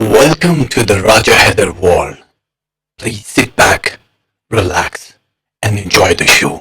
Welcome to the Raja Heather world. Please sit back, relax, and enjoy the show.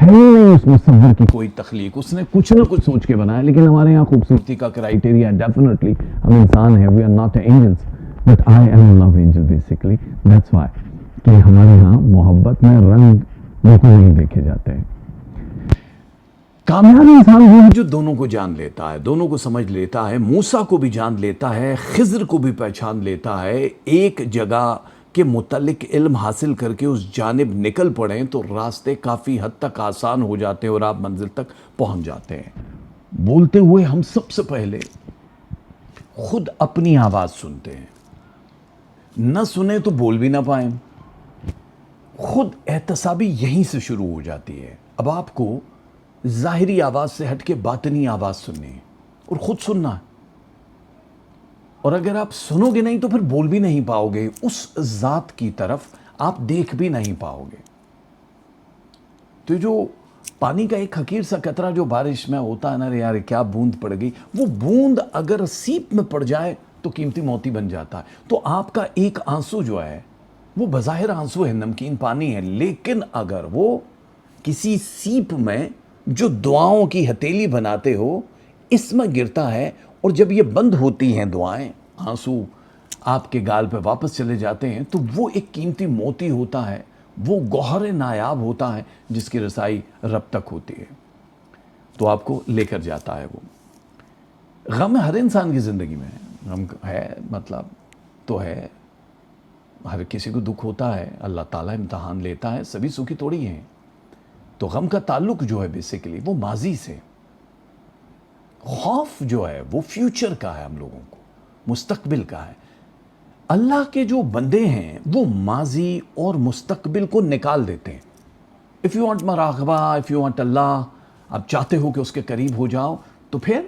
ہے ہی نہیں اس مصور کی کوئی تخلیق, اس نے کچھ نہ کچھ سوچ کے بنایا. لیکن ہمارے یہاں خوبصورتی کا کرائٹیریا ڈیفینیٹلی ہم انسان ہیں, we are not angels, but I am low angel basically, that's why کہ ہمارے یہاں محبت میں رنگ بالکل نہیں دیکھے جاتے ہیں. کامیاب انسان وہ ہے جو دونوں کو جان لیتا ہے, دونوں کو سمجھ لیتا ہے, موسیٰ کو بھی جان لیتا ہے, خضر کو بھی پہچان لیتا ہے. ایک جگہ کے متعلق علم حاصل کر کے اس جانب نکل پڑیں تو راستے کافی حد تک آسان ہو جاتے ہیں اور آپ منزل تک پہنچ جاتے ہیں. بولتے ہوئے ہم سب سے پہلے خود اپنی آواز سنتے ہیں, نہ سنیں تو بول بھی نہ پائیں. خود احتسابی یہیں سے شروع ہو جاتی ہے. اب آپ کو ظاہری آواز سے ہٹ کے باطنی آواز سننی ہے اور خود سننا ہے, اور اگر آپ سنو گے نہیں تو پھر بول بھی نہیں پاؤ گے, اس ذات کی طرف آپ دیکھ بھی نہیں پاؤ گے. تو جو پانی کا ایک حقیر سا قطرہ جو بارش میں ہوتا ہے نا, یار کیا بوند پڑ گئی, وہ بوند اگر سیپ میں پڑ جائے تو قیمتی موتی بن جاتا ہے. تو آپ کا ایک آنسو جو ہے وہ بظاہر آنسو ہے, نمکین پانی ہے, لیکن اگر وہ کسی سیپ میں جو دعاؤں کی ہتھیلی بناتے ہو اس میں گرتا ہے, اور جب یہ بند ہوتی ہیں دعائیں, آنسو آپ کے گال پہ واپس چلے جاتے ہیں, تو وہ ایک قیمتی موتی ہوتا ہے, وہ گوہر نایاب ہوتا ہے جس کی رسائی رب تک ہوتی ہے, تو آپ کو لے کر جاتا ہے. وہ غم ہر انسان کی زندگی میں غم ہے, مطلب تو ہے, ہر کسی کو دکھ ہوتا ہے, اللہ تعالیٰ امتحان لیتا ہے, سبھی سکھی توڑی ہیں. تو غم کا تعلق جو ہے بیسیکلی وہ ماضی سے, خوف جو ہے وہ فیوچر کا ہے, ہم لوگوں کو مستقبل کا ہے. اللہ کے جو بندے ہیں وہ ماضی اور مستقبل کو نکال دیتے ہیں. اف یو وانٹ مراقبہ, اف یو وانٹ اللہ, آپ چاہتے ہو کہ اس کے قریب ہو جاؤ, تو پھر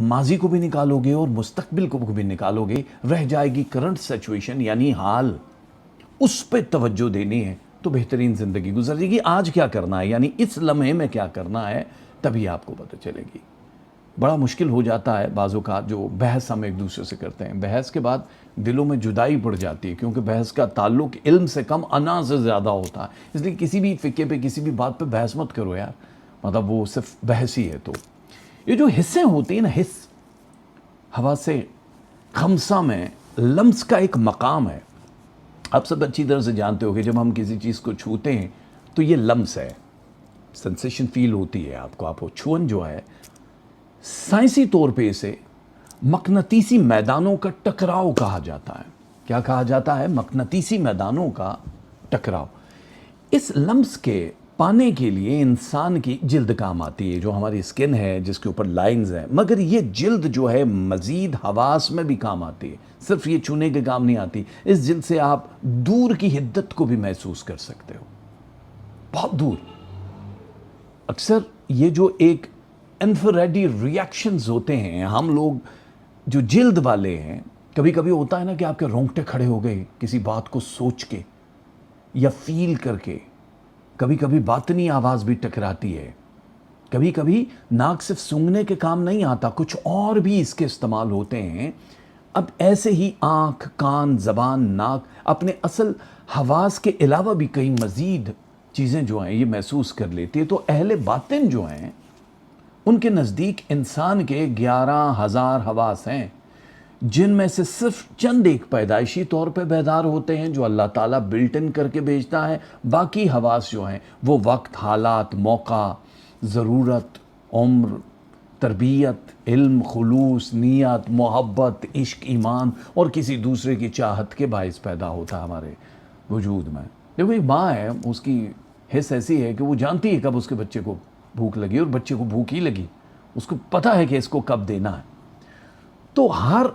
ماضی کو بھی نکالو گے اور مستقبل کو بھی نکالو گے, رہ جائے گی کرنٹ سچویشن یعنی حال, اس پہ توجہ دینی ہے تو بہترین زندگی گزر جائے گی. آج کیا کرنا ہے, یعنی اس لمحے میں کیا کرنا ہے, تبھی آپ کو پتہ چلے گی. بڑا مشکل ہو جاتا ہے بعض اوقات جو بحث ہم ایک دوسرے سے کرتے ہیں, بحث کے بعد دلوں میں جدائی پڑ جاتی ہے, کیونکہ بحث کا تعلق علم سے کم انا سے زیادہ ہوتا ہے. اس لیے کسی بھی فقہ پہ کسی بھی بات پہ بحث مت کرو یار, مطلب وہ صرف بحث ہی ہے. تو یہ جو حصے ہوتے ہیں نا, حص حواس خمسہ میں لمس کا ایک مقام ہے. آپ سب اچھی طرح سے جانتے ہو کہ جب ہم کسی چیز کو چھوتے ہیں تو یہ لمس ہے, سنسیشن فیل ہوتی ہے آپ کو. آپ کو چھون جو ہے سائنسی طور پہ اسے مقناطیسی میدانوں کا ٹکراؤ کہا جاتا ہے. کیا کہا جاتا ہے؟ مقناطیسی میدانوں کا ٹکراؤ. اس لمس کے پانے کے لیے انسان کی جلد کام آتی ہے, جو ہماری اسکن ہے جس کے اوپر لائنز ہیں, مگر یہ جلد جو ہے مزید حواس میں بھی کام آتی ہے, صرف یہ چھونے کے کام نہیں آتی. اس جلد سے آپ دور کی حدت کو بھی محسوس کر سکتے ہو, بہت دور. اکثر یہ جو ایک انفراریڈی ریاکشنز ہوتے ہیں, ہم لوگ جو جلد والے ہیں, کبھی کبھی ہوتا ہے نا کہ آپ کے رونگٹے کھڑے ہو گئے کسی بات کو سوچ کے یا فیل کر کے. کبھی کبھی باطنی آواز بھی ٹکراتی ہے, کبھی کبھی ناک صرف سونگنے کے کام نہیں آتا, کچھ اور بھی اس کے استعمال ہوتے ہیں. اب ایسے ہی آنکھ, کان, زبان, ناک اپنے اصل حواس کے علاوہ بھی کئی مزید چیزیں جو ہیں یہ محسوس کر لیتی ہے. تو اہل باطن جو ہیں ان کے نزدیک انسان کے 11,000 حواس ہیں, جن میں سے صرف چند ایک پیدائشی طور پہ بیدار ہوتے ہیں جو اللہ تعالیٰ بلٹ ان کر کے بھیجتا ہے. باقی حواس جو ہیں وہ وقت, حالات, موقع, ضرورت, عمر, تربیت, علم, خلوص, نیت, محبت, عشق, ایمان اور کسی دوسرے کی چاہت کے باعث پیدا ہوتا ہے ہمارے وجود میں. دیکھو ایک ماں ہے, اس کی حس ایسی ہے کہ وہ جانتی ہے کب اس کے بچے کو بھوک لگی, اور بچے کو بھوک ہی لگی, اس کو پتہ ہے کہ اس کو کب دینا ہے. تو ہر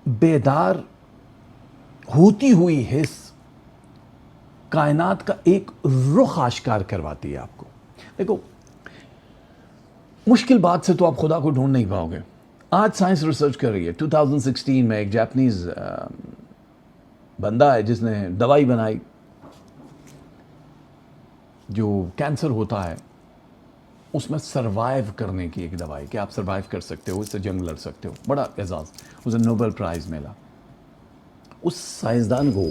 بیدار ہوتی ہوئی حس کائنات کا ایک رخ آشکار کرواتی ہے آپ کو. دیکھو مشکل بات سے تو آپ خدا کو ڈھونڈ نہیں پاؤ گے. آج سائنس ریسرچ کر رہی ہے. 2016 میں ایک جاپنیز بندہ ہے جس نے دوائی بنائی, جو کینسر ہوتا ہے اس میں سروائیو کرنے کی ایک دوائی, کہ آپ سروائیو کر سکتے ہو, اس سے جنگ لڑ سکتے ہو. بڑا اعزاز, اسے نوبل پرائز ملا. اس سائنسدان کو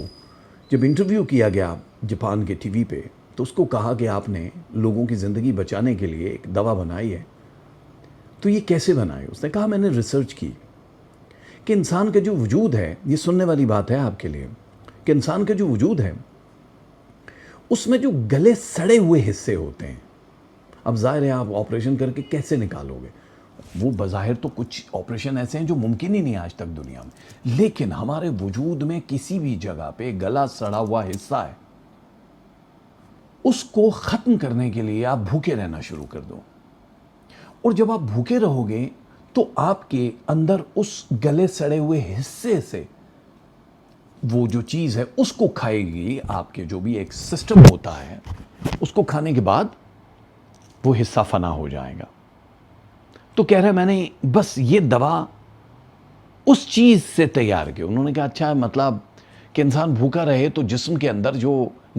جب انٹرویو کیا گیا جاپان کے ٹی وی پہ, تو اس کو کہا کہ آپ نے لوگوں کی زندگی بچانے کے لیے ایک دوا بنائی ہے، تو یہ کیسے بنائی؟ اس نے کہا میں نے ریسرچ کی کہ انسان کا جو وجود ہے، یہ سننے والی بات ہے آپ کے لیے، کہ انسان کا جو وجود ہے اس میں جو گلے سڑے ہوئے حصے ہوتے ہیں، اب ظاہر ہے آپ آپریشن کر کے کیسے نکالو گے؟ وہ بظاہر تو کچھ آپریشن ایسے ہیں جو ممکن ہی نہیں آج تک دنیا میں، لیکن ہمارے وجود میں کسی بھی جگہ پہ گلا سڑا ہوا حصہ ہے، اس کو ختم کرنے کے لیے آپ بھوکے رہنا شروع کر دو، اور جب آپ بھوکے رہو گے تو آپ کے اندر اس گلے سڑے ہوئے حصے سے وہ جو چیز ہے اس کو کھائے گی، آپ کے جو بھی ایک سسٹم ہوتا ہے اس کو کھانے کے بعد وہ حصہ فنا ہو جائے گا۔ تو کہہ رہے میں نے بس یہ دوا اس چیز سے تیار کی۔ انہوں نے کہا اچھا مطلب کہ انسان بھوکا رہے تو جسم کے اندر جو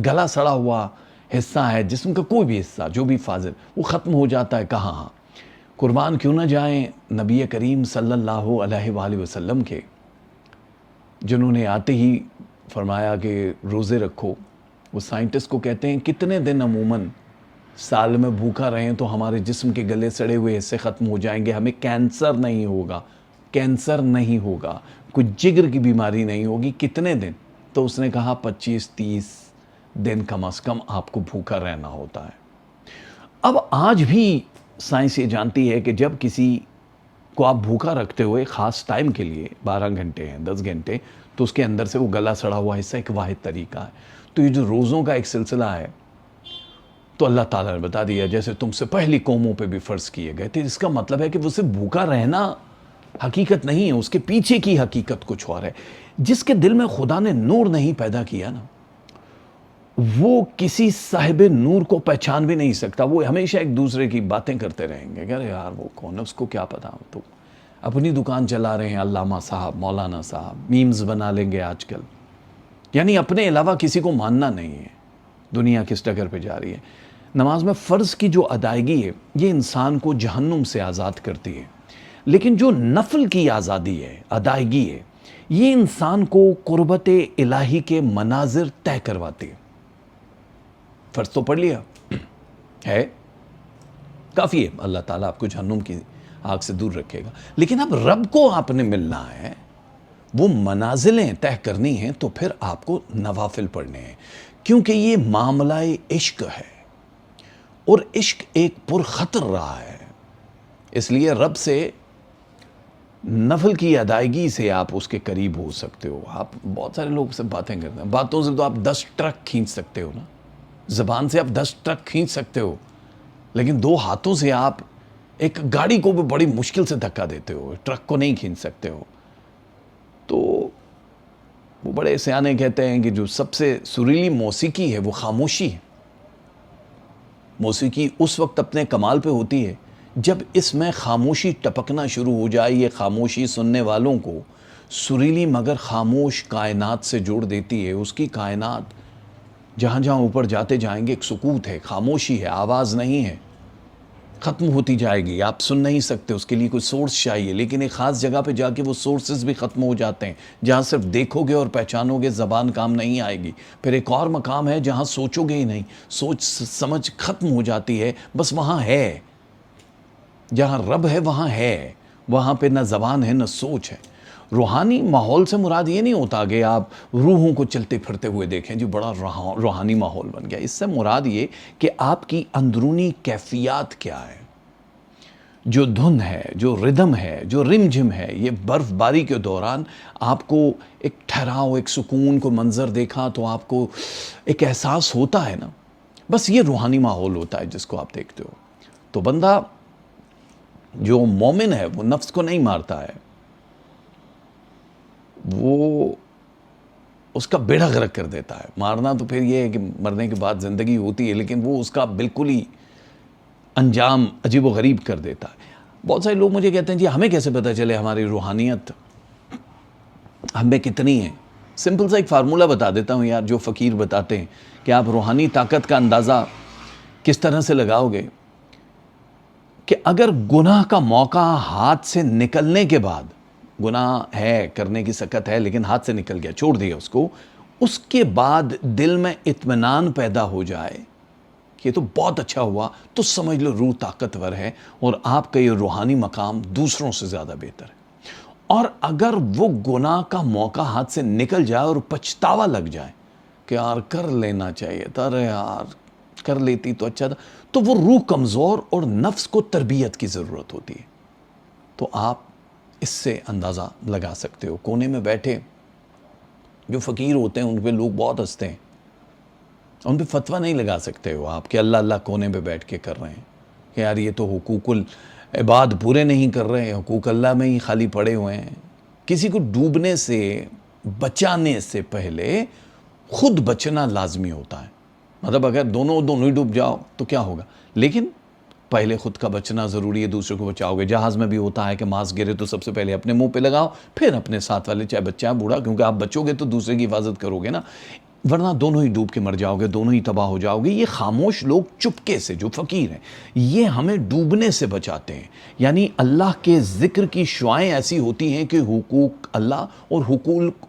گلا سڑا ہوا حصہ ہے، جسم کا کوئی بھی حصہ جو بھی فاضل، وہ ختم ہو جاتا ہے۔ کہاں؟ ہاں، قربان کیوں نہ جائیں نبی کریم صلی اللہ علیہ وآلہ وسلم کے، جنہوں نے آتے ہی فرمایا کہ روزے رکھو۔ وہ سائنٹسٹ کو کہتے ہیں کتنے دن عموماً سال میں بھوکا رہیں تو ہمارے جسم کے گلے سڑے ہوئے حصے ختم ہو جائیں گے، ہمیں کینسر نہیں ہوگا، کینسر نہیں ہوگا، کوئی جگر کی بیماری نہیں ہوگی۔ کتنے دن؟ تو اس نے کہا 25-30 دن کم از کم آپ کو بھوکا رہنا ہوتا ہے۔ اب آج بھی سائنس یہ جانتی ہے کہ جب کسی کو آپ بھوکا رکھتے ہوئے خاص ٹائم کے لیے 12 گھنٹے ہیں، 10 گھنٹے، تو اس کے اندر سے وہ گلا سڑا ہوا حصہ ایک واحد طریقہ ہے۔ تو یہ جو روزوں کا ایک سلسلہ ہے تو اللہ تعالیٰ نے بتا دیا جیسے تم سے پہلی قوموں پہ بھی فرض کیے گئے تھے۔ اس کا مطلب ہے کہ وہ صرف بھوکا رہنا حقیقت نہیں ہے، اس کے پیچھے کی حقیقت کچھ اور ہے۔ جس کے دل میں خدا نے نور نہیں پیدا کیا نا، وہ کسی صاحب نور کو پہچان بھی نہیں سکتا۔ وہ ہمیشہ ایک دوسرے کی باتیں کرتے رہیں گے کہ ارے یار وہ کون ہے، اس کو کیا پتا، تو اپنی دکان چلا رہے ہیں، علامہ صاحب، مولانا صاحب، میمز بنا لیں گے آج کل، یعنی اپنے علاوہ کسی کو ماننا نہیں ہے۔ دنیا کس ڈگر پہ جا رہی ہے؟ نماز میں فرض کی جو ادائیگی ہے یہ انسان کو جہنم سے آزاد کرتی ہے، لیکن جو نفل کی آزادی ہے، ادائیگی ہے، یہ انسان کو قربت الہی کے مناظر طے کرواتی ہے۔ فرض تو پڑھ لیا ہے، کافی ہے، اللہ تعالیٰ آپ کو جہنم کی آگ سے دور رکھے گا، لیکن اب رب کو آپ نے ملنا ہے، وہ منازلیں طے کرنی ہیں، تو پھر آپ کو نوافل پڑھنے ہیں، کیونکہ یہ معاملہ عشق ہے، اور عشق ایک پرخطر راہ ہے۔ اس لیے رب سے نفل کی ادائیگی سے آپ اس کے قریب ہو سکتے ہو۔ آپ بہت سارے لوگ سے باتیں کرتے ہیں، باتوں سے تو آپ 10 ٹرک کھینچ سکتے ہو نا، زبان سے آپ 10 ٹرک کھینچ سکتے ہو، لیکن 2 ہاتھوں سے آپ ایک گاڑی کو بھی بڑی مشکل سے دھکا دیتے ہو، ٹرک کو نہیں کھینچ سکتے ہو۔ تو وہ بڑے سیانے کہتے ہیں کہ جو سب سے سریلی موسیقی ہے وہ خاموشی ہے۔ موسیقی اس وقت اپنے کمال پہ ہوتی ہے جب اس میں خاموشی ٹپکنا شروع ہو جائے۔ یہ خاموشی سننے والوں کو سریلی مگر خاموش کائنات سے جوڑ دیتی ہے۔ اس کی کائنات جہاں جہاں اوپر جاتے جائیں گے ایک سکوت ہے، خاموشی ہے، آواز نہیں ہے، ختم ہوتی جائے گی، آپ سن نہیں سکتے، اس کے لیے کوئی سورس چاہیے، لیکن ایک خاص جگہ پہ جا کے وہ سورسز بھی ختم ہو جاتے ہیں، جہاں صرف دیکھو گے اور پہچانو گے، زبان کام نہیں آئے گی۔ پھر ایک اور مقام ہے جہاں سوچو گے ہی نہیں، سوچ سمجھ ختم ہو جاتی ہے، بس وہاں ہے، جہاں رب ہے وہاں ہے، وہاں پہ نہ زبان ہے نہ سوچ ہے۔ روحانی ماحول سے مراد یہ نہیں ہوتا کہ آپ روحوں کو چلتے پھرتے ہوئے دیکھیں جی بڑا روحانی ماحول بن گیا۔ اس سے مراد یہ کہ آپ کی اندرونی کیفیات کیا ہے، جو دھن ہے، جو ردم ہے، جو رم جھم ہے۔ یہ برف باری کے دوران آپ کو ایک ٹھہراؤ، ایک سکون کو منظر دیکھا تو آپ کو ایک احساس ہوتا ہے نا، بس یہ روحانی ماحول ہوتا ہے جس کو آپ دیکھتے ہو۔ تو بندہ جو مومن ہے وہ نفس کو نہیں مارتا ہے، وہ اس کا بیڑا غرق کر دیتا ہے۔ مارنا تو پھر یہ ہے کہ مرنے کے بعد زندگی ہوتی ہے، لیکن وہ اس کا بالکل ہی انجام عجیب و غریب کر دیتا ہے۔ بہت سارے لوگ مجھے کہتے ہیں جی ہمیں کیسے پتہ چلے ہماری روحانیت ہمیں کتنی ہے؟ سمپل سا ایک فارمولہ بتا دیتا ہوں یار، جو فقیر بتاتے ہیں کہ آپ روحانی طاقت کا اندازہ کس طرح سے لگاؤ گے کہ اگر گناہ کا موقع ہاتھ سے نکلنے کے بعد، گناہ ہے، کرنے کی سکت ہے لیکن ہاتھ سے نکل گیا، چھوڑ دیا اس کو، اس کے بعد دل میں اطمینان پیدا ہو جائے یہ تو بہت اچھا ہوا، تو سمجھ لو روح طاقتور ہے اور آپ کا یہ روحانی مقام دوسروں سے زیادہ بہتر ہے۔ اور اگر وہ گناہ کا موقع ہاتھ سے نکل جائے اور پچھتاوا لگ جائے کہ یار کر لینا چاہیے تھا، ارے یار کر لیتی تو اچھا تھا، تو وہ روح کمزور اور نفس کو تربیت کی ضرورت ہوتی ہے۔ تو آپ اس سے اندازہ لگا سکتے ہو۔ کونے میں بیٹھے جو فقیر ہوتے ہیں ان پہ لوگ بہت ہنستے ہیں، ان پہ فتویٰ نہیں لگا سکتے ہو آپ کہ اللہ اللہ کونے پہ بیٹھ کے کر رہے ہیں کہ یار یہ تو حقوق العباد پورے نہیں کر رہے ہیں، حقوق اللہ میں ہی خالی پڑے ہوئے ہیں۔ کسی کو ڈوبنے سے بچانے سے پہلے خود بچنا لازمی ہوتا ہے۔ مطلب اگر دونوں ہی ڈوب جاؤ تو کیا ہوگا، لیکن پہلے خود کا بچنا ضروری ہے، دوسرے کو بچاؤ گے۔ جہاز میں بھی ہوتا ہے کہ ماسک گرے تو سب سے پہلے اپنے منہ پہ لگاؤ، پھر اپنے ساتھ والے، چاہے بچہ ہے بوڑھا، کیونکہ آپ بچو گے تو دوسرے کی حفاظت کرو گے نا، ورنہ دونوں ہی ڈوب کے مر جاؤ گے، دونوں ہی تباہ ہو جاؤ گے۔ یہ خاموش لوگ چپکے سے جو فقیر ہیں یہ ہمیں ڈوبنے سے بچاتے ہیں۔ یعنی اللہ کے ذکر کی شعائیں ایسی ہوتی ہیں کہ حقوق اللہ اور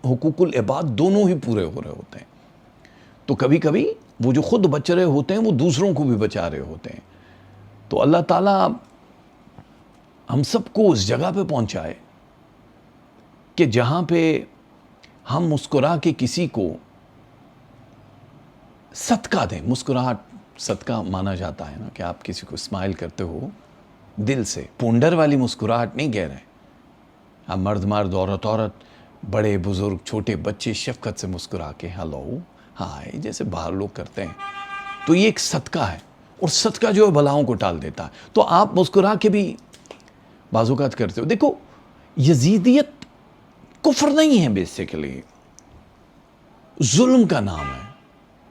حقوق العباد دونوں ہی پورے ہو رہے ہوتے ہیں۔ تو کبھی کبھی وہ جو خود بچ رہے ہوتے ہیں وہ دوسروں کو بھی بچا رہے ہوتے ہیں۔ تو اللہ تعالیٰ ہم سب کو اس جگہ پہ پہنچائے کہ جہاں پہ ہم مسکرا کے کسی کو صدقہ دیں۔ مسکراہٹ صدقہ مانا جاتا ہے نا، کہ آپ کسی کو اسمائل کرتے ہو دل سے، پونڈر والی مسکراہٹ نہیں کہہ رہے ہیں۔ آپ مرد مرد، عورت عورت، بڑے بزرگ، چھوٹے بچے شفقت سے مسکرا کے ہلو ہائے جیسے باہر لوگ کرتے ہیں، تو یہ ایک صدقہ ہے، اور صدقہ جو ہے بلاؤں کو ٹال دیتا ہے۔ تو آپ مسکرا کے بھی بعض اوقات کرتے ہو۔ دیکھو یزیدیت کفر نہیں ہے، بیسیکلی ظلم کا نام ہے۔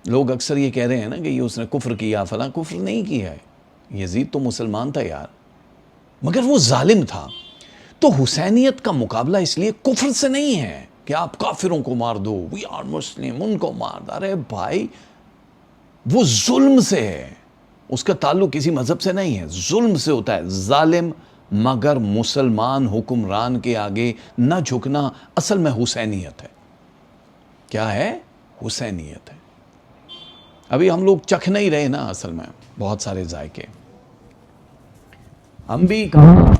لوگ اکثر یہ کہہ رہے ہیں نا کہ یہ اس نے کفر کیا، فلاں، کفر نہیں کیا ہے۔ یزید تو مسلمان تھا یار، مگر وہ ظالم تھا۔ تو حسینیت کا مقابلہ اس لیے کفر سے نہیں ہے کہ آپ کافروں کو مار دو، وی آر مسلم، ان کو مار دو۔ ارے بھائی وہ ظلم سے ہے، اس کا تعلق کسی مذہب سے نہیں ہے، ظلم سے ہوتا ہے۔ ظالم مگر مسلمان حکمران کے آگے نہ جھکنا اصل میں حسینیت ہے۔ کیا ہے؟ حسینیت ہے۔ ابھی ہم لوگ چکھ نہیں رہے نا اصل میں بہت سارے ذائقے۔ ہم بھی کہاں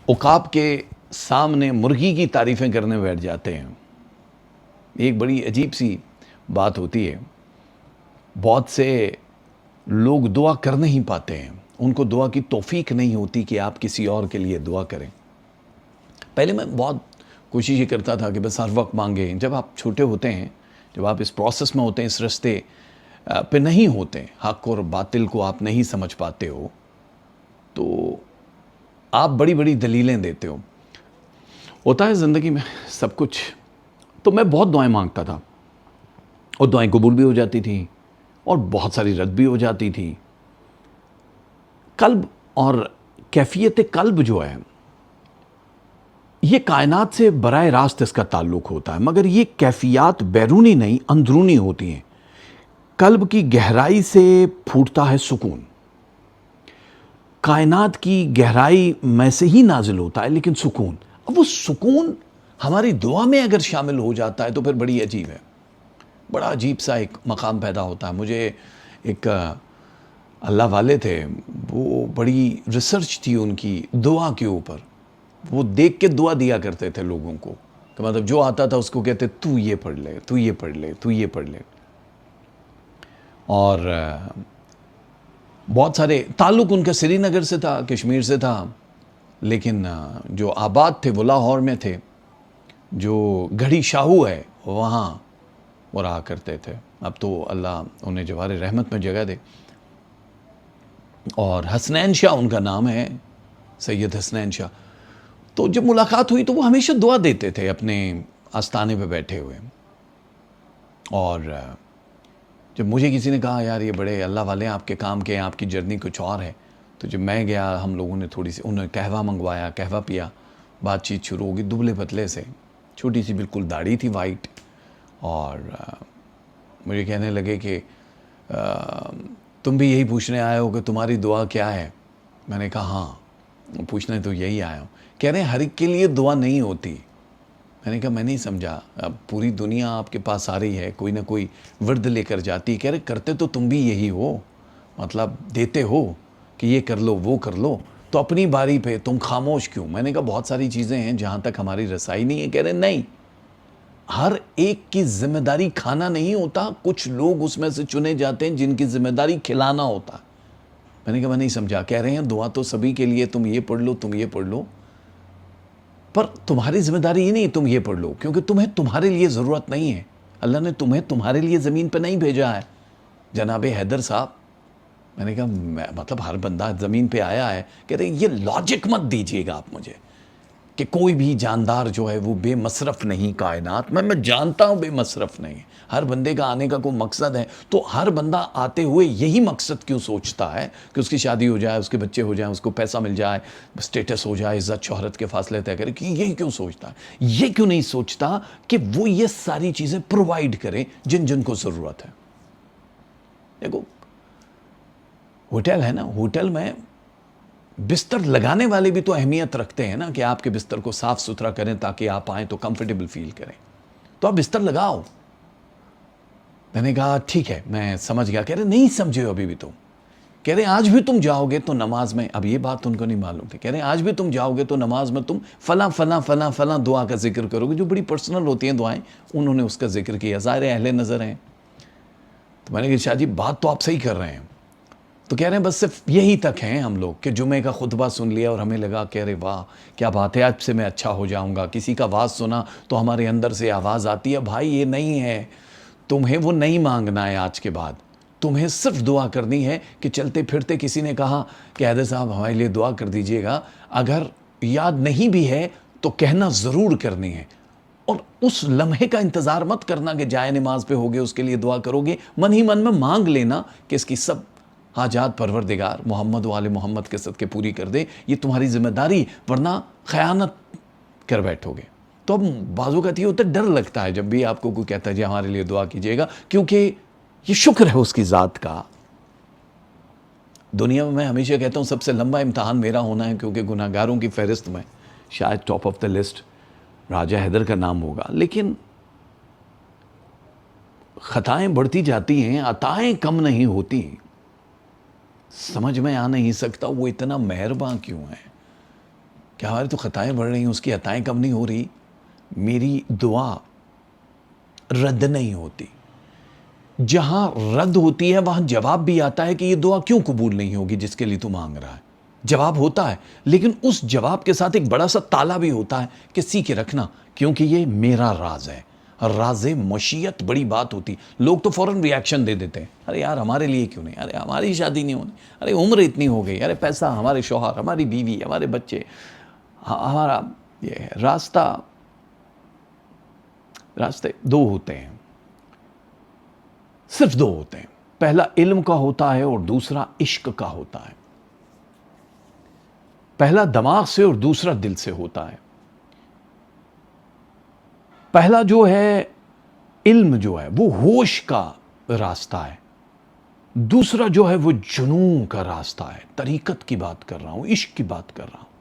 عقاب کے سامنے مرغی کی تعریفیں کرنے بیٹھ جاتے ہیں۔ ایک بڑی عجیب سی بات ہوتی ہے، بہت سے لوگ دعا کر نہیں پاتے ہیں، ان کو دعا کی توفیق نہیں ہوتی کہ آپ کسی اور کے لیے دعا کریں۔ پہلے میں بہت کوشش یہ کرتا تھا کہ بس ہر وقت مانگیں۔ جب آپ چھوٹے ہوتے ہیں، جب آپ اس پروسیس میں ہوتے ہیں، اس رستے پہ نہیں ہوتے، حق اور باطل کو آپ نہیں سمجھ پاتے ہو، تو آپ بڑی بڑی دلیلیں دیتے ہو۔ ہوتا ہے زندگی میں سب کچھ۔ تو میں بہت دعائیں مانگتا تھا، اور دعائیں قبول بھی ہو جاتی تھیں اور بہت ساری رد بھی ہو جاتی تھی۔ قلب اور کیفیت قلب جو ہے یہ کائنات سے براہ راست اس کا تعلق ہوتا ہے، مگر یہ کیفیات بیرونی نہیں اندرونی ہوتی ہیں۔ قلب کی گہرائی سے پھوٹتا ہے سکون، کائنات کی گہرائی میں سے ہی نازل ہوتا ہے، لیکن سکون، اب وہ سکون ہماری دعا میں اگر شامل ہو جاتا ہے تو پھر بڑی عجیب ہے، بڑا عجیب سا ایک مقام پیدا ہوتا ہے۔ مجھے ایک اللہ والے تھے، وہ بڑی ریسرچ تھی ان کی دعا کے اوپر، وہ دیکھ کے دعا دیا کرتے تھے لوگوں کو، کہ مطلب جو آتا تھا اس کو کہتے تو یہ پڑھ لے، تو یہ پڑھ لے، تو یہ پڑھ لے۔ اور بہت سارے تعلق ان کا سری نگر سے تھا، کشمیر سے تھا، لیکن جو آباد تھے وہ لاہور میں تھے، جو گڑھی شاہو ہے وہاں وہ رہا کرتے تھے۔ اب تو اللہ انہیں جوار رحمت میں جگہ دے۔ اور حسنین شاہ ان کا نام ہے، سید حسنین شاہ۔ تو جب ملاقات ہوئی تو وہ ہمیشہ دعا دیتے تھے اپنے آستانے پہ بیٹھے ہوئے۔ اور جب مجھے کسی نے کہا یار یہ بڑے اللہ والے ہیں، آپ کے کام کے ہیں، آپ کی جرنی کچھ اور ہے، تو جب میں گیا ہم لوگوں نے تھوڑی سی، انہوں نے قہوہ منگوایا، قہوہ پیا، بات چیت شروع ہوگی، دبلے پتلے سے، چھوٹی سی بالکل داڑھی تھی وائٹ، اور مجھے کہنے لگے کہ تم بھی یہی پوچھنے آئے ہو کہ تمہاری دعا کیا ہے؟ میں نے کہا ہاں پوچھنے تو یہی آیا ہوں۔ کہہ رہے ہیں ہر ایک کے لیے دعا نہیں ہوتی۔ میں نے کہا میں نہیں سمجھا، اب پوری دنیا آپ کے پاس آ رہی ہے، کوئی نہ کوئی ورد لے کر جاتی، کہہ رہے کرتے تو تم بھی یہی ہو، مطلب دیتے ہو کہ یہ کر لو وہ کر لو، تو اپنی باری پہ تم خاموش کیوں؟ میں نے کہا بہت ساری چیزیں ہیں جہاں تک ہماری رسائی نہیں ہے۔ کہہ رہے نہیں، ہر ایک کی ذمہ داری کھانا نہیں ہوتا، کچھ لوگ اس میں سے چنے جاتے ہیں جن کی ذمہ داری کھلانا ہوتا ہے۔ میں نے کہا میں نہیں سمجھا۔ کہہ رہے ہیں دعا تو سبھی کے لیے، تم یہ پڑھ لو، تم یہ پڑھ لو، پر تمہاری ذمہ داری یہ نہیں تم یہ پڑھ لو، کیونکہ تمہیں تمہارے لیے ضرورت نہیں ہے، اللہ نے تمہیں تمہارے لیے زمین پہ نہیں بھیجا ہے۔ جناب حیدر صاحب، میں نے کہا مطلب ہر بندہ زمین پہ آیا ہے، کہتے ہیں یہ لاجک مت دیجیے گا آپ مجھے کہ کوئی بھی جاندار جو ہے وہ بے مصرف نہیں کائنات میں جانتا ہوں بے مصرف نہیں، ہر بندے کا آنے کا کوئی مقصد ہے، تو ہر بندہ آتے ہوئے یہی مقصد کیوں سوچتا ہے کہ اس کی شادی ہو جائے، اس کے بچے ہو جائیں، اس کو پیسہ مل جائے، سٹیٹس ہو جائے، عزت شہرت کے فاصلے طے کرے، کہ یہی کیوں سوچتا ہے؟ یہ کیوں نہیں سوچتا کہ وہ یہ ساری چیزیں پرووائڈ کرے جن جن کو ضرورت ہے؟ دیکھو ہوٹل ہے نا، ہوٹل میں بستر لگانے والے بھی تو اہمیت رکھتے ہیں نا کہ آپ کے بستر کو صاف ستھرا کریں تاکہ آپ آئیں تو کمفرٹیبل فیل کریں، تو آپ بستر لگاؤ۔ میں نے کہا ٹھیک ہے میں سمجھ گیا۔ کہہ رہے نہیں سمجھے ہو ابھی بھی تم، کہہ رہے آج بھی تم جاؤ گے تو نماز میں، اب یہ بات ان کو نہیں معلوم تھی، کہہ رہے آج بھی تم جاؤ گے تو نماز میں تم فلاں فلاں فلاں فلاں دعا کا ذکر کرو گے، جو بڑی پرسنل ہوتی ہیں دعائیں، انہوں نے اس کا ذکر کیا، ظاہر اہل نظر ہیں۔ تو میں نے کہا شاہ جی بات تو آپ صحیح کر رہے ہیں، تو کہہ رہے ہیں بس صرف یہی تک ہیں ہم لوگ کہ جمعے کا خطبہ سن لیا اور ہمیں لگا کہہ رہے واہ کیا بات ہے، آج سے میں اچھا ہو جاؤں گا، کسی کا واز سنا تو ہمارے اندر سے آواز آتی ہے بھائی یہ نہیں ہے، تمہیں وہ نہیں مانگنا ہے، آج کے بعد تمہیں صرف دعا کرنی ہے کہ چلتے پھرتے کسی نے کہا کہ حیدر صاحب ہمارے لیے دعا کر دیجئے گا، اگر یاد نہیں بھی ہے تو کہنا ضرور کرنی ہے، اور اس لمحے کا انتظار مت کرنا کہ جائے نماز پہ ہوگے اس کے لیے دعا کرو گے، من ہی من میں مانگ لینا کہ اس کی سب حاجات پروردگار محمد و آل محمد کے صدقے پوری کر دے، یہ تمہاری ذمہ داری، ورنہ خیانت کر بیٹھو گے۔ تو اب بعضوں کا یہ ہوتا ہے، ڈر لگتا ہے جب بھی آپ کو کوئی کہتا ہے جی ہمارے لیے دعا کیجیے گا، کیونکہ یہ شکر ہے اس کی ذات کا۔ دنیا میں ہمیشہ کہتا ہوں سب سے لمبا امتحان میرا ہونا ہے، کیونکہ گناہگاروں کی فہرست میں شاید ٹاپ آف دا لسٹ راجہ حیدر کا نام ہوگا، لیکن خطائیں بڑھتی جاتی ہیں، عطائیں کم نہیں ہوتی۔ سمجھ میں آ نہیں سکتا وہ اتنا مہرباں کیوں ہے کہ ہماری تو خطائیں بڑھ رہی ہیں، اس کی عطائیں کم نہیں ہو رہی۔ میری دعا رد نہیں ہوتی، جہاں رد ہوتی ہے وہاں جواب بھی آتا ہے کہ یہ دعا کیوں قبول نہیں ہوگی جس کے لیے تو مانگ رہا ہے۔ جواب ہوتا ہے، لیکن اس جواب کے ساتھ ایک بڑا سا تالا بھی ہوتا ہے کہ سیکھ کے رکھنا، کیونکہ یہ میرا راز ہے۔ راز مشیت بڑی بات ہوتی، لوگ تو فوراً ریاکشن دے دیتے ہیں، ارے یار ہمارے لیے کیوں نہیں، ارے ہماری شادی نہیں ہونی، ارے عمر اتنی ہو گئی، ارے پیسہ، ہمارے شوہر، ہماری بیوی، ہمارے بچے، ہمارا یہ ہے۔ راستے دو ہوتے ہیں، صرف دو ہوتے ہیں، پہلا علم کا ہوتا ہے اور دوسرا عشق کا ہوتا ہے۔ پہلا دماغ سے اور دوسرا دل سے ہوتا ہے۔ پہلا جو ہے علم جو ہے وہ ہوش کا راستہ ہے، دوسرا جو ہے وہ جنون کا راستہ ہے۔ طریقت کی بات کر رہا ہوں، عشق کی بات کر رہا ہوں۔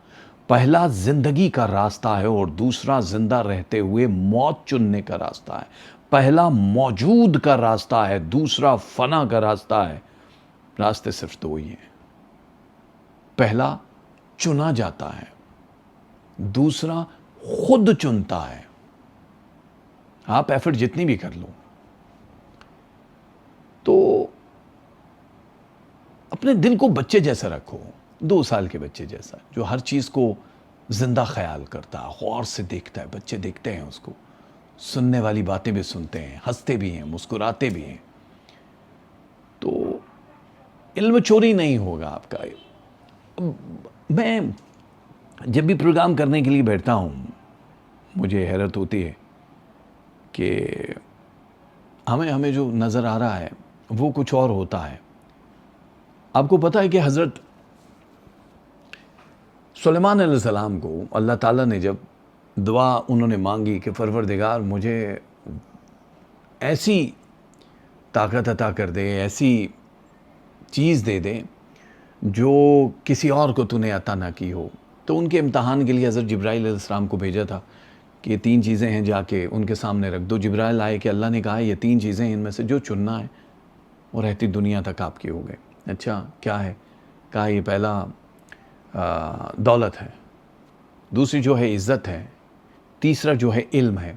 پہلا زندگی کا راستہ ہے اور دوسرا زندہ رہتے ہوئے موت چننے کا راستہ ہے۔ پہلا موجود کا راستہ ہے، دوسرا فنا کا راستہ ہے۔ راستے صرف دو ہی ہیں، پہلا چنا جاتا ہے، دوسرا خود چنتا ہے۔ آپ ایفرٹ جتنی بھی کر لو، تو اپنے دل کو بچے جیسا رکھو، 2 سال کے بچے جیسا، جو ہر چیز کو زندہ خیال کرتا ہے، غور سے دیکھتا ہے۔ بچے دیکھتے ہیں اس کو، سننے والی باتیں بھی سنتے ہیں، ہنستے بھی ہیں، مسکراتے بھی ہیں۔ تو علم چوری نہیں ہوگا آپ کا۔ میں جب بھی پروگرام کرنے کے لیے بیٹھتا ہوں مجھے حیرت ہوتی ہے کہ ہمیں جو نظر آ رہا ہے وہ کچھ اور ہوتا ہے۔ آپ کو پتہ ہے کہ حضرت سلیمان علیہ السلام کو اللہ تعالیٰ نے جب دعا انہوں نے مانگی کہ پروردگار مجھے ایسی طاقت عطا کر دے، ایسی چیز دے دے جو کسی اور کو تو نے عطا نہ کی ہو، تو ان کے امتحان کے لیے حضرت جبرائیل علیہ السلام کو بھیجا تھا کہ یہ 3 چیزیں ہیں، جا کے ان کے سامنے رکھ دو۔ جبرائیل آئے کہ اللہ نے کہا یہ 3 چیزیں ان میں سے جو چننا ہے وہ رہتی دنیا تک آپ کی ہو گئے۔ اچھا کیا ہے؟ کہا یہ پہلا دولت ہے، دوسری جو ہے عزت ہے، تیسرا جو ہے علم ہے۔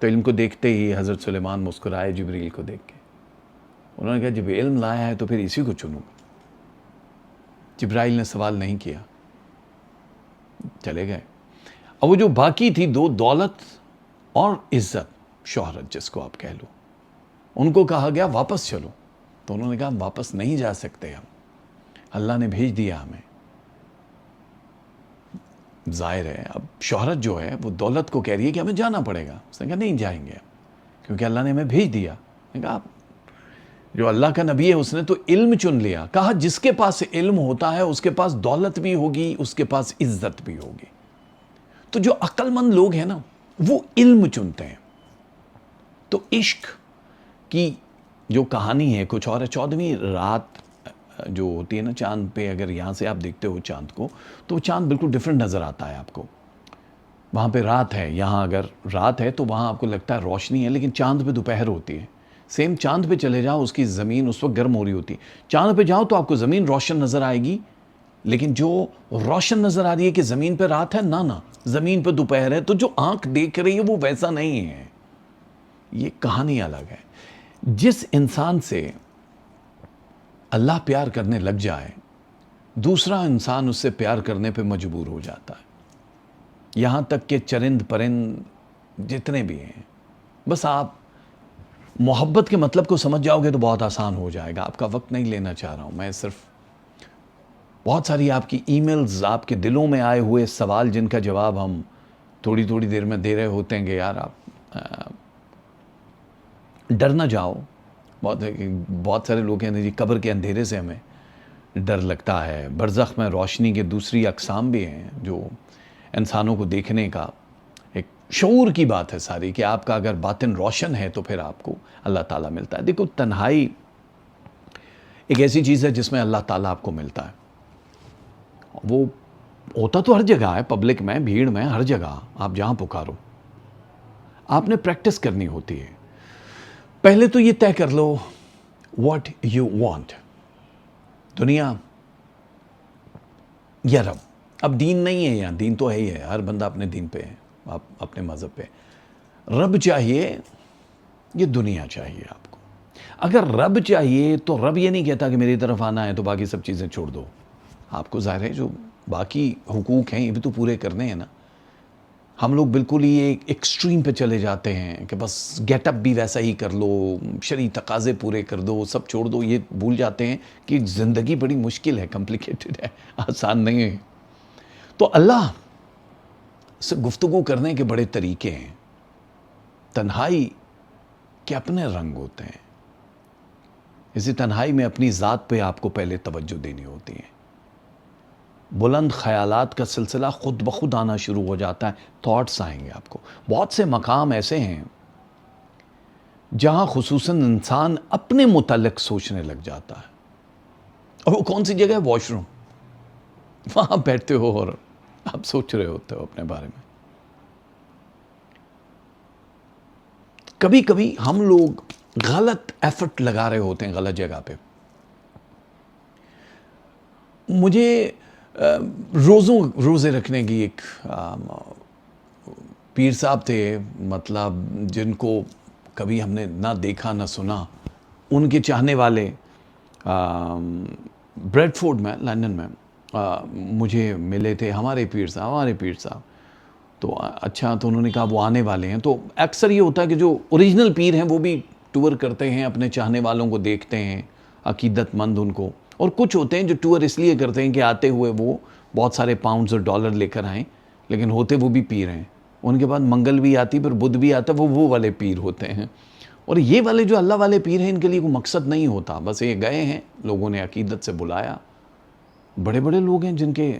تو علم کو دیکھتے ہی حضرت سلیمان مسکرائے جبریل کو دیکھ کے، انہوں نے کہا جب علم لایا ہے تو پھر اسی کو چنوں۔ جبرائیل نے سوال نہیں کیا، چلے گئے۔ اب وہ جو باقی تھی دو، دولت اور عزت، شہرت جس کو آپ کہہ لو، ان کو کہا گیا واپس چلو، تو انہوں نے کہا ہم واپس نہیں جا سکتے، ہم اللہ نے بھیج دیا ہمیں۔ ظاہر ہے اب شہرت جو ہے وہ دولت کو کہہ رہی ہے کہ ہمیں جانا پڑے گا، اس نے کہا نہیں جائیں گے کیونکہ اللہ نے ہمیں بھیج دیا۔ نے کہا جو اللہ کا نبی ہے اس نے تو علم چن لیا، کہا جس کے پاس علم ہوتا ہے اس کے پاس دولت بھی ہوگی، اس کے پاس عزت بھی ہوگی۔ تو جو عقل مند لوگ ہیں نا وہ علم چنتے ہیں۔ تو عشق کی جو کہانی ہے کچھ اور ہے۔ 14ویں رات جو ہوتی ہے نا چاند پہ، اگر یہاں سے آپ دیکھتے ہو چاند کو تو وہ چاند بالکل ڈیفرنٹ نظر آتا ہے آپ کو۔ وہاں پہ رات ہے، یہاں اگر رات ہے تو وہاں آپ کو لگتا ہے روشنی ہے، لیکن چاند پہ دوپہر ہوتی ہے۔ سیم چاند پہ چلے جاؤ، اس کی زمین اس وقت گرم ہو رہی ہوتی ہے۔ چاند پہ جاؤ تو آپ کو زمین روشن نظر آئے گی، لیکن جو روشن نظر آ رہی ہے کہ زمین پہ رات ہے، نہ زمین پہ دوپہر ہے۔ تو جو آنکھ دیکھ رہی ہے وہ ویسا نہیں ہے، یہ کہانی الگ ہے۔ جس انسان سے اللہ پیار کرنے لگ جائے، دوسرا انسان اس سے پیار کرنے پہ مجبور ہو جاتا ہے، یہاں تک کہ چرند پرند جتنے بھی ہیں۔ بس آپ محبت کے مطلب کو سمجھ جاؤ گے تو بہت آسان ہو جائے گا۔ آپ کا وقت نہیں لینا چاہ رہا ہوں، میں صرف بہت ساری آپ کی ای میلز، آپ کے دلوں میں آئے ہوئے سوال جن کا جواب ہم تھوڑی تھوڑی دیر میں دے رہے ہوتے ہیں کہ یار آپ ڈر نہ جاؤ۔ بہت سارے لوگ کہتے ہیں جی قبر کے اندھیرے سے ہمیں ڈر لگتا ہے، برزخ میں روشنی کے دوسری اقسام بھی ہیں جو انسانوں کو دیکھنے کا ایک شعور کی بات ہے ساری، کہ آپ کا اگر باطن روشن ہے تو پھر آپ کو اللہ تعالیٰ ملتا ہے۔ دیکھو تنہائی ایک ایسی چیز ہے جس میں اللہ تعالیٰ آپ کو ملتا ہے۔ وہ ہوتا تو ہر جگہ ہے، پبلک میں، بھیڑ میں، ہر جگہ آپ جہاں پکارو۔ آپ نے پریکٹس کرنی ہوتی ہے۔ پہلے تو یہ طے کر لو واٹ یو وانٹ، دنیا یا رب۔ اب دین نہیں ہے یہاں، دین تو ہے ہی ہے، ہر بندہ اپنے دین پہ ہے، آپ اپنے مذہب پہ۔ رب چاہیے یہ دنیا چاہیے آپ کو۔ اگر رب چاہیے تو رب یہ نہیں کہتا کہ میری طرف آنا ہے تو باقی سب چیزیں چھوڑ دو۔ آپ کو ظاہر ہے جو باقی حقوق ہیں یہ بھی تو پورے کرنے ہیں نا۔ ہم لوگ بالکل ہی ایک ایکسٹریم پہ چلے جاتے ہیں کہ بس گیٹ اپ بھی ویسا ہی کر لو، شرعی تقاضے پورے کر دو، سب چھوڑ دو۔ یہ بھول جاتے ہیں کہ زندگی بڑی مشکل ہے، کمپلیکیٹڈ ہے، آسان نہیں ہے۔ تو اللہ سے گفتگو کرنے کے بڑے طریقے ہیں۔ تنہائی کے اپنے رنگ ہوتے ہیں۔ اسی تنہائی میں اپنی ذات پہ آپ کو پہلے توجہ دینی ہوتی ہے۔ بلند خیالات کا سلسلہ خود بخود آنا شروع ہو جاتا ہے، تھاٹس آئیں گے آپ کو۔ بہت سے مقام ایسے ہیں جہاں خصوصاً انسان اپنے متعلق سوچنے لگ جاتا ہے، اور وہ کون سی جگہ ہے؟ Wash room. وہاں بیٹھتے ہو اور آپ سوچ رہے ہوتے ہو اپنے بارے میں۔ کبھی کبھی ہم لوگ غلط ایفرٹ لگا رہے ہوتے ہیں غلط جگہ پہ۔ مجھے روزے رکھنے کی ایک پیر صاحب تھے، مطلب جن کو کبھی ہم نے نہ دیکھا نہ سنا، ان کے چاہنے والے بریڈ فورڈ میں، لندن میں مجھے ملے تھے، ہمارے پیر صاحب۔ تو اچھا، تو انہوں نے کہا وہ آنے والے ہیں۔ تو اکثر یہ ہوتا ہے کہ جو اوریجنل پیر ہیں وہ بھی ٹور کرتے ہیں، اپنے چاہنے والوں کو دیکھتے ہیں، عقیدت مند ان کو۔ اور کچھ ہوتے ہیں جو ٹور اس لیے کرتے ہیں کہ آتے ہوئے وہ بہت سارے پاؤنڈز اور ڈالر لے کر آئیں، لیکن ہوتے وہ بھی پیر ہیں۔ ان کے بعد منگل بھی آتی، پھر بدھ بھی آتا، وہ والے پیر ہوتے ہیں۔ اور یہ والے جو اللہ والے پیر ہیں، ان کے لیے کوئی مقصد نہیں ہوتا، بس یہ گئے ہیں، لوگوں نے عقیدت سے بلایا۔ بڑے بڑے لوگ ہیں جن کے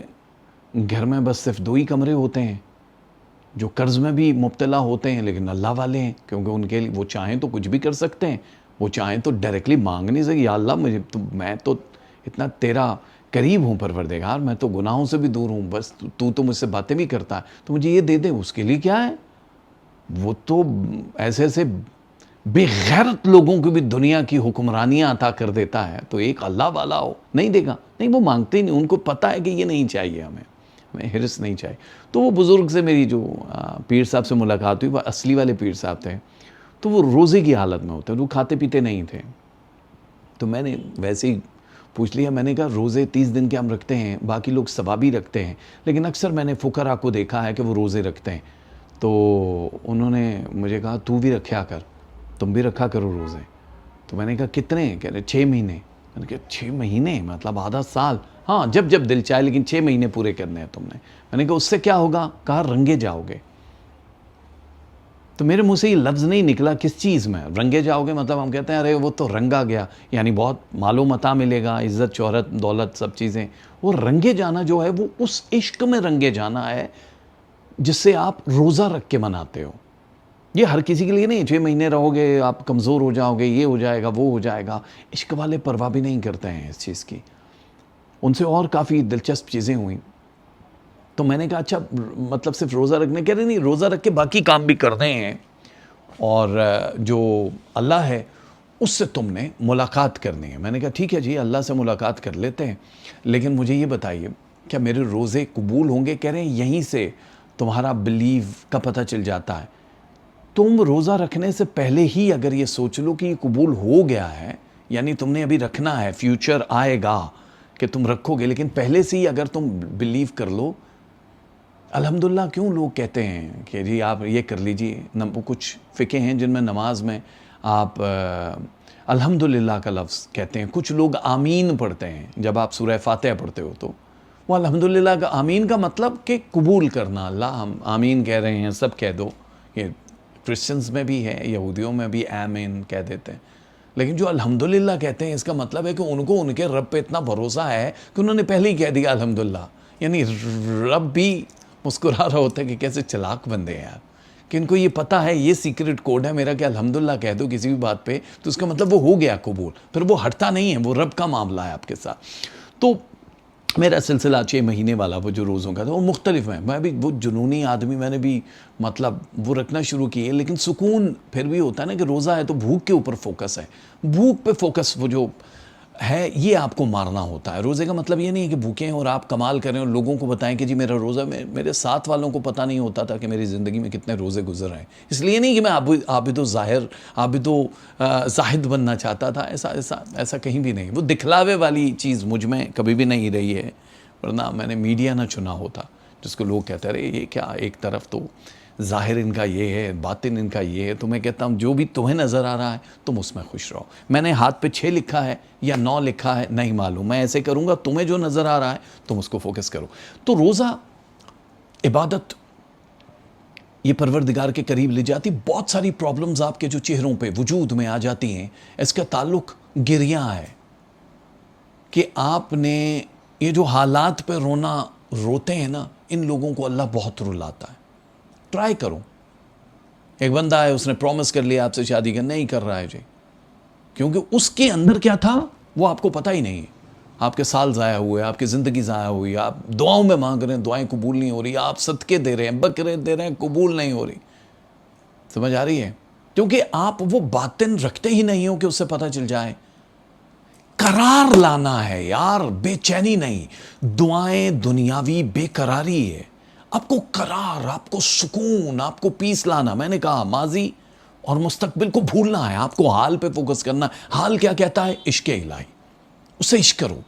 گھر میں بس صرف 2 ہی کمرے ہوتے ہیں، جو قرض میں بھی مبتلا ہوتے ہیں، لیکن اللہ والے ہیں، کیونکہ ان کے لیے وہ چاہیں تو کچھ بھی کر سکتے ہیں، وہ چاہیں تو ڈائریکٹلی مانگ نہیں سکتے، یا اللہ میں تو اتنا تیرا قریب ہوں پروردگار، میں تو گناہوں سے بھی دور ہوں، بس تو مجھ سے باتیں بھی کرتا ہے، تو مجھے یہ دے دے۔ اس کے لیے کیا ہے، وہ تو ایسے بے غیرت لوگوں کو بھی دنیا کی حکمرانیاں عطا کر دیتا ہے تو ایک اللہ والا ہو نہیں دے گا؟ نہیں، وہ مانگتے ہی نہیں، ان کو پتہ ہے کہ یہ نہیں چاہیے ہمیں ہرس نہیں چاہیے. تو وہ بزرگ سے میری جو پیر صاحب سے ملاقات ہوئی، وہ اصلی والے پیر صاحب تھے، تو وہ روزے کی حالت میں ہوتے ہیں، وہ کھاتے پیتے نہیں تھے. تو میں نے ویسے ہی پوچھ لیا، میں نے کہا روزے 30 دن کے ہم رکھتے ہیں، باقی لوگ ثوابی رکھتے ہیں، لیکن اکثر میں نے فقراء کو دیکھا ہے کہ وہ روزے رکھتے ہیں. تو انہوں نے مجھے کہا تو بھی رکھیا کر، تم بھی رکھا کرو روزے. تو میں نے کہا کتنے؟ کہہ رہے 6 مہینے. میں نے کہا 6 مہینے مطلب آدھا سال؟ ہاں، جب دل چاہے، لیکن 6 مہینے پورے کرنے ہیں تم نے. میں نے کہا اس سے کیا ہوگا؟ کہا رنگے جاؤ گے. تو میرے منہ سے یہ لفظ نہیں نکلا کس چیز میں رنگے جاؤ گے، مطلب ہم کہتے ہیں ارے وہ تو رنگا گیا، یعنی بہت مال و متاع ملے گا، عزت شہرت دولت سب چیزیں. وہ رنگے جانا جو ہے وہ اس عشق میں رنگے جانا ہے جس سے آپ روزہ رکھ کے مناتے ہو. یہ ہر کسی کے لیے نہیں. 6 مہینے رہو گے آپ کمزور ہو جاؤ گے، یہ ہو جائے گا وہ ہو جائے گا. عشق والے پرواہ بھی نہیں کرتے ہیں اس چیز کی. ان سے اور کافی دلچسپ چیزیں ہوئیں. تو میں نے کہا اچھا مطلب صرف روزہ رکھنے؟ کہہ رہے نہیں، روزہ رکھ کے باقی کام بھی کرنے ہیں، اور جو اللہ ہے اس سے تم نے ملاقات کرنی ہے. میں نے کہا ٹھیک ہے جی، اللہ سے ملاقات کر لیتے ہیں، لیکن مجھے یہ بتائیے کیا میرے روزے قبول ہوں گے؟ کہہ رہے ہیں یہیں سے تمہارا بلیو کا پتہ چل جاتا ہے. تم روزہ رکھنے سے پہلے ہی اگر یہ سوچ لو کہ یہ قبول ہو گیا ہے، یعنی تم نے ابھی رکھنا ہے، فیوچر آئے گا کہ تم رکھو گے، لیکن پہلے سے ہی اگر تم بلیو کر لو. الحمدللہ کیوں لوگ کہتے ہیں کہ جی آپ یہ کر لیجئے، کچھ فقہ ہیں جن میں نماز میں آپ الحمدللہ کا لفظ کہتے ہیں، کچھ لوگ آمین پڑھتے ہیں جب آپ سورہ فاتحہ پڑھتے ہو. تو وہ الحمدللہ کا آمین کا مطلب کہ قبول کرنا. اللہ ہم آمین کہہ رہے ہیں، سب کہہ دو. یہ کرسچنز میں بھی ہے، یہودیوں میں بھی آمین کہہ دیتے ہیں. لیکن جو الحمدللہ کہتے ہیں اس کا مطلب ہے کہ ان کو ان کے رب پہ اتنا بھروسہ ہے کہ انہوں نے پہلے ہی کہہ دیا الحمدللہ. یعنی رب بھی مسکرا رہا ہوتا ہے کہ کیسے چلاک بندے ہیں آپ، کہ ان کو یہ پتہ ہے یہ سیکرٹ کوڈ ہے میرا کہ الحمدللہ کہہ دو کسی بھی بات پہ تو اس کا مطلب وہ ہو گیا قبول. پھر وہ ہٹتا نہیں ہے، وہ رب کا معاملہ ہے آپ کے ساتھ. تو میرا سلسلہ 6 مہینے والا وہ جو روزوں کا تھا وہ مختلف ہیں. میں بھی وہ جنونی آدمی، میں نے بھی مطلب وہ رکھنا شروع کیے، لیکن سکون پھر بھی ہوتا ہے نا کہ روزہ ہے تو بھوک کے اوپر فوکس ہے، بھوک پہ فوکس وہ جو ہے یہ آپ کو مارنا ہوتا ہے. روزے کا مطلب یہ نہیں ہے کہ بھوکے ہیں اور آپ کمال کریں اور لوگوں کو بتائیں کہ جی میرا روزہ. میرے ساتھ والوں کو پتہ نہیں ہوتا تھا کہ میری زندگی میں کتنے روزے گزر رہے ہیں. اس لیے نہیں کہ میں عابد و ظاہر عابد و زاہد بننا چاہتا تھا، ایسا کہیں بھی نہیں. وہ دکھلاوے والی چیز مجھ میں کبھی بھی نہیں رہی ہے، ورنہ میں نے میڈیا نہ چنا ہوتا جس کو لوگ کہتے رہے یہ کیا، ایک طرف تو ظاہر ان کا یہ ہے، باطن ان کا یہ ہے. تو میں کہتا ہوں جو بھی تمہیں نظر آ رہا ہے تم اس میں خوش رہو. میں نے ہاتھ پہ 6 لکھا ہے یا 9 لکھا ہے نہیں معلوم، میں ایسے کروں گا. تمہیں جو نظر آ رہا ہے تم اس کو فوکس کرو. تو روزہ عبادت یہ پروردگار کے قریب لے جاتی. بہت ساری پرابلمز آپ کے جو چہروں پہ وجود میں آ جاتی ہیں، اس کا تعلق گریہ ہے کہ آپ نے یہ جو حالات پہ روتے ہیں نا، ان لوگوں کو اللہ بہت رلاتا ہے. ٹرائی کرو. ایک بندہ ہے، اس نے پرومس کر لیا آپ سے شادی کا، نہیں کر رہا ہے جی، کیونکہ اس کے اندر کیا تھا وہ آپ کو پتہ ہی نہیں ہے. آپ کے سال ضائع ہوئے، آپ کی زندگی ضائع ہوئی، آپ دعاؤں میں مانگ رہے ہیں دعائیں قبول نہیں ہو رہی، آپ صدقے دے رہے ہیں بکرے دے رہے ہیں قبول نہیں ہو رہی. سمجھ آ رہی ہے؟ کیونکہ آپ وہ باطن رکھتے ہی نہیں ہو کہ اس سے پتہ چل جائے. قرار لانا ہے یار، بے چینی نہیں. دعائیں دنیاوی بے قراری ہے. آپ کو قرار، آپ کو سکون، آپ کو پیس لانا. میں نے کہا ماضی اور مستقبل کو بھولنا ہے، آپ کو حال پہ فوکس کرنا. حال کیا کہتا ہے؟ عشق الہی. اس سے عشق کرو.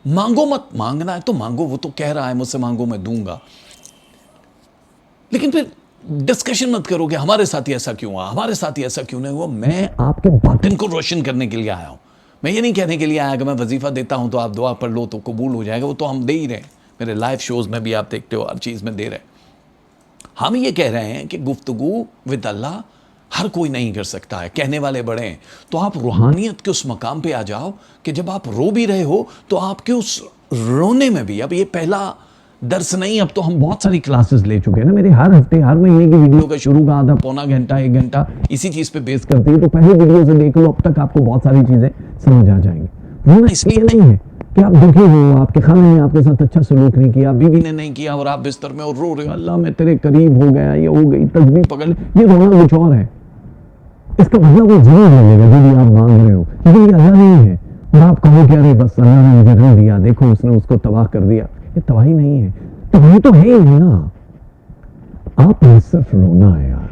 مانگو مت، مانگنا ہے تو مانگو، وہ تو کہہ رہا ہے مجھ سے مانگو میں دوں گا. لیکن پھر ڈسکشن مت کرو کہ ہمارے ساتھ ایسا کیوں ہوا، ہمارے ساتھ ایسا کیوں نہیں ہوا. میں آپ کے باطن کو روشن کرنے کے لیے آیا ہوں. میں یہ نہیں کہنے کے لیے آیا کہ میں وظیفہ دیتا ہوں تو آپ دعا پڑھ لو تو قبول ہو جائے گا. وہ تو ہم دے ہی رہے ہیں، میرے لائیو شوز میں بھی آپ دیکھتے ہو، ہر چیز میں دے رہے. ہم یہ کہہ رہے ہیں کہ گفتگو ود اللہ ہر کوئی نہیں کر سکتا ہے، کہنے والے بڑے ہیں. تو آپ روحانیت کے اس مقام پہ آ جاؤ کہ جب آپ رو بھی رہے ہو تو آپ کے اس رونے میں بھی، اب یہ پہلا درس نہیں، اب تو ہم بہت ساری کلاسز لے چکے ہیں نا. میرے ہر ہفتے ہر مہینے کی ویڈیو کا شروع کا آدھا پونا گھنٹہ 1 گھنٹہ اسی چیز پہ بیس کرتی ہے. تو پہلی ویڈیو سے دیکھ لو، اب تک آپ کو بہت ساری چیزیں سمجھ آ جائیں گی. رونا اس لیے نہیں ہے کہ آپ دکھی ہو، آپ کے خانے نے آپ کے ساتھ اچھا سلوک نہیں کیا، بیوی نے نہیں کیا، اور آپ بستر میں اور رو رہے ہو اللہ میں تیرے قریب ہو گیا، یہ ہو گئی تسبیح پکڑ. یہ رونا کچھ اور ہے. اس کا بدلہ وہ ضرور ملے گا جو بھی آپ مانگ رہے ہو، لیکن یہ اللہ نہیں ہے اور آپ کہو کہ ارے بس اللہ نے مجھے رن دیا، دیکھو اس نے اس کو تباہ کر دیا. یہ تباہی نہیں ہے، تباہی تو ہے ہی نہیں نا. آپ نے صرف رونا ہے یار،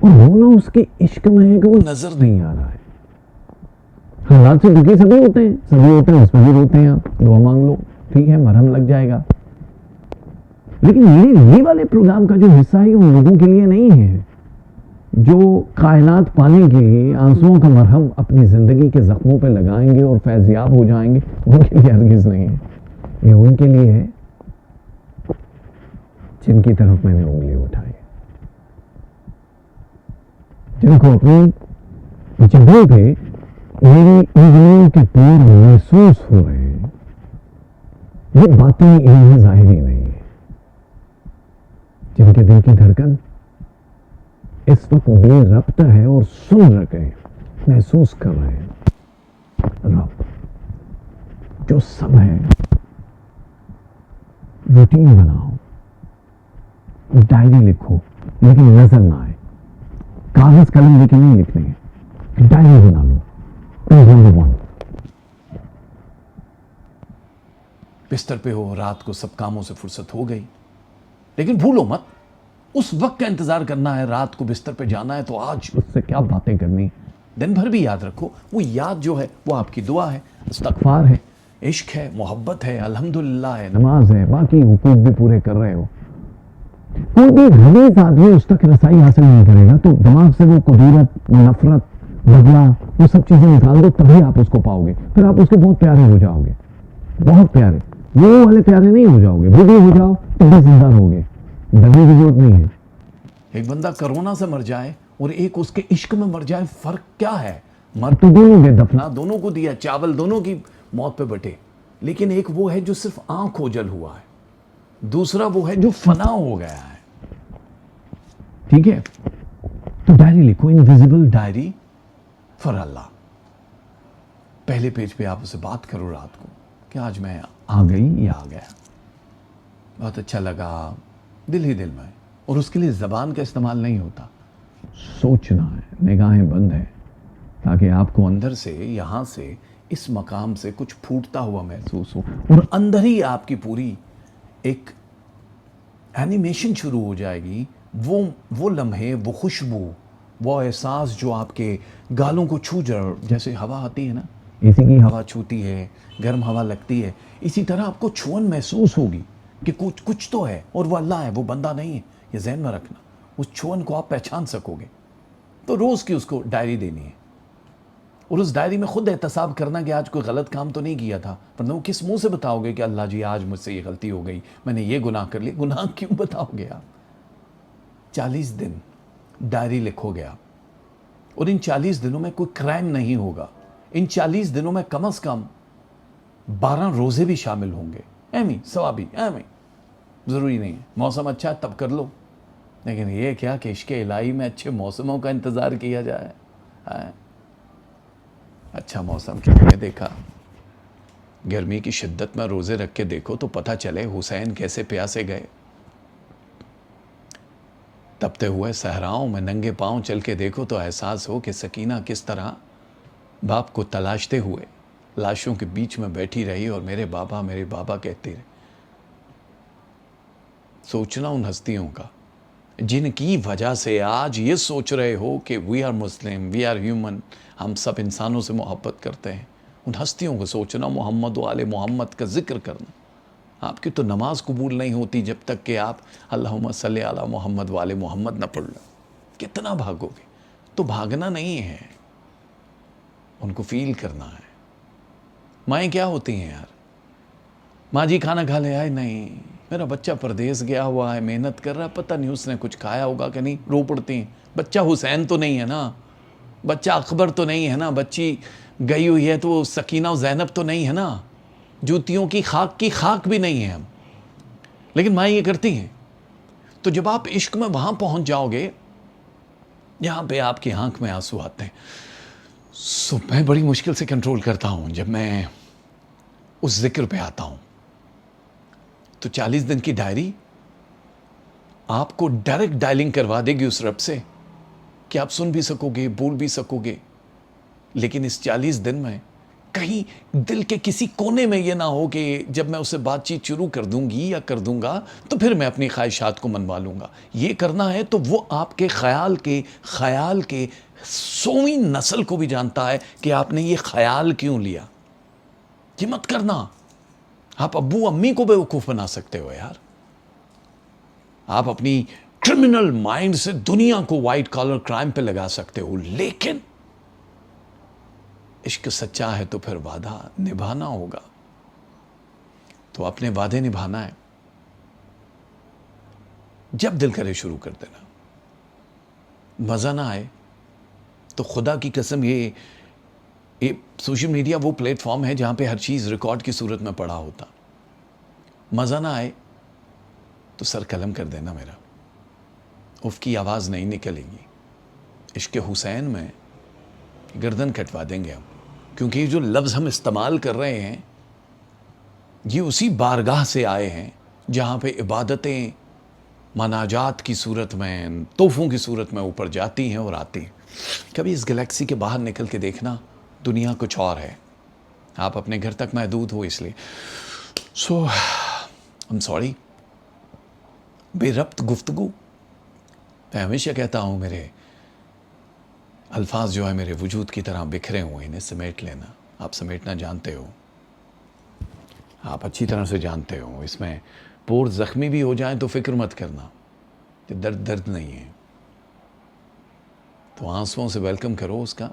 اور رونا اس کے عشق میں ہے کہ وہ نظر نہیں آ رہا ہے. حالات سے دکھی سبھی ہوتے ہیں، اس میں بھی روتے ہیں. آپ دعا مانگ لو، ٹھیک ہے، مرہم لگ جائے گا. لیکن یہ والے پروگرام کا جو حصہ ہے ان لوگوں کے لیے نہیں ہے جو کائنات پانے کے لیے آنسوؤں کا مرہم اپنی زندگی کے زخموں پہ لگائیں گے اور فیضیاب ہو جائیں گے. ان کے لیے ہرگز نہیں ہے. یہ ان کے لیے ہے جن کی طرف میں نے انگلی اٹھائی، جن کو اپنی جگہوں پہ میری انگلیوں کے پیر محسوس ہو رہے ہیں. یہ باتیں انہیں ظاہری نہیں ہے، جن کے دل کی دھڑکن اس وقت بے ربط ہے اور سن رہے ہیں، محسوس کر رہے ہیں. رب جو سب ہے، روٹین بناؤ، ڈائری لکھو لیکن نظر نہ آئے. کاغذ قلم لے کے نہیں لکھنے ہیں، ڈائری بنا لو. Page number 1. بستر پہ ہو، رات کو سب کاموں سے فرصت ہو گئی، لیکن بھولو مت اس وقت کا انتظار کرنا ہے. رات کو بستر پہ جانا ہے تو آج اس سے کیا باتیں کرنی، دن بھر بھی یاد رکھو. وہ یاد جو ہے وہ آپ کی دعا ہے، استغفار استغفار ہے، عشق ہے، محبت ہے، الحمدللہ ہے. نماز ہے، باقی حقوق بھی پورے کر رہے ہو. کوئی بھی غلیظ آدمی اس تک رسائی حاصل نہیں کرے گا تو دماغ سے وہ قدورت، نفرت، بدلہ، وہ سب چیزیں نکال دو، تبھی آپ اس کو پاؤ گے. پھر آپ اس کے بہت پیارے ہو جاؤ گے، بہت پیارے. وہ والے پیارے نہیں ہو جاؤ گے، وہ بھی ہو جاؤ تو بھی زندہ رہو گے. ڈرنے کی ضرورت نہیں ہے. ایک بندہ کرونا سے مر جائے اور ایک اس کے عشق میں مر جائے، فرق کیا ہے؟ مر تو دونوں گے دفنا. نہ دونوں کو دیا، چاول دونوں کی موت پہ بٹے. لیکن ایک وہ ہے جو صرف آنکھ اوجل ہوا ہے، دوسرا وہ ہے جو فنا ہو گیا ہے. ٹھیک ہے، تو ڈائری لکھو، انویزیبل ڈائری فار اللہ. پہلے پیج پہ آپ اسے بات کرو رات کو کہ آج میں آ گئی یہ آ گیا، بہت اچھا لگا، دل ہی دل میں. اور اس کے لیے زبان کا استعمال نہیں ہوتا، سوچنا ہے، نگاہیں بند ہے تاکہ آپ کو اندر سے، یہاں سے، اس مقام سے کچھ پھوٹتا ہوا محسوس ہو، اور اور اندر ہی آپ کی پوری ایک اینیمیشن شروع ہو جائے گی. وہ لمحے، وہ خوشبو، وہ احساس جو آپ کے گالوں کو چھو جائے. جیسے ہوا آتی ہے نا، اسی کی ہوا چھوتی ہے، گرم ہوا لگتی ہے، اسی طرح آپ کو چھون محسوس ہوگی کہ کچھ تو ہے، اور وہ اللہ ہے، وہ بندہ نہیں ہے. یہ ذہن میں رکھنا، اس چھون کو آپ پہچان سکو گے. تو روز کی اس کو ڈائری دینی ہے، اور اس ڈائری میں خود احتساب کرنا کہ آج کوئی غلط کام تو نہیں کیا تھا. ورنہ وہ کس منہ سے بتاؤ گے کہ اللہ جی آج مجھ سے یہ غلطی ہو گئی، میں نے یہ گناہ کر لیا. گناہ کیوں بتاؤ گے آپ؟ 40 دن ڈائری لکھو گے آپ، اور ان 40 دنوں میں کوئی کرائم نہیں ہوگا. ان 40 دنوں میں کم از کم 12 روزے بھی شامل ہوں گے. ایمی ثوابی، ایمی ضروری نہیں ہے موسم اچھا ہے تب کر لو، لیکن یہ کیا کہ عشق الہی میں اچھے موسموں کا انتظار کیا جائے. اچھا موسم کیا ہے دیکھا، گرمی کی شدت میں روزے رکھ کے دیکھو تو پتہ چلے حسین کیسے پیاسے گئے. تپتے ہوئے صحراؤں میں ننگے پاؤں چل کے دیکھو تو احساس ہو کہ سکینہ کس طرح باپ کو تلاشتے ہوئے لاشوں کے بیچ میں بیٹھی رہی اور میرے بابا کہتے رہے. سوچنا ان ہستیوں کا جن کی وجہ سے آج یہ سوچ رہے ہو کہ we are Muslim, we are human, ہم سب انسانوں سے محبت کرتے ہیں. ان ہستیوں کو سوچنا، محمد و آل محمد کا ذکر کرنا. آپ کی تو نماز قبول نہیں ہوتی جب تک کہ آپ اللہم صلی علی محمد و آل محمد نہ پڑھ لو. کتنا بھاگو گے؟ تو بھاگنا نہیں ہے، ان کو فیل کرنا ہے. مائیں کیا ہوتی ہیں یار؟ ماں جی کھانا کھا لے، آئے نہیں میرا بچہ پردیس گیا ہوا ہے، محنت کر رہا ہے، پتہ نہیں اس نے کچھ کھایا ہوگا کہ نہیں. رو پڑتی ہیں. بچہ حسین تو نہیں ہے نا، بچہ اکبر تو نہیں ہے نا، بچی گئی ہوئی ہے تو سکینہ و زینب تو نہیں ہے نا، جوتیوں کی خاک بھی نہیں ہے ہم. لیکن ماں یہ کرتی ہیں. تو جب آپ عشق میں وہاں پہنچ جاؤ گے یہاں پہ آپ کی آنکھ میں آنسو آتے ہیں. سو میں بڑی مشکل سے کنٹرول کرتا ہوں جب میں اس ذکر پہ آتا ہوں. تو 40 دن کی ڈائری آپ کو ڈائریکٹ ڈائلنگ کروا دے گی اس رب سے کہ آپ سن بھی سکوگے, بول بھی سکوگے, لیکن اس 40 دن میں کہیں دل کے کسی کونے میں یہ نہ ہو کہ جب میں اسے بات چیت شروع کر دوں گی یا کر دوں گا تو پھر میں اپنی خواہشات کو منوا لوں گا. یہ کرنا ہے تو وہ آپ کے خیال کے 100ویں نسل کو بھی جانتا ہے کہ آپ نے یہ خیال کیوں لیا. یہ مت کرنا. آپ ابو امی کو بیوقوف بنا سکتے ہو یار. آپ اپنی کرمنل مائنڈ سے دنیا کو وائٹ کالر کرائم پہ لگا سکتے ہو, لیکن عشق سچا ہے تو پھر وعدہ نبھانا ہوگا. تو اپنے وعدے نبھانا ہے. جب دل کرے شروع کر دینا. مزہ نہ آئے تو خدا کی قسم یہ سوشل میڈیا وہ پلیٹ فارم ہے جہاں پہ ہر چیز ریکارڈ کی صورت میں پڑا ہوتا. مزہ نہ آئے تو سر قلم کر دینا میرا. اف کی آواز نہیں نکلے گی. عشق حسین میں گردن کٹوا دیں گے ہم, کیونکہ یہ جو لفظ ہم استعمال کر رہے ہیں یہ اسی بارگاہ سے آئے ہیں جہاں پہ عبادتیں مناجات کی صورت میں, تحفوں کی صورت میں اوپر جاتی ہیں اور آتی ہیں. کبھی اس گلیکسی کے باہر نکل کے دیکھنا, دنیا کچھ اور ہے. آپ اپنے گھر تک محدود ہو اس لیے. سو I'm sorry. بے ربط گفتگو. میں ہمیشہ کہتا ہوں میرے الفاظ جو ہے میرے وجود کی طرح بکھرے ہوئے, انہیں سمیٹ لینا. آپ سمیٹنا جانتے ہو, آپ اچھی طرح سے جانتے ہو. اس میں پور زخمی بھی ہو جائیں تو فکر مت کرنا کہ درد نہیں ہے. تو آنسوؤں سے ویلکم کرو اس کا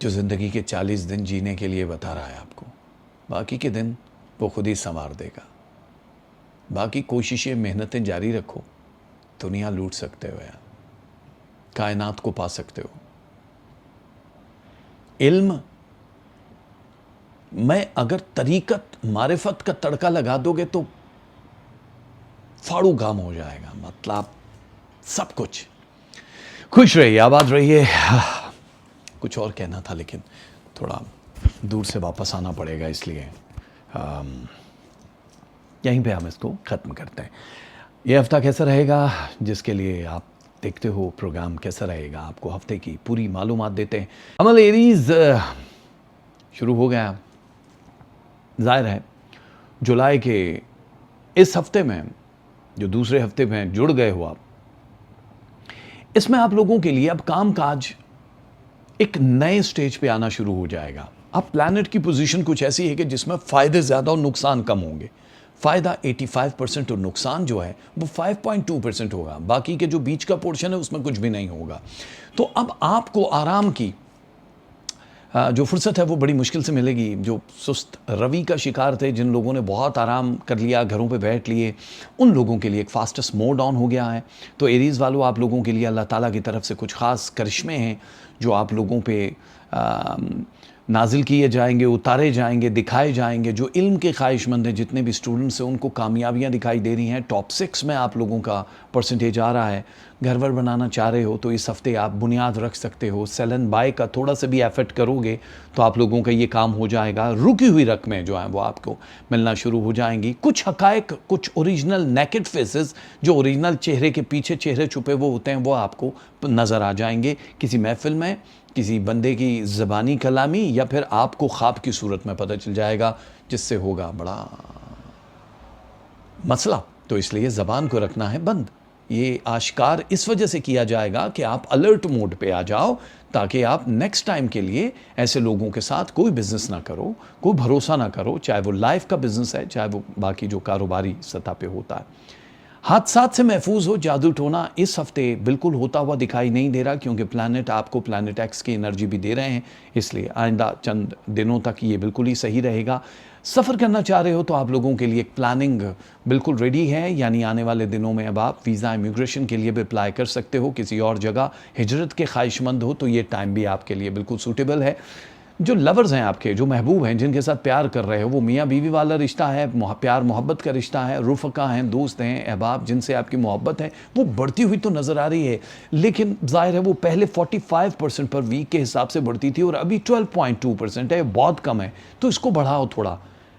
جو زندگی کے 40 دن جینے کے لیے بتا رہا ہے آپ کو. باقی کے دن وہ خود ہی سنوار دے گا. باقی کوششیں محنتیں جاری رکھو. دنیا لوٹ سکتے ہو یار, کائنات کو پا سکتے ہو. علم میں اگر طریقت معرفت کا تڑکا لگا دو گے تو فاڑو کام ہو جائے گا. مطلب سب کچھ. خوش رہیے, آباد رہیے. کچھ اور کہنا تھا لیکن تھوڑا دور سے واپس آنا پڑے گا, اس لیے یہیں پہ ہم اس کو ختم کرتے ہیں. یہ ہفتہ کیسا رہے گا جس کے لیے آپ دیکھتے ہو پروگرام, کیسا رہے گا آپ کو ہفتے کی پوری معلومات دیتے ہیں. عمل ایریز شروع ہو گیا. ظاہر ہے جولائی کے اس ہفتے میں جو دوسرے ہفتے میں جڑ گئے ہو آپ, اس میں آپ لوگوں کے لیے اب کام کاج ایک نئے سٹیج پہ آنا شروع ہو جائے گا. اب پلانٹ کی پوزیشن کچھ ایسی ہے کہ جس میں فائدے زیادہ اور نقصان کم ہوں گے. فائدہ 85% اور نقصان جو ہے وہ 5.2% ہوگا. باقی کے جو بیچ کا پورشن ہے اس میں کچھ بھی نہیں ہوگا. تو اب آپ کو آرام کی جو فرصت ہے وہ بڑی مشکل سے ملے گی. جو سست روی کا شکار تھے, جن لوگوں نے بہت آرام کر لیا, گھروں پہ بیٹھ لیے, ان لوگوں کے لیے ایک فاسٹسٹ موڈ آن ہو گیا ہے. تو ایریز والو, آپ لوگوں کے لیے اللہ تعالیٰ کی طرف سے کچھ خاص کرشمے ہیں جو آپ لوگوں پہ نازل کیے جائیں گے, اتارے جائیں گے, دکھائے جائیں گے. جو علم کے خواہش مند ہیں, جتنے بھی اسٹوڈنٹس ہیں, ان کو کامیابیاں دکھائی دے رہی ہیں. ٹاپ 6 میں آپ لوگوں کا پرسنٹیج آ رہا ہے. گھر ور بنانا چاہ رہے ہو تو اس ہفتے آپ بنیاد رکھ سکتے ہو. سیل اینڈ بائی کا تھوڑا سا بھی ایفرٹ کرو گے تو آپ لوگوں کا یہ کام ہو جائے گا. رکی ہوئی رقمیں جو ہیں وہ آپ کو ملنا شروع ہو جائیں گی. کچھ حقائق, کچھ اوریجنل نیکڈ فیسز, جو اوریجنل چہرے کے پیچھے چہرے چھپے وہ ہوتے ہیں, وہ آپ کو نظر آ جائیں گے کسی محفل میں, کسی بندے کی زبانی کلامی, یا پھر آپ کو خواب کی صورت میں پتہ چل جائے گا, جس سے ہوگا بڑا مسئلہ. تو اس لیے زبان کو رکھنا ہے بند. یہ آشکار اس وجہ سے کیا جائے گا کہ آپ الرٹ موڈ پہ آ جاؤ, تاکہ آپ نیکسٹ ٹائم کے لیے ایسے لوگوں کے ساتھ کوئی بزنس نہ کرو, کوئی بھروسہ نہ کرو, چاہے وہ لائف کا بزنس ہے, چاہے وہ باقی جو کاروباری سطح پہ ہوتا ہے. حادثات سے محفوظ ہو. جادو ٹونا اس ہفتے بالکل ہوتا ہوا دکھائی نہیں دے رہا, کیونکہ پلانٹ آپ کو پلانٹ ایکس کی انرجی بھی دے رہے ہیں. اس لیے آئندہ چند دنوں تک یہ بالکل ہی صحیح رہے گا. سفر کرنا چاہ رہے ہو تو آپ لوگوں کے لیے ایک پلاننگ بالکل ریڈی ہے. یعنی آنے والے دنوں میں اب آپ ویزا امیگریشن کے لیے بھی اپلائی کر سکتے ہو. کسی اور جگہ ہجرت کے خواہش مند ہو تو یہ ٹائم بھی آپ کے لیے بالکل سوٹیبل ہے. جو لورز ہیں آپ کے, جو محبوب ہیں, جن کے ساتھ پیار کر رہے ہو, وہ میاں بیوی والا رشتہ ہے, پیار محبت کا رشتہ ہے, رفقا ہیں, دوست ہیں, احباب, جن سے آپ کی محبت ہے, وہ بڑھتی ہوئی تو نظر آ رہی ہے. لیکن ظاہر ہے وہ پہلے 45% پر ویک کے حساب سے بڑھتی تھی, اور ابھی 12.2% ہے. بہت کم ہے. تو اس کو بڑھاؤ تھوڑا.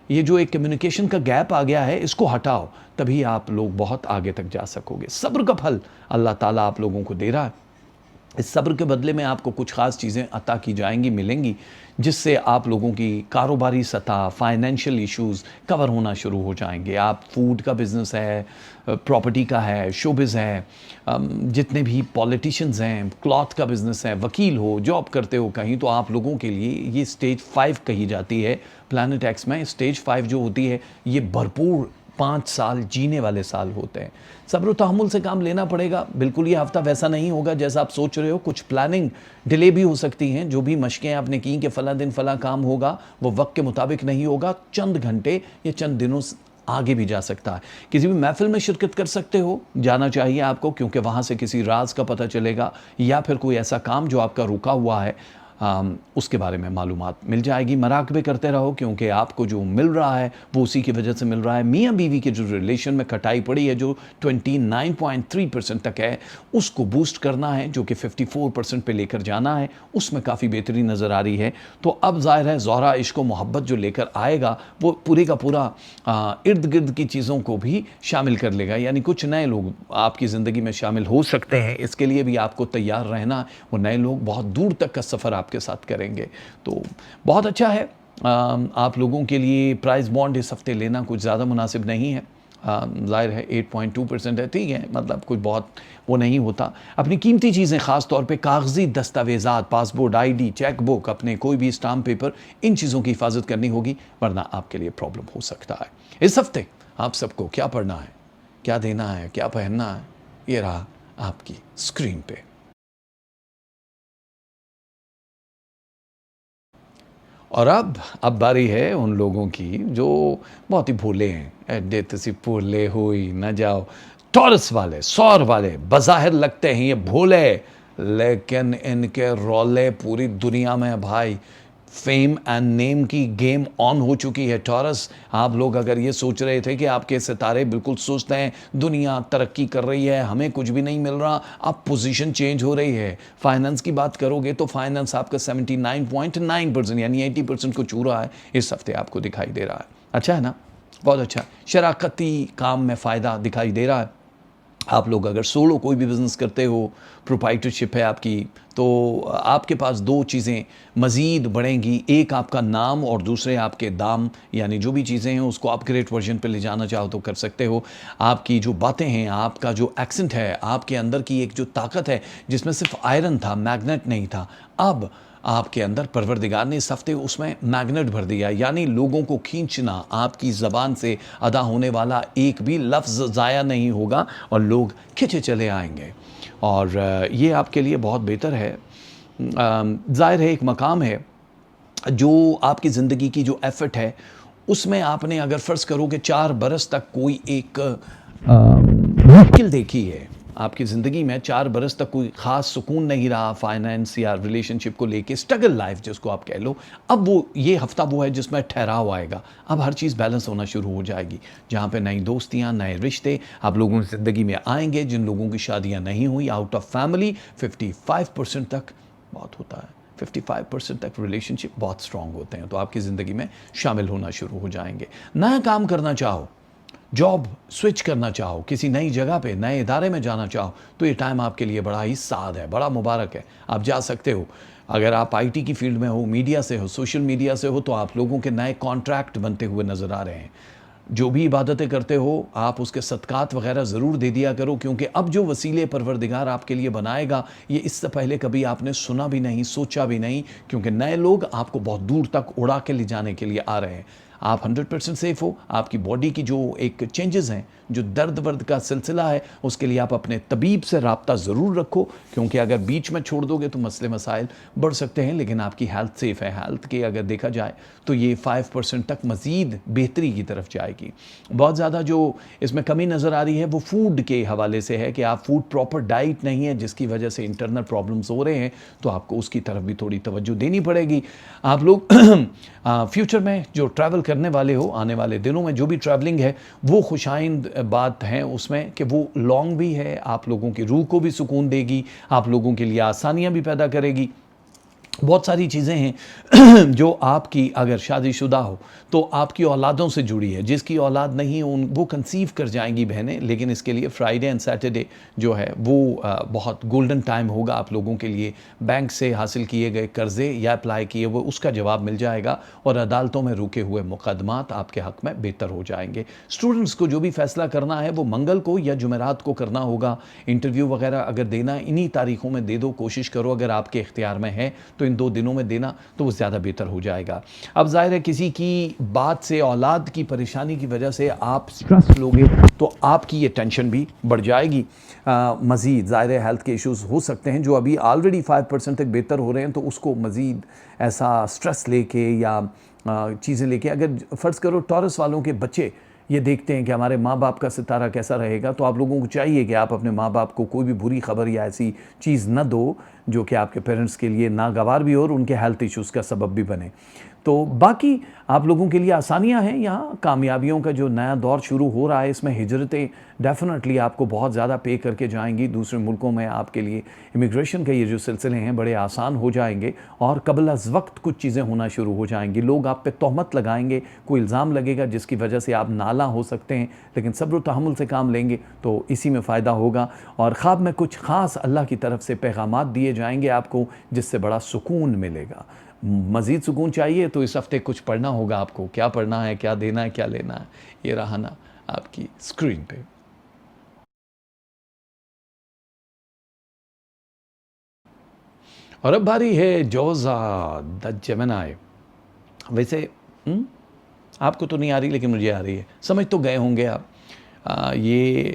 یہ جو ایک کمیونیکیشن کا گیپ آ گیا ہے, اس کو ہٹاؤ, تبھی آپ لوگ بہت آگے تک جا سکو گے. صبر کا پھل اللہ تعالیٰ آپ لوگوں کو دے رہا ہے. اس صبر کے بدلے میں آپ کو کچھ خاص چیزیں عطا کی جائیں گی، ملیں گی، جس سے آپ لوگوں کی کاروباری سطح، فائنینشیل ایشوز کور ہونا شروع ہو جائیں گے. آپ فوڈ کا بزنس ہے، پراپرٹی کا ہے، شوبز ہے، جتنے بھی پولیٹیشنز ہیں، کلاتھ کا بزنس ہے، وکیل ہو، جاب کرتے ہو کہیں، تو آپ لوگوں کے لیے یہ اسٹیج 5 کہی جاتی ہے پلانٹ ایکس میں. اسٹیج 5 جو ہوتی ہے یہ بھرپور 5 سال جینے والے سال ہوتے ہیں. صبر و تحمل سے کام لینا پڑے گا. بالکل یہ ہفتہ ویسا نہیں ہوگا جیسا آپ سوچ رہے ہو. کچھ پلاننگ ڈیلے بھی ہو سکتی ہیں. جو بھی مشقیں آپ نے کی کہ فلاں دن فلاں کام ہوگا وہ وقت کے مطابق نہیں ہوگا. چند گھنٹے یا چند دنوں آگے بھی جا سکتا ہے. کسی بھی محفل میں شرکت کر سکتے ہو، جانا چاہیے آپ کو، کیونکہ وہاں سے کسی راز کا پتہ چلے گا، یا پھر کوئی ایسا کام جو آپ کا رکا ہوا ہے اس کے بارے میں معلومات مل جائے گی. مراقبے کرتے رہو، کیونکہ آپ کو جو مل رہا ہے وہ اسی کی وجہ سے مل رہا ہے. میاں بیوی کے جو ریلیشن میں کٹائی پڑی ہے جو 29.3% تک ہے، اس کو بوسٹ کرنا ہے، جو کہ 54% پہ لے کر جانا ہے. اس میں کافی بہتری نظر آ رہی ہے. تو اب ظاہر ہے زہرہ عشق و محبت جو لے کر آئے گا وہ پورے کا پورا ارد گرد کی چیزوں کو بھی شامل کر لے گا. یعنی کچھ نئے لوگ آپ کی زندگی میں شامل ہو سکتے ہیں. اس کے لیے بھی آپ کو تیار رہنا. وہ نئے لوگ بہت دور تک کا سفر آپ کے ساتھ کریں گے. تو بہت اچھا ہے. آپ لوگوں کے لیے پرائز بانڈ اس ہفتے لینا کچھ زیادہ مناسب نہیں ہے. ظاہر ہے 8.2% ہے، ٹھیک ہے، مطلب کچھ بہت وہ نہیں ہوتا. اپنی قیمتی چیزیں، خاص طور پہ کاغذی دستاویزات، passport, I D, cheque book, اپنے کوئی بھی اسٹامپ پیپر، ان چیزوں کی حفاظت کرنی ہوگی، ورنہ آپ کے لیے پرابلم ہو سکتا ہے. اس ہفتے آپ سب کو کیا پڑھنا ہے، کیا دینا ہے، کیا پہننا ہے، یہ رہا آپ کی اسکرین پہ. اور اب باری ہے ان لوگوں کی جو بہت ہی بھولے ہیں. ایڈے تسی بھولے ہوئی نہ جاؤ. ٹورس والے، سور والے بظاہر لگتے ہیں یہ بھولے، لیکن ان کے رولے پوری دنیا میں بھائی فیم اینڈ نیم کی گیم آن ہو چکی ہے. ٹورس، آپ لوگ اگر یہ سوچ رہے تھے کہ آپ کے ستارے بالکل سست ہیں، دنیا ترقی کر رہی ہے، ہمیں کچھ بھی نہیں مل رہا، اب پوزیشن چینج ہو رہی ہے. فائننس کی بات کرو گے تو فائننس آپ کا 79.9% یعنی 80% کو چھو رہا ہے. اس ہفتے آپ کو دکھائی دے رہا ہے. اچھا ہے نا، بہت اچھا. شراکتی کام میں فائدہ دکھائی دے رہا ہے. آپ لوگ اگر سولو کوئی بھی بزنس کرتے ہو، پروپرائٹرشپ ہے آپ کی، تو آپ کے پاس دو چیزیں مزید بڑھیں گی. ایک آپ کا نام اور دوسرے آپ کے دام. یعنی جو بھی چیزیں ہیں اس کو اپ گریڈ ورژن پہ لے جانا چاہو تو کر سکتے ہو. آپ کی جو باتیں ہیں، آپ کا جو ایکسنٹ ہے، آپ کے اندر کی ایک جو طاقت ہے جس میں صرف آئرن تھا، میگنیٹ نہیں تھا، اب آپ کے اندر پروردگار نے اس ہفتے اس میں میگنیٹ بھر دیا. یعنی لوگوں کو کھینچنا، آپ کی زبان سے ادا ہونے والا ایک بھی لفظ ضائع نہیں ہوگا اور لوگ کھنچے چلے آئیں گے. اور یہ آپ کے لیے بہت بہتر ہے. ظاہر ہے ایک مقام ہے جو آپ کی زندگی کی جو ایفرٹ ہے اس میں آپ نے اگر فرض کرو کہ 4 برس تک کوئی ایک مشکل دیکھی ہے، آپ کی زندگی میں 4 برس تک کوئی خاص سکون نہیں رہا فائنینس یا ریلیشن شپ کو لے کے، اسٹرگل لائف جس کو آپ کہہ لو، اب وہ یہ ہفتہ وہ ہے جس میں ٹھہراؤ آئے گا. اب ہر چیز بیلنس ہونا شروع ہو جائے گی، جہاں پہ نئی دوستیاں، نئے رشتے آپ لوگوں کی زندگی میں آئیں گے. جن لوگوں کی شادیاں نہیں ہوئی، آؤٹ آف فیملی 55% تک بہت ہوتا ہے، 55% تک ریلیشن شپ بہت اسٹرانگ ہوتے ہیں، تو آپ کی زندگی میں شامل ہونا شروع ہو جائیں گے. نیا کام کرنا چاہو، جاب سوئچ کرنا چاہو، کسی نئی جگہ پہ نئے ادارے میں جانا چاہو، تو یہ ٹائم آپ کے لیے بڑا ہی سعد ہے، بڑا مبارک ہے. آپ جا سکتے ہو. اگر آپ آئی ٹی کی فیلڈ میں ہو، میڈیا سے ہو، سوشل میڈیا سے ہو، تو آپ لوگوں کے نئے کانٹریکٹ بنتے ہوئے نظر آ رہے ہیں. جو بھی عبادتیں کرتے ہو آپ اس کے صدقات وغیرہ ضرور دے دیا کرو، کیونکہ اب جو وسیلے پروردگار آپ کے لیے بنائے گا یہ اس سے پہلے کبھی آپ نے سنا بھی نہیں، سوچا بھی نہیں، کیونکہ نئے لوگ آپ کو بہت دور تک اڑا کے لے جانے کے لیے آ رہے ہیں. آپ 100% سیف ہو. آپ کی باڈی کی جو ایک چینجز ہیں، جو درد ورد کا سلسلہ ہے، اس کے لیے آپ اپنے طبیب سے رابطہ ضرور رکھو، کیونکہ اگر بیچ میں چھوڑ دو گے تو مسئلے مسائل بڑھ سکتے ہیں. لیکن آپ کی ہیلتھ سیف ہے. ہیلتھ کے اگر دیکھا جائے تو یہ 5% تک مزید بہتری کی طرف جائے گی. بہت زیادہ جو اس میں کمی نظر آ رہی ہے وہ فوڈ کے حوالے سے ہے کہ آپ فوڈ پراپر ڈائٹ نہیں ہے، جس کی وجہ سے انٹرنل پرابلمز ہو رہے ہیں، تو آپ کو اس کی طرف بھی تھوڑی توجہ دینی پڑے گی. آپ لوگ فیوچر میں جو ٹریول کرنے والے ہو، آنے والے دنوں میں جو بھی ٹریولنگ ہے وہ خوشائند بات ہے اس میں کہ وہ لانگ بھی ہے، آپ لوگوں کی روح کو بھی سکون دے گی، آپ لوگوں کے لیے آسانیاں بھی پیدا کرے گی. بہت ساری چیزیں ہیں جو آپ کی اگر شادی شدہ ہو تو آپ کی اولادوں سے جڑی ہے. جس کی اولاد نہیں ہے وہ کنسیو کر جائیں گی بہنیں, لیکن اس کے لیے فرائیڈے اینڈ سیٹرڈے جو ہے وہ بہت گولڈن ٹائم ہوگا آپ لوگوں کے لیے. بینک سے حاصل کیے گئے قرضے یا اپلائی کیے ہوئے اس کا جواب مل جائے گا, اور عدالتوں میں رکے ہوئے مقدمات آپ کے حق میں بہتر ہو جائیں گے. اسٹوڈنٹس کو جو بھی فیصلہ کرنا ہے وہ منگل کو یا جمعرات کو کرنا ہوگا. انٹرویو وغیرہ اگر دینا انہی تاریخوں میں دے دو, کوشش کرو اگر آپ کے اختیار میں ہے تو ان 2 دنوں میں دینا تو وہ زیادہ بہتر ہو جائے گا. اب ظاہر ہے کسی کی بات سے, اولاد کی پریشانی کی وجہ سے آپ سٹریس لوگے تو آپ کی یہ ٹینشن بھی بڑھ جائے گی. مزید ظاہر ہے ہیلتھ کے ایشوز ہو سکتے ہیں جو ابھی آلریڈی 5% تک بہتر ہو رہے ہیں, تو اس کو مزید ایسا سٹریس لے کے یا چیزیں لے کے, اگر فرض کرو ٹورس والوں کے بچے یہ دیکھتے ہیں کہ ہمارے ماں باپ کا ستارہ کیسا رہے گا, تو آپ لوگوں کو چاہیے کہ آپ اپنے ماں باپ کو کوئی بھی بری خبر یا ایسی چیز نہ دو جو کہ آپ کے پیرنٹس کے لیے ناگوار بھی ہو اور ان کے ہیلتھ ایشوز کا سبب بھی بنے. تو باقی آپ لوگوں کے لیے آسانیاں ہیں. یہاں کامیابیوں کا جو نیا دور شروع ہو رہا ہے, اس میں ہجرتیں ڈیفینیٹلی آپ کو بہت زیادہ پے کر کے جائیں گی. دوسرے ملکوں میں آپ کے لیے امیگریشن کے یہ جو سلسلے ہیں بڑے آسان ہو جائیں گے, اور قبل از وقت کچھ چیزیں ہونا شروع ہو جائیں گی. لوگ آپ پہ تہمت لگائیں گے, کوئی الزام لگے گا جس کی وجہ سے آپ نالاں ہو سکتے ہیں, لیکن صبر و تحمل سے کام لیں گے تو اسی میں فائدہ ہوگا. اور خواب میں کچھ خاص اللہ کی طرف سے پیغامات دیے جائیں گے آپ کو, جس سے بڑا سکون ملے گا. مزید سکون چاہیے تو اس ہفتے کچھ پڑھنا ہوگا آپ کو. کیا پڑھنا ہے, کیا دینا ہے, کیا لینا ہے, یہ رہا نا آپ کی اسکرین پہ. اور اب باری ہے جوزا دا جیمنائی. ویسے آپ کو تو نہیں آ رہی لیکن مجھے آ رہی ہے, سمجھ تو گئے ہوں گے آپ. یہ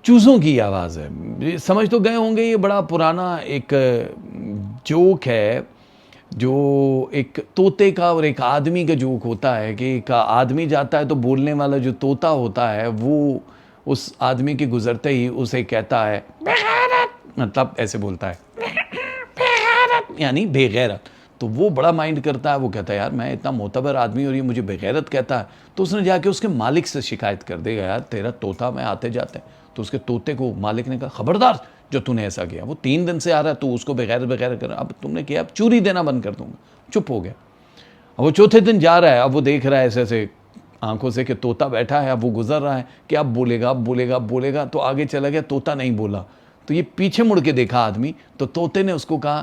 چوزوں کی آواز ہے, سمجھ تو گئے ہوں گے. یہ بڑا پرانا ایک جوک ہے جو ایک طوطے کا اور ایک آدمی کا جوک ہوتا ہے, کہ ایک آدمی جاتا ہے تو بولنے والا جو طوطا ہوتا ہے وہ اس آدمی کے گزرتے ہی اسے کہتا ہے بغیرت, مطلب ایسے بولتا ہے بغیرت یعنی بے غیرت. تو وہ بڑا مائنڈ کرتا ہے, وہ کہتا ہے یار میں اتنا معتبر آدمی اور یہ مجھے بے غیرت کہتا ہے. تو اس نے جا کے اس کے مالک سے شکایت کر دے گا, یار تیرا طوطا میں آتے جاتے ہیں. تو اس کے طوطے کو مالک نے کہا خبردار جو تو نے ایسا کیا, وہ 3 دن سے آ رہا ہے تو اس کو بغیر کر رہا, اب تم نے کیا اب چوری دینا بند کر دوں گا. چپ ہو گیا. اب وہ چوتھے دن جا رہا ہے, اب وہ دیکھ رہا ہے ایسے ایسے آنکھوں سے کہ طوطا بیٹھا ہے, اب وہ گزر رہا ہے کہ اب بولے گا اب بولے گا اب بولے گا. تو آگے چلا گیا, طوطا نہیں بولا. تو یہ پیچھے مڑ کے دیکھا آدمی, تو طوطے نے اس کو کہا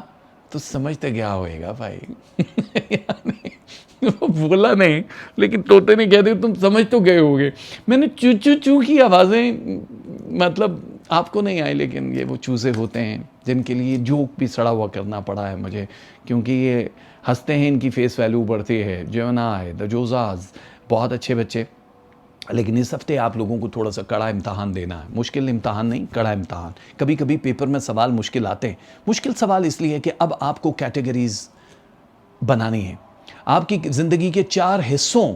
تو سمجھتے کیا ہوئے گا بھائی. وہ بولا نہیں لیکن طوطے نے کہہ دیا تم سمجھ تو گئے ہوگے. میں نے چو چو چو کی آوازیں, مطلب آپ کو نہیں آئی, لیکن یہ وہ چوزے ہوتے ہیں جن کے لیے جوک بھی سڑا ہوا کرنا پڑا ہے مجھے, کیونکہ یہ ہنستے ہیں ان کی فیس ویلیو بڑھتی ہے. جیمنائی دا جوزاز بہت اچھے بچے, لیکن اس ہفتے آپ لوگوں کو تھوڑا سا کڑا امتحان دینا ہے. مشکل امتحان نہیں, کڑا امتحان. کبھی کبھی پیپر میں سوال مشکل آتے ہیں. مشکل سوال اس لیے کہ اب آپ کو کیٹیگریز بنانی ہے. آپ کی زندگی کے 4 حصوں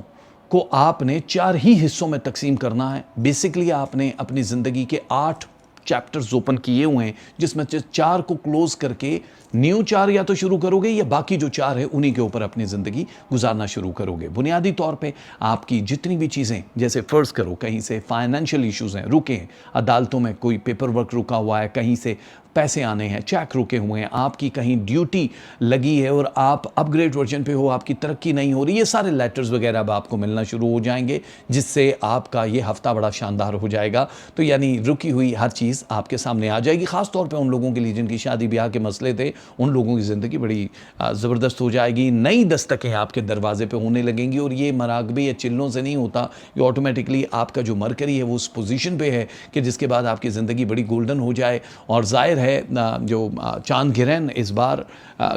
کو آپ نے 4 ہی حصوں میں تقسیم کرنا ہے. بیسکلی آپ نے اپنی زندگی کے 8 چیپٹرز اوپن کیے ہوئے ہیں, جس میں 4 کو کلوز کر کے نیو 4 یا تو شروع کرو گے, یا باقی جو 4 ہے انہی کے اوپر اپنی زندگی گزارنا شروع کرو گے. بنیادی طور پہ آپ کی جتنی بھی چیزیں, جیسے فرض کرو کہیں سے فائنینشیل ایشوز ہیں, رکے ہیں, عدالتوں میں کوئی پیپر ورک رکا ہوا ہے, کہیں سے پیسے آنے ہیں, چیک رکے ہوئے ہیں, آپ کی کہیں ڈیوٹی لگی ہے اور آپ اپ گریڈ ورژن پہ ہو, آپ کی ترقی نہیں ہو رہی, یہ سارے لیٹرز وغیرہ اب آپ کو ملنا شروع ہو جائیں گے, جس سے آپ کا یہ ہفتہ بڑا شاندار ہو جائے گا. تو یعنی رکی ہوئی ہر چیز آپ کے سامنے آ جائے گی. خاص طور پہ ان لوگوں کے لیے جن کی شادی بیاہ کے مسئلے تھے, ان لوگوں کی زندگی بڑی زبردست ہو جائے گی. نئی دستکیں آپ کے دروازے پہ ہونے لگیں گی, اور یہ مراقبے یا چلوں سے نہیں ہوتا, یہ آٹومیٹکلی آپ کا جو مرکری ہے وہ اس پوزیشن پہ ہے کہ جس کے بعد آپ کی زندگی بڑی گولڈن ہو جائے. اور ظاہر ہے جو چاند گرہن اس بار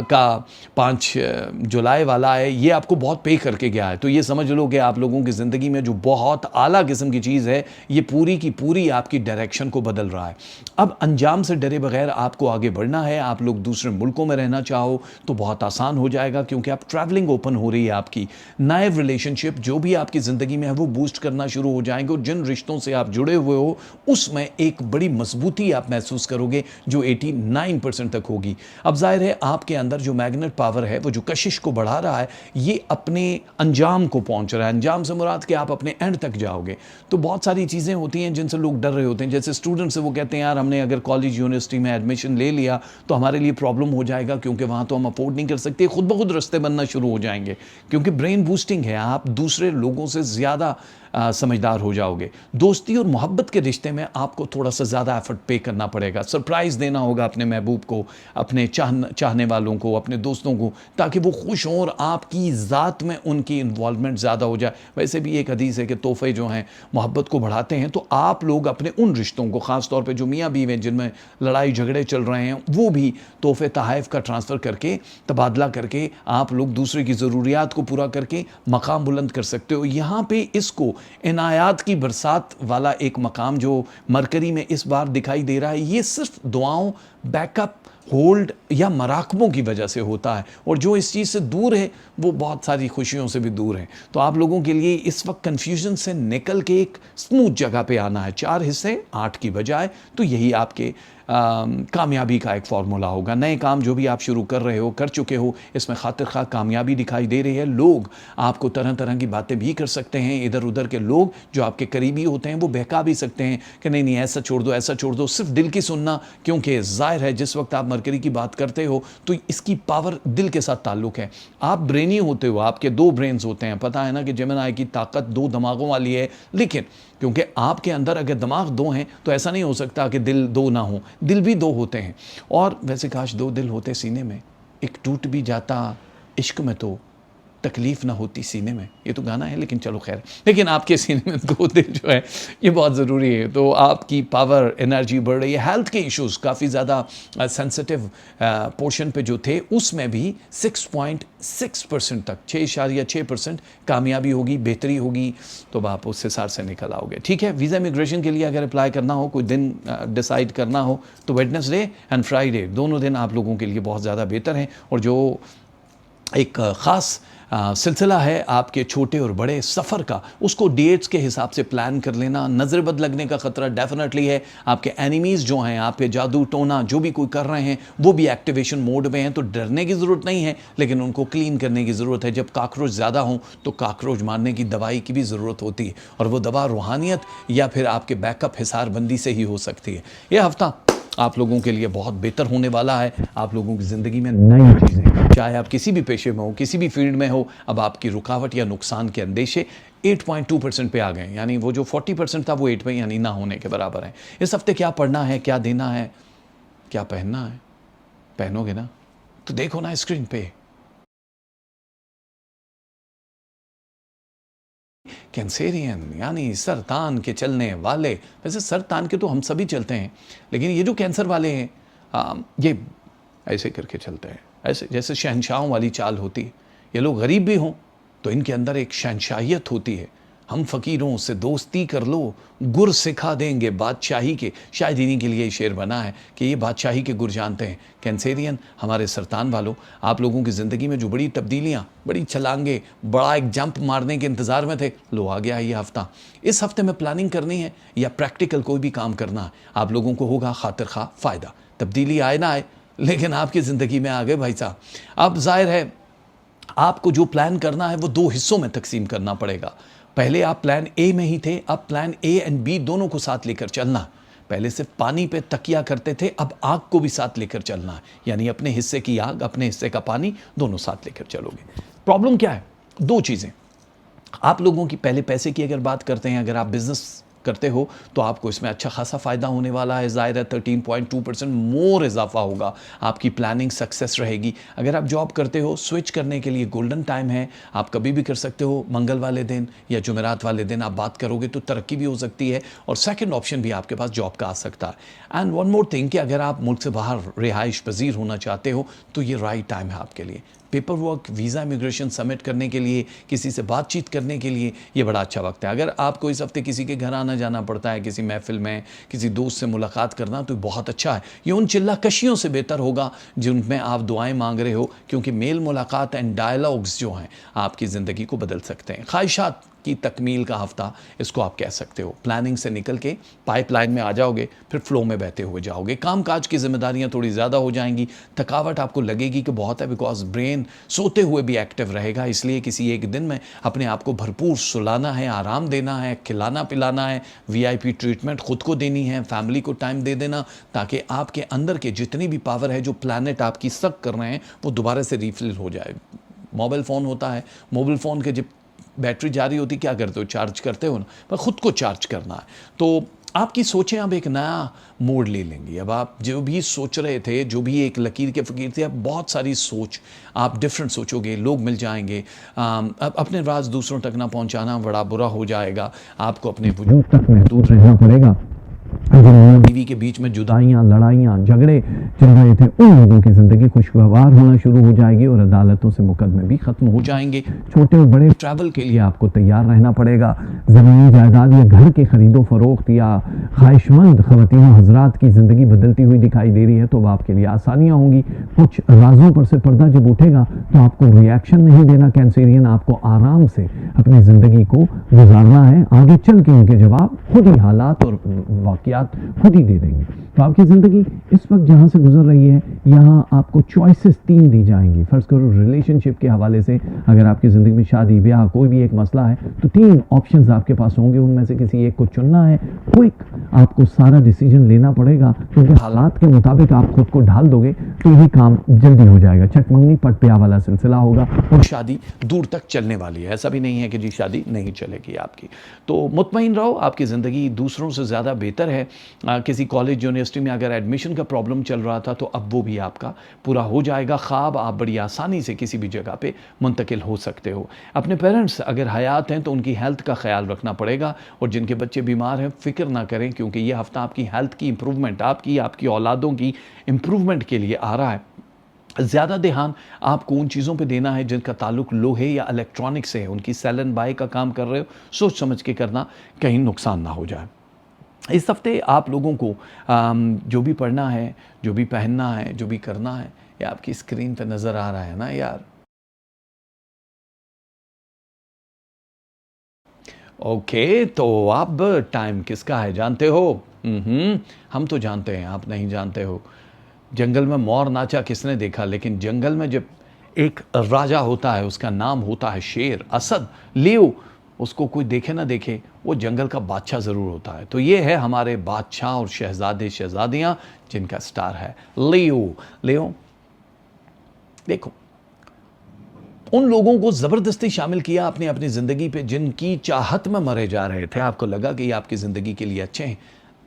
کا 5 جولائی والا ہے, یہ آپ کو بہت پے کر کے گیا ہے. تو یہ سمجھ لو کہ آپ لوگوں کی زندگی میں جو بہت اعلیٰ قسم کی چیز ہے, یہ پوری کی پوری آپ کی ڈائریکشن کو بدل رہا ہے. اب انجام سے ڈرے بغیر آپ کو آگے بڑھنا ہے. آپ لوگ دوسرے ملکوں میں رہنا چاہو تو بہت آسان ہو جائے گا, کیونکہ آپ ٹریولنگ اوپن ہو رہی ہے آپ کی. نئے ریلیشن شپ جو بھی آپ کی زندگی میں ہے وہ بوسٹ کرنا شروع ہو جائیں گے, اور جن رشتوں سے آپ جڑے ہوئے ہو اس میں ایک بڑی مضبوطی آپ محسوس کرو گے, جو 89% تک ہوگی. اب ظاہر ہے آپ کے اندر جو میگنیٹ پاور ہے وہ جو کشش کو بڑھا رہا ہے یہ اپنے انجام کو پہنچ رہا ہے. انجام سے مراد کہ آپ اپنے اینڈ تک جاؤ گے. تو بہت ساری چیزیں ہوتی ہیں جن سے لوگ ڈر رہے ہوتے ہیں. جیسے اسٹوڈنٹ سے وہ کہتے ہیں یار ہم نے اگر کالج یونیورسٹی میں ایڈمیشن لے لیا تو ہمارے لیے پرابلم ہو جائے گا کیونکہ وہاں تو ہم افورڈ نہیں کر سکتے. خود بخود رستے بننا شروع ہو جائیں گے کیونکہ برین بوسٹنگ ہے. آپ دوسرے لوگوں سے زیادہ سمجھدار ہو جاؤ گے. دوستی اور محبت کے رشتے میں آپ کو تھوڑا سا زیادہ ایفرٹ پے کرنا پڑے گا. سرپرائز دینا ہوگا اپنے محبوب کو, اپنے چاہنے والوں کو, اپنے دوستوں کو, تاکہ وہ خوش ہوں اور آپ کی ذات میں ان کی انوالومنٹ زیادہ ہو جائے. ویسے بھی ایک حدیث ہے کہ تحفے جو ہیں محبت کو بڑھاتے ہیں. تو آپ لوگ اپنے ان رشتوں کو, خاص طور پہ جو میاں بیوی ہیں جن میں لڑائی جھگڑے چل رہے ہیں, وہ بھی تحفے تحائف کا ٹرانسفر کر کے, تبادلہ کر کے آپ لوگ دوسرے کی ضروریات کو پورا کر کے مقام بلند کر سکتے ہو. یہاں پہ اس کو عنایات کی برسات والا ایک مقام جو مرکری میں اس بار دکھائی دے رہا ہے, یہ صرف دعاؤں, بیک اپ, ہولڈ یا مراقبوں کی وجہ سے ہوتا ہے. اور جو اس چیز سے دور ہے وہ بہت ساری خوشیوں سے بھی دور ہیں. تو آپ لوگوں کے لیے اس وقت کنفیوژن سے نکل کے ایک سموتھ جگہ پہ آنا ہے. 4 حصے 8 کی بجائے, تو یہی آپ کے کامیابی کا ایک فارمولا ہوگا. نئے کام جو بھی آپ شروع کر رہے ہو, کر چکے ہو, اس میں خاطر خواہ کامیابی دکھائی دے رہی ہے. لوگ آپ کو طرح طرح کی باتیں بھی کر سکتے ہیں. ادھر ادھر کے لوگ جو آپ کے قریبی ہوتے ہیں وہ بہکا بھی سکتے ہیں کہ نہیں نہیں ایسا چھوڑ دو, ایسا چھوڑ دو. صرف دل کی سننا, کیونکہ ظاہر ہے جس وقت آپ مرکری کی بات کرتے ہو تو اس کی پاور دل کے ساتھ تعلق ہے. آپ برینی ہوتے ہو, آپ کے 2 برینز ہوتے ہیں. پتہ ہے نا کہ جیمنائی کی طاقت 2 دماغوں والی ہے, لیکن کیونکہ آپ کے اندر اگر دماغ 2 ہیں تو ایسا نہیں ہو سکتا کہ دل 2 نہ ہوں. دل بھی 2 ہوتے ہیں. اور ویسے کاش 2 دل ہوتے سینے میں, ایک ٹوٹ بھی جاتا عشق میں تو تکلیف نہ ہوتی سینے میں. یہ تو گانا ہے لیکن چلو خیر. لیکن آپ کے سینے میں 2 دل جو ہے یہ بہت ضروری ہے. تو آپ کی پاور, انرجی بڑھ رہی ہے. ہیلتھ کے ایشوز کافی زیادہ سینسٹیو پورشن پہ جو تھے اس میں بھی 6.6% تک 6.6% کامیابی ہوگی, بہتری ہوگی. تو آپ اس حساب سے نکل آؤ گے. ٹھیک ہے, ویزا امیگریشن کے لیے اگر اپلائی کرنا ہو, کوئی دن ڈیسائیڈ کرنا ہو تو ویڈنسڈے اینڈ فرائیڈے دونوں دن آپ لوگوں کے لیے بہت زیادہ بہتر ہیں. اور جو ایک خاص سلسلہ ہے آپ کے چھوٹے اور بڑے سفر کا, اس کو ڈیٹس کے حساب سے پلان کر لینا. نظر بد لگنے کا خطرہ ڈیفینیٹلی ہے. آپ کے اینیمیز جو ہیں, آپ کے جادو ٹونا جو بھی کوئی کر رہے ہیں وہ بھی ایکٹیویشن موڈ میں ہیں. تو ڈرنے کی ضرورت نہیں ہے, لیکن ان کو کلین کرنے کی ضرورت ہے. جب کاکروچ زیادہ ہوں تو کاکروچ مارنے کی دوائی کی بھی ضرورت ہوتی ہے, اور وہ دوا روحانیت یا پھر آپ کے بیک اپ حصار بندی سے ہی ہو سکتی ہے. یہ ہفتہ آپ لوگوں کے لیے بہت بہتر ہونے والا ہے. آپ لوگوں کی زندگی میں نئی چیزیں, چاہے آپ کسی بھی پیشے میں ہو, کسی بھی فیلڈ میں ہو, اب آپ کی رکاوٹ یا نقصان کے اندیشے 8.2% پہ آ گئے. یعنی وہ جو 40% تھا وہ 8 پہ یعنی نہ ہونے کے برابر ہے. اس ہفتے کیا پڑھنا ہے, کیا دینا ہے, کیا پہننا ہے, پہنو گے نا تو دیکھو نا اسکرین پہ. کینسیرین یعنی سرطان کے چلنے والے. ویسے سرطان کے تو ہم سبھی چلتے ہیں, لیکن یہ جو کینسر والے ہیں یہ ایسے کر کے چلتے ہیں, ایسے جیسے شہنشاہوں والی چال ہوتی ہے. یہ لوگ غریب بھی ہوں تو ان کے اندر ایک شہنشاہیت ہوتی ہے. ہم فقیروں سے دوستی کر لو, گر سکھا دیں گے بادشاہی کے. شاید انہی کے لیے یہ شعر بنا ہے کہ یہ بادشاہی کے گر جانتے ہیں. کینسیرین ہمارے سرطان والوں, آپ لوگوں کی زندگی میں جو بڑی تبدیلیاں, بڑی چھلانگیں, بڑا ایک جمپ مارنے کے انتظار میں تھے, لو آ گیا یہ ہفتہ. اس ہفتے میں پلاننگ کرنی ہے یا پریکٹیکل کوئی بھی کام کرنا ہے, آپ لوگوں کو ہوگا خاطر خواہ فائدہ. تبدیلی آئے نہ آئے لیکن آپ کی زندگی میں آ گئے بھائی صاحب. اب ظاہر ہے آپ کو جو پلان کرنا ہے وہ 2 حصوں میں تقسیم کرنا پڑے گا. پہلے آپ پلان اے میں ہی تھے, اب پلان اے اینڈ بی دونوں کو ساتھ لے کر چلنا. پہلے صرف پانی پہ تکیہ کرتے تھے, اب آگ کو بھی ساتھ لے کر چلنا ہے. یعنی اپنے حصے کی آگ, اپنے حصے کا پانی دونوں ساتھ لے کر چلو گے. پرابلم کیا ہے؟ 2 چیزیں. آپ لوگوں کی پہلے پیسے کی اگر بات کرتے ہیں, اگر آپ بزنس کرتے ہو تو آپ کو اس میں اچھا خاصا فائدہ ہونے والا ہے. ظاہر ہے 13.2% مور اضافہ ہوگا, آپ کی پلاننگ سکسیس رہے گی. اگر آپ جاب کرتے ہو, سوئچ کرنے کے لیے گولڈن ٹائم ہے, آپ کبھی بھی کر سکتے ہو. منگل والے دن یا جمعرات والے دن آپ بات کرو گے تو ترقی بھی ہو سکتی ہے, اور سیکنڈ آپشن بھی آپ کے پاس جاب کا آ سکتا ہے. اینڈ ون مور تھنگ کہ اگر آپ ملک سے باہر رہائش پذیر ہونا چاہتے ہو تو یہ رائٹ ٹائم ہے آپ کے لیے. Paper work, visa immigration submit کرنے کے لیے, کسی سے بات چیت کرنے کے لیے یہ بڑا اچھا وقت ہے. اگر آپ کو اس ہفتے کسی کے گھر آنا جانا پڑتا ہے, کسی محفل میں کسی دوست سے ملاقات کرنا, تو بہت اچھا ہے. یہ ان چلہ کشیوں سے بہتر ہوگا جن میں آپ دعائیں مانگ رہے ہو, کیونکہ میل ملاقات اینڈ ڈائلاگز جو ہیں آپ کی زندگی کو بدل سکتے ہیں. خواہشات کی تکمیل کا ہفتہ اس کو آپ کہہ سکتے ہو. پلاننگ سے نکل کے پائپ لائن میں آ جاؤ گے, پھر فلو میں بہتے ہوئے جاؤ گے. کام کاج کی ذمہ داریاں تھوڑی زیادہ ہو جائیں گی, تھکاوٹ آپ کو لگے گی کہ بہت ہے, بیکاز برین سوتے ہوئے بھی ایکٹیو رہے گا. اس لیے کسی ایک دن میں اپنے آپ کو بھرپور سلانا ہے, آرام دینا ہے, کھلانا پلانا ہے, وی آئی پی ٹریٹمنٹ خود کو دینی ہے, فیملی کو ٹائم دے دینا, تاکہ آپ کے اندر کے جتنی بھی پاور ہے جو پلانٹ آپ کی سک کر رہے ہیں وہ دوبارہ سے ریفل ہو جائے. موبائل فون ہوتا ہے, موبائل فون کے جب بیٹری جاری ہوتی کیا کرتے ہو, چارج کرتے ہو نا, پر خود کو چارج کرنا ہے. تو آپ کی سوچیں اب ایک نیا موڑ لے لیں گی. اب آپ جو بھی سوچ رہے تھے, جو بھی ایک لکیر کے فقیر تھے, اب بہت ساری سوچ آپ ڈیفرنٹ سوچو گے, لوگ مل جائیں گے. اب اپنے راز دوسروں تک نہ پہنچانا بڑا برا ہو جائے گا. آپ کو اپنے وجود تک محدود رہنا پڑے گا. بیوی کے بیچ میں جدائیاں, لڑائیاں, جھگڑے چل رہے تھے, ان لوگوں کی زندگی خوشگوار ہونا شروع ہو جائے گی اور عدالتوں سے مقدمے بھی ختم ہو جائیں گے. چھوٹے اور بڑے ٹریول کے لیے آپ کو تیار رہنا پڑے گا. زمینی جائیداد یا گھر کے خرید و فروخت یا خواہش مند خواتین و حضرات کی زندگی بدلتی ہوئی دکھائی دے رہی ہے, تو آپ کے لیے آسانیاں ہوں گی. کچھ رازوں پر سے پردہ جب اٹھے گا تو آپ کو ریاکشن نہیں دینا کینسیرین, آپ کو آرام سے اپنی زندگی کو گزارنا ہے. آگے چل کے ان کے جواب خود ہی حالات اور واقعات خود ہی دے دیں گے. تو آپ کی زندگی اس وقت جہاں سے گزر رہی ہے, یہاں آپ کو چوائسز 3 دی جائیں گی. فرض کرو ریلیشن شپ کے حوالے سے اگر آپ کی زندگی میں شادی بیاہ کوئی بھی ایک مسئلہ ہے, تو 3 آپشنز آپ کے پاس ہوں گے. ان میں سے کسی ایک کو چننا ہے. کوئک آپ کو سارا ڈیسیجن لینا پڑے گا, کیونکہ حالات کے مطابق آپ خود کو ڈھال دو گے تو یہی کام جلدی ہو جائے گا. چٹ منگنی پٹ پیا والا سلسلہ ہوگا اور شادی دور تک چلنے والی ہے. ایسا بھی نہیں ہے کہ جی شادی نہیں چلے گی آپ کی. تو مطمئن رہو, آپ کی زندگی دوسروں سے زیادہ بہتر ہے. کسی کالج یونیورسٹی میں اگر ایڈمیشن کا پرابلم چل رہا تھا تو اب وہ بھی آپ کا پورا ہو جائے گا. خواب آپ بڑی آسانی سے کسی بھی جگہ پہ منتقل ہو سکتے ہو. اپنے پیرنٹس اگر حیات ہیں تو ان کی ہیلتھ کا خیال رکھنا پڑے گا, اور جن کے بچے بیمار ہیں فکر نہ کریں, کیونکہ یہ ہفتہ آپ کی ہیلتھ کی امپروومنٹ, آپ کی اولادوں کی امپروومنٹ کے لیے آ رہا ہے. زیادہ دھیان آپ کو ان چیزوں پہ دینا ہے جن کا تعلق لوہے یا الیکٹرانک سے ہے. ان کی سیل اینڈ بائی کا کام کر رہے ہو, سوچ سمجھ کے کرنا, کہیں نقصان نہ ہو جائے. اس ہفتے آپ لوگوں کو جو بھی پڑھنا ہے, جو بھی پہننا ہے, جو بھی کرنا ہے, یہ آپ کی اسکرین پہ نظر آ رہا ہے نا یار. اوکے, تو اب ٹائم کس کا ہے جانتے ہو؟ ہم تو جانتے ہیں, آپ نہیں جانتے ہو. جنگل میں مور ناچا کس نے دیکھا, لیکن جنگل میں جب ایک راجہ ہوتا ہے, اس کا نام ہوتا ہے شیر, اسد, لیو, اس کو کوئی دیکھے نہ دیکھے, وہ جنگل کا بادشاہ ضرور ہوتا ہے. تو یہ ہے ہمارے بادشاہ اور شہزادے شہزادیاں جن کا سٹار ہے لیو. لیو دیکھو, ان لوگوں کو زبردستی شامل کیا اپنی زندگی پہ جن کی چاہت میں مرے جا رہے تھے. آپ کو لگا کہ یہ آپ کی زندگی کے لیے اچھے ہیں.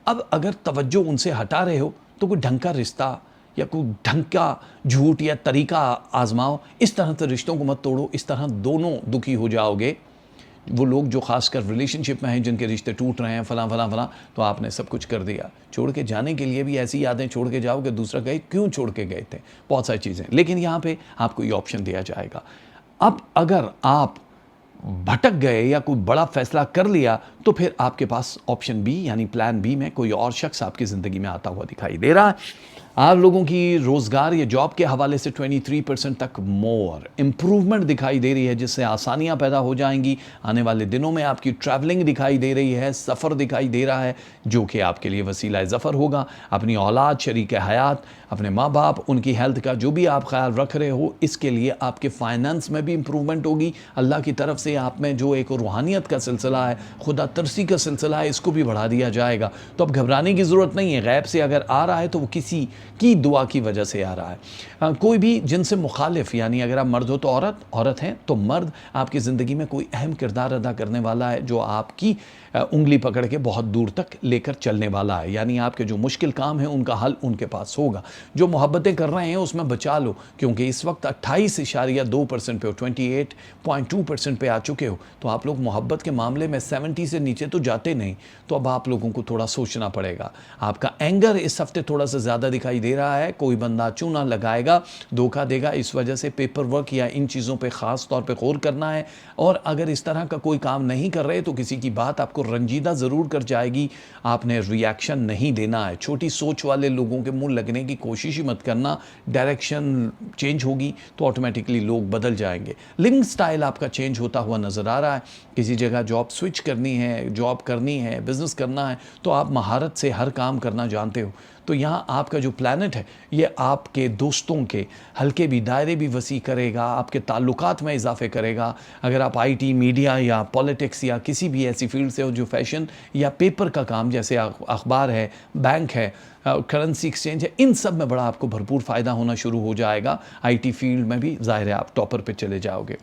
اب اگر توجہ ان سے ہٹا رہے ہو تو کوئی ڈھنگ کا رشتہ یا کوئی ڈھنگ کا جھوٹ یا طریقہ آزماؤ. اس طرح سے رشتوں کو مت توڑو, اس طرح دونوں دکھی ہو جاؤ گے. وہ لوگ جو خاص کر ریلیشن شپ میں ہیں, جن کے رشتے ٹوٹ رہے ہیں, فلاں فلاں فلاں, تو آپ نے سب کچھ کر دیا. چھوڑ کے جانے کے لیے بھی ایسی یادیں چھوڑ کے جاؤ کہ دوسرا گئے کیوں چھوڑ کے گئے تھے, بہت ساری چیزیں. لیکن یہاں پہ آپ کو یہ آپشن دیا جائے گا. اب اگر آپ بھٹک گئے یا کوئی بڑا فیصلہ کر لیا تو پھر آپ کے پاس آپشن بی یعنی پلان بی میں کوئی اور شخص آپ کی زندگی میں آتا ہوا دکھائی دے رہا ہے. آپ لوگوں کی روزگار یا جاب کے حوالے سے 23% تک مور امپروومنٹ دکھائی دے رہی ہے, جس سے آسانیاں پیدا ہو جائیں گی. آنے والے دنوں میں آپ کی ٹریولنگ دکھائی دے رہی ہے, سفر دکھائی دے رہا ہے, جو کہ آپ کے لیے وسیلہ ظفر ہوگا. اپنی اولاد, شریک حیات, اپنے ماں باپ, ان کی ہیلتھ کا جو بھی آپ خیال رکھ رہے ہو, اس کے لیے آپ کے فائنانس میں بھی امپروومنٹ ہوگی. اللہ کی طرف سے آپ میں جو ایک روحانیت کا سلسلہ ہے, خدا ترسی کا سلسلہ ہے, اس کو بھی بڑھا دیا جائے گا. تو اب گھبرانے کی ضرورت نہیں ہے. غیب سے اگر آ رہا ہے تو وہ کسی کی دعا کی وجہ سے آ رہا ہے. کوئی بھی جن سے مخالف, یعنی اگر آپ مرد ہو تو عورت ہیں تو مرد آپ کی زندگی میں کوئی اہم کردار ادا کرنے والا ہے, جو آپ کی انگلی پکڑ کے بہت دور تک لے کر چلنے والا ہے. یعنی آپ کے جو مشکل کام ہیں ان کا حل ان کے پاس ہوگا. جو محبتیں کر رہے ہیں اس میں بچا لو, کیونکہ اس وقت 28.2% پہ ہو, 28.2% پہ آ چکے ہو. تو آپ لوگ محبت کے معاملے میں 70 سے نیچے تو جاتے نہیں. تو اب آپ لوگوں کو تھوڑا سوچنا پڑے گا. آپ کا اینگر اس ہفتے تھوڑا سا زیادہ دکھائی دکھائی دے رہا ہے. کوئی بندہ چونا لگائے گا, دھوکہ دے گا. اس وجہ سے پیپر ورک یا ان چیزوں پہ خاص طور پہ غور کرنا ہے. اور اگر اس طرح کا کوئی کام نہیں کر رہے تو کسی کی بات آپ کو رنجیدہ ضرور کر جائے گی, آپ نے ری ایکشن نہیں دینا ہے. چھوٹی سوچ والے لوگوں کے منہ لگنے کی کوشش ہی مت کرنا. ڈائریکشن چینج ہوگی تو آٹومیٹکلی لوگ بدل جائیں گے. لونگ سٹائل آپ کا چینج ہوتا ہوا نظر آ رہا ہے. کسی جگہ جاب سوئچ کرنی ہے, جاب کرنی ہے, بزنس کرنا ہے تو آپ مہارت سے ہر کام کرنا جانتے ہو. تو یہاں آپ کا جو پلانٹ ہے یہ آپ کے دوستوں کے ہلکے بھی دائرے بھی وسیع کرے گا, آپ کے تعلقات میں اضافے کرے گا. اگر آپ آئی ٹی, میڈیا یا پولیٹکس یا کسی بھی ایسی فیلڈ سے ہو جو فیشن یا پیپر کا کام جیسے اخبار ہے, بینک ہے, کرنسی ایکسچینج ہے, ان سب میں بڑا آپ کو بھرپور فائدہ ہونا شروع ہو جائے گا. آئی ٹی فیلڈ میں بھی ظاہر ہے آپ ٹاپر پہ چلے جاؤ گے.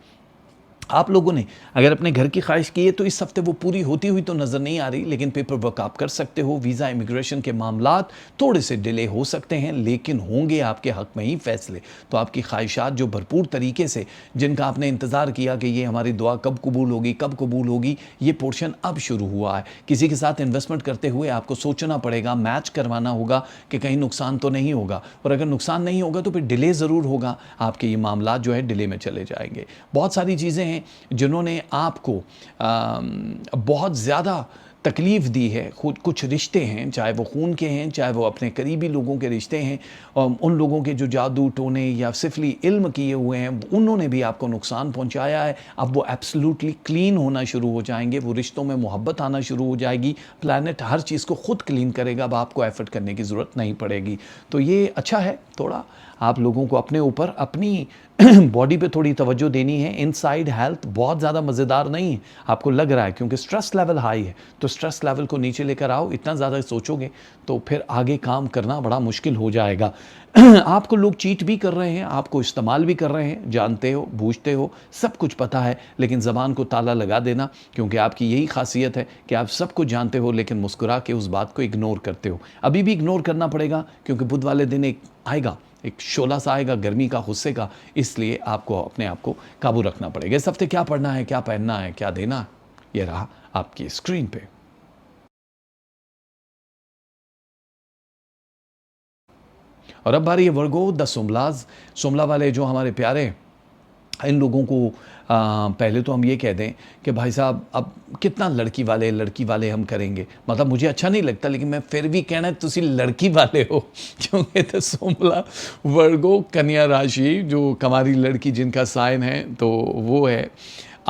آپ لوگوں نے اگر اپنے گھر کی خواہش کی ہے تو اس ہفتے وہ پوری ہوتی ہوئی تو نظر نہیں آ رہی, لیکن پیپر ورک آپ کر سکتے ہو. ویزا امیگریشن کے معاملات تھوڑے سے ڈیلے ہو سکتے ہیں لیکن ہوں گے آپ کے حق میں ہی فیصلے. تو آپ کی خواہشات جو بھرپور طریقے سے, جن کا آپ نے انتظار کیا کہ یہ ہماری دعا کب قبول ہوگی کب قبول ہوگی, یہ پورشن اب شروع ہوا ہے. کسی کے ساتھ انویسٹمنٹ کرتے ہوئے آپ کو سوچنا پڑے گا, میچ کروانا ہوگا کہ کہیں نقصان تو نہیں ہوگا, اور اگر نقصان نہیں ہوگا تو پھر ڈیلے ضرور ہوگا. آپ کے یہ معاملات جو ہے ڈیلے میں چلے جائیں گے. بہت ساری چیزیں ہیں جنہوں نے آپ کو بہت زیادہ تکلیف دی ہے. کچھ رشتے ہیں, چاہے وہ خون کے ہیں, چاہے وہ اپنے قریبی لوگوں کے رشتے ہیں, ان لوگوں کے جو جادو ٹونے یا سفلی علم کیے ہوئے ہیں, انہوں نے بھی آپ کو نقصان پہنچایا ہے. اب وہ ایبسلوٹلی کلین ہونا شروع ہو جائیں گے, وہ رشتوں میں محبت آنا شروع ہو جائے گی. پلانٹ ہر چیز کو خود کلین کرے گا, اب آپ کو ایفرٹ کرنے کی ضرورت نہیں پڑے گی. تو یہ اچھا ہے. تھوڑا آپ لوگوں کو اپنے اوپر, اپنی باڈی پہ تھوڑی توجہ دینی ہے. انسائیڈ ہیلتھ بہت زیادہ مزیدار نہیں ہے, آپ کو لگ رہا ہے کیونکہ سٹریس لیول ہائی ہے. تو سٹریس لیول کو نیچے لے کر آؤ. اتنا زیادہ سوچو گے تو پھر آگے کام کرنا بڑا مشکل ہو جائے گا. آپ کو لوگ چیٹ بھی کر رہے ہیں, آپ کو استعمال بھی کر رہے ہیں, جانتے ہو, بوجھتے ہو, سب کچھ پتہ ہے, لیکن زبان کو تالا لگا دینا, کیونکہ آپ کی یہی خاصیت ہے کہ آپ سب کچھ جانتے ہو لیکن مسکرا کے اس بات کو اگنور کرتے ہو. ابھی بھی اگنور کرنا پڑے گا کیونکہ بدھ والے دن ایک آئے گا, ایک شعلہ سا آئے گا گرمی کا, غصے کا. اس لیے آپ کو اپنے آپ کو قابو رکھنا پڑے گا. اس ہفتے کیا پڑھنا ہے, کیا پہننا ہے, کیا دینا ہے, یہ رہا آپ کی اسکرین پہ. اور اب باری ہے ورگو دا سوملاز. سوملا والے جو ہمارے پیارے, ان لوگوں کو پہلے تو ہم یہ کہہ دیں کہ بھائی صاحب اب کتنا لڑکی والے ہم کریں گے. مطلب مجھے اچھا نہیں لگتا لیکن میں پھر بھی کہنا ہے تسی لڑکی والے ہو, کیونکہ تو سوملا ورگو کنیا راشی جو کماری لڑکی جن کا سائن ہے تو وہ ہے.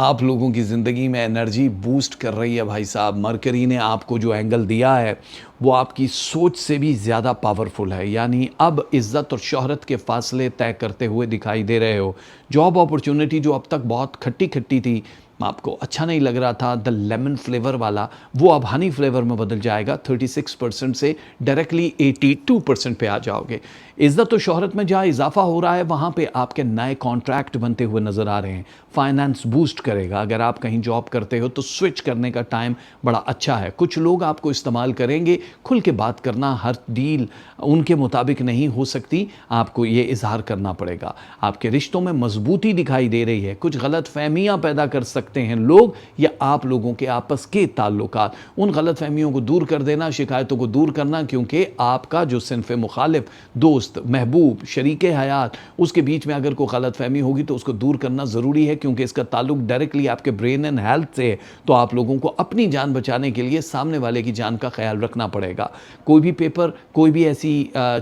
آپ لوگوں کی زندگی میں انرجی بوسٹ کر رہی ہے بھائی صاحب. مرکری نے آپ کو جو اینگل دیا ہے وہ آپ کی سوچ سے بھی زیادہ پاورفل ہے. یعنی اب عزت اور شہرت کے فاصلے طے کرتے ہوئے دکھائی دے رہے ہو. جاب اپرچونٹی جو اب تک بہت کھٹی تھی, آپ کو اچھا نہیں لگ رہا تھا, دا لیمن فلیور والا, وہ اب ہنی فلیور میں بدل جائے گا. 36% سے ڈائریکٹلی 82% پہ آ جاؤ گے. عزت و شہرت میں جہاں اضافہ ہو رہا ہے وہاں پہ آپ کے نئے کانٹریکٹ بنتے ہوئے نظر آ رہے ہیں. فائنانس بوسٹ کرے گا. اگر آپ کہیں جاب کرتے ہو تو سوئچ کرنے کا ٹائم بڑا اچھا ہے. کچھ لوگ آپ کو استعمال کریں گے. کھل کے بات کرنا, ہر ڈیل ان کے مطابق نہیں ہو سکتی, آپ کو یہ اظہار کرنا پڑے گا. آپ کے رشتوں میں مضبوطی دکھائی دے رہی ہے. کچھ غلط فہمیاں پیدا کر سکتے ہیں لوگ یا آپ لوگوں کے آپس کے تعلقات. ان غلط فہمیوں کو دور کر دینا, شکایتوں کو دور کرنا, کیونکہ آپ کا جو صنف مخالف, دوست, محبوب, شریک حیات, اس کے بیچ میں اگر کوئی غلط فہمی ہوگی تو اس کو دور کرنا ضروری ہے, کیونکہ اس کا تعلق ڈائریکٹلی آپ کے برین اینڈ ہیلتھ سے ہے. تو آپ لوگوں کو اپنی جان بچانے کے لیے سامنے والے کی جان کا خیال رکھنا پڑے گا. کوئی بھی پیپر, کوئی بھی ایسی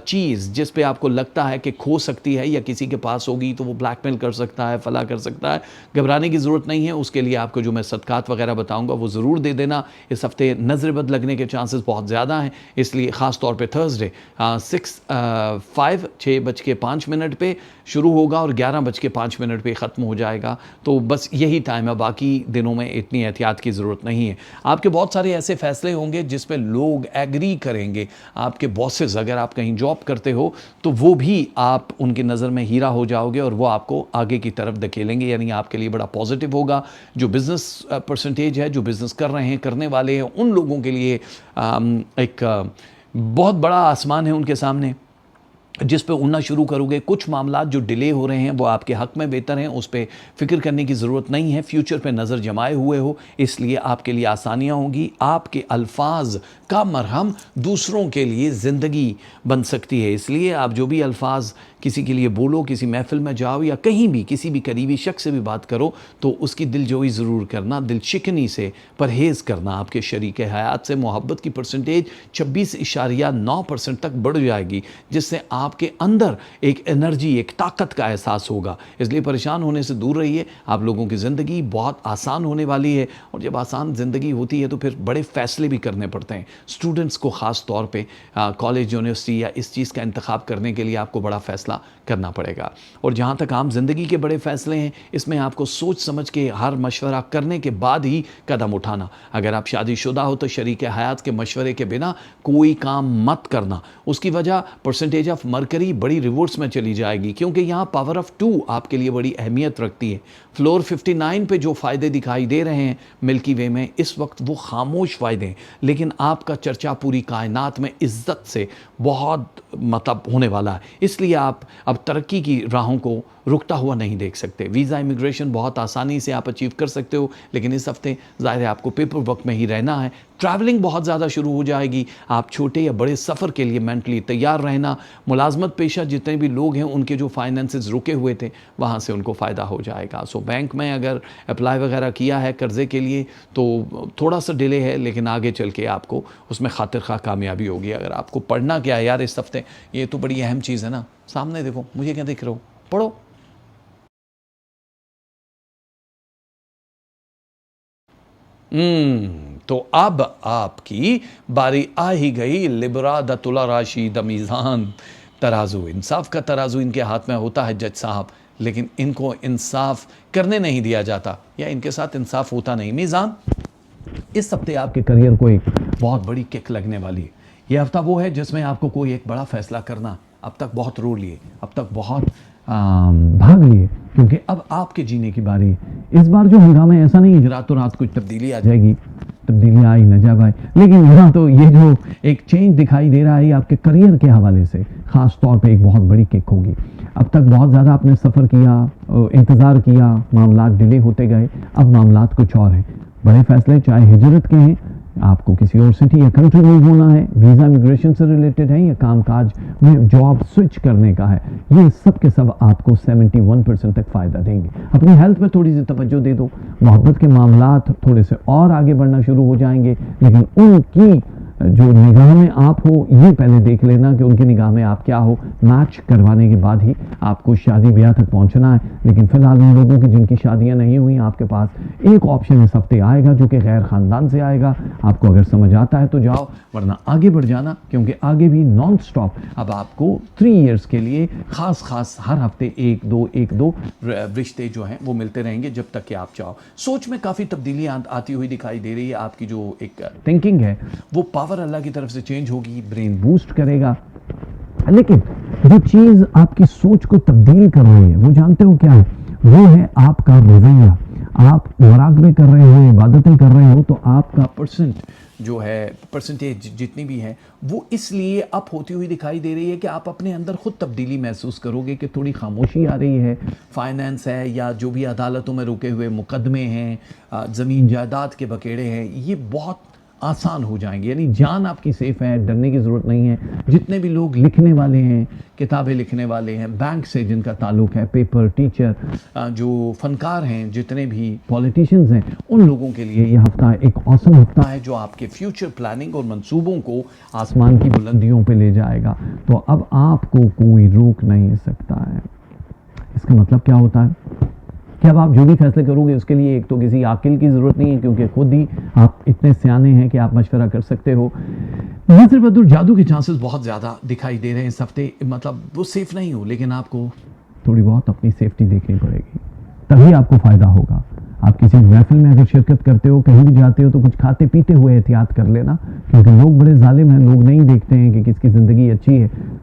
چیز جس پہ آپ کو لگتا ہے کہ کھو سکتی ہے یا کسی کے پاس ہوگی تو وہ بلیک میل کر سکتا ہے, فلاں کر سکتا ہے, گھبرانے کی ضرورت نہیں ہے. اس کے لیے آپ کو جو میں صدقات وغیرہ بتاؤں گا وہ ضرور دے دینا. اس ہفتے نظر بد لگنے کے چانسز بہت زیادہ ہیں, اس لیے خاص طور پہ تھرسڈے 6:05 پہ شروع ہوگا اور 11:05 پہ ختم ہو جائے گا. تو بس یہی ٹائم ہے, باقی دنوں میں اتنی احتیاط کی ضرورت نہیں ہے. آپ کے بہت سارے ایسے فیصلے ہوں گے جس پہ لوگ ایگری کریں گے. آپ کے باسز, اگر آپ کہیں جاب کرتے ہو تو وہ بھی آپ ان کی نظر میں ہیرا ہو جاؤ گے اور وہ آپ کو آگے کی طرف دھکیلیں گے. یعنی آپ کے لیے بڑا پازیٹیو ہوگا. جو بزنس پرسنٹیج ہے, جو بزنس کر رہے ہیں, کرنے والے ہیں, ان لوگوں کے لیے ایک بہت بڑا آسمان ہے ان کے سامنے. جس پہ اڑنا شروع کرو گے. کچھ معاملات جو ڈیلے ہو رہے ہیں وہ آپ کے حق میں بہتر ہیں, اس پہ فکر کرنے کی ضرورت نہیں ہے. فیوچر پہ نظر جمائے ہوئے ہو, اس لیے آپ کے لیے آسانیاں ہوں گی. آپ کے الفاظ کا مرہم دوسروں کے لیے زندگی بن سکتی ہے. اس لیے آپ جو بھی الفاظ کسی کے لیے بولو, کسی محفل میں جاؤ یا کہیں بھی کسی بھی قریبی شخص سے بھی بات کرو, تو اس کی دل جوئی ضرور کرنا, دل شکنی سے پرہیز کرنا. آپ کے شریک حیات سے محبت کی پرسنٹیج 26.9% تک بڑھ جائے گی, جس سے آپ کے اندر ایک انرجی, ایک طاقت کا احساس ہوگا. اس لیے پریشان ہونے سے دور رہیے. آپ لوگوں کی زندگی بہت آسان ہونے والی ہے, اور جب آسان زندگی ہوتی ہے تو پھر بڑے فیصلے بھی کرنے پڑتے ہیں. اسٹوڈنٹس کو خاص طور پہ کالج, یونیورسٹی یا اس چیز کا انتخاب کرنے کے لیے آپ کو بڑا فیصلہ کرنا پڑے گا. اور جہاں تک عام زندگی کے بڑے فیصلے ہیں, اس میں آپ کو سوچ سمجھ کے ہر مشورہ کرنے کے بعد ہی قدم اٹھانا. اگر آپ شادی شدہ ہو تو شریک حیات کے مشورے کے بنا کوئی کام مت کرنا. اس کی وجہ پرسنٹیج آف مرکری بڑی ریورس میں چلی جائے گی, کیونکہ یہاں پاور آف 2 آپ کے لیے بڑی اہمیت رکھتی ہے. فلور 59 پہ جو فائدے دکھائی دے رہے ہیں ملکی وے میں اس وقت, وہ خاموش فائدے ہیں, لیکن آپ کا چرچا پوری کائنات میں عزت سے بہت ہونے والا ہے. اس لیے آپ اب ترقی کی راہوں کو رکتا ہوا نہیں دیکھ سکتے. ویزا امیگریشن بہت آسانی سے آپ اچیو کر سکتے ہو, لیکن اس ہفتے ظاہر ہے آپ کو پیپر ورک میں ہی رہنا ہے. ٹریولنگ بہت زیادہ شروع ہو جائے گی. آپ چھوٹے یا بڑے سفر کے لیے مینٹلی تیار رہنا. ملازمت پیشہ جتنے بھی لوگ ہیں ان کے جو فائنینسز رکے ہوئے تھے وہاں سے ان کو فائدہ ہو جائے گا. سو بینک میں اگر اپلائی وغیرہ کیا ہے قرضے کے لیے تو تھوڑا سا ڈیلے ہے, لیکن آگے چل کے آپ کو اس میں خاطر خواہ کامیابی ہوگی. اگر آپ کو پڑھنا کیا ہے یار اس ہفتے, یہ تو بڑی اہم چیز ہے نا. سامنے دیکھو, مجھے کیا دیکھ رہے ہو, پڑھو. تو اب آپ کی باری آ ہی گئی. لبرا د تلا راشی د میزان, ترازو, انصاف کا ترازو ان کے ہاتھ میں ہوتا ہے جج صاحب, لیکن ان کو انصاف کرنے نہیں دیا جاتا, یا ان کے ساتھ انصاف ہوتا نہیں. میزان, اس ہفتے آپ کے کریئر کو ایک بہت بڑی کک لگنے والی ہے. یہ ہفتہ وہ ہے جس میں آپ کو کوئی ایک بڑا فیصلہ کرنا. اب تک بہت رو لیے, اب تک بہت بھاگ لیے, کیونکہ اب آپ کے جینے کی باری ہے. اس بار جو ہنگامہ ایسا نہیں ہے کہ راتوں رات کچھ تبدیلی آ جائے گی. تبدیلی آئی نہ جا بھائی, لیکن یہاں تو یہ جو ایک چینج دکھائی دے رہا ہے آپ کے کریئر کے حوالے سے خاص طور پہ ایک بہت بڑی کک ہوگی. اب تک بہت زیادہ آپ نے سفر کیا, انتظار کیا, معاملات ڈیلے ہوتے گئے, اب معاملات کچھ اور ہیں. بڑے فیصلے چاہے ہجرت کے ہیں, آپ کو کسی اور سٹی یا کنٹری موو ہونا ہے, ویزا امیگریشن سے ریلیٹڈ ہے, یا کام کاج میں جاب سوئچ کرنے کا ہے, یہ سب کے سب آپ کو 71% تک فائدہ دیں گے. اپنی ہیلتھ میں تھوڑی سی توجہ دے دو. محبت کے معاملات تھوڑے سے اور آگے بڑھنا شروع ہو جائیں گے, لیکن ان کی جو نگاہ میں آپ ہو یہ پہلے دیکھ لینا کہ ان کی نگاہ میں آپ کیا ہو. میچ کروانے کے بعد ہی آپ کو شادی بیاہ تک پہنچنا ہے. لیکن فی الحال ان لوگوں کی جن کی شادیاں نہیں ہوئی, آپ کے پاس ایک آپشن اس ہفتے آئے گا جو کہ غیر خاندان سے آئے گا. آپ کو اگر سمجھ آتا ہے تو جاؤ, ورنہ آگے بڑھ جانا, کیونکہ آگے بھی نان سٹاپ اب آپ کو 3 ایئرز کے لیے خاص ہر ہفتے ایک دو رشتے جو ہیں وہ ملتے رہیں گے جب تک کہ آپ چاہو. سوچ میں کافی تبدیلیاں آتی ہوئی دکھائی دے رہی ہے. آپ کی جو ایک تھنکنگ ہے وہ پاور اللہ کی طرف سے چینج ہوگی, برین بوسٹ کرے گا. لیکن جو چیز آپ کی سوچ کو تبدیل کر رہی ہے وہ جانتے ہو کیا ہے؟ وہ ہے آپ کا رویہ. آپ مراقبے کر رہے ہو, عبادتیں کر رہے ہو, تو آپ کا پرسنٹیج جتنی بھی ہے وہ اس لیے اپ ہوتی ہوئی دکھائی دے رہی ہے کہ آپ اپنے اندر خود تبدیلی محسوس کرو گے کہ تھوڑی خاموشی آ رہی ہے. فائنینس ہے یا جو بھی عدالتوں میں رکے ہوئے مقدمے ہیں, زمین جائیداد کے بکیڑے ہیں, یہ بہت آسان ہو جائیں گے. یعنی جان آپ کی سیف ہے, ڈرنے کی ضرورت نہیں ہے. جتنے بھی لوگ لکھنے والے ہیں, کتابیں لکھنے والے ہیں, بینک سے جن کا تعلق ہے, پیپر, ٹیچر, جو فنکار ہیں, جتنے بھی پولیٹیشنز ہیں, ان لوگوں کے لیے یہ ہفتہ ایک اوسم ہفتہ ہے جو آپ کے فیوچر پلاننگ اور منصوبوں کو آسمان کی بلندیوں پہ لے جائے گا. تو اب آپ کو کوئی روک نہیں سکتا ہے. اس کا مطلب کیا ہوتا ہے کہ اب آپ جو بھی فیصلے کرو گے اس کے لیے ایک تو کسی عاقل کی ضرورت نہیں ہے, کیونکہ خود ہی آپ اتنے سیانے ہیں کہ آپ مشورہ کر سکتے ہو. نظر بدر جادو کے چانسز بہت زیادہ دکھائی دے رہے ہیں اس ہفتے. مطلب وہ سیف نہیں ہو, لیکن آپ کو تھوڑی بہت اپنی سیفٹی دیکھنی پڑے گی, تبھی آپ کو فائدہ ہوگا. آپ کسی محفل میں اگر شرکت کرتے ہو, کہیں بھی جاتے ہو, تو کچھ کھاتے پیتے ہوئے احتیاط کر لینا, کیونکہ لوگ بڑے ظالم ہیں. لوگ نہیں دیکھتے ہیں کہ کس کی زندگی اچھی ہے,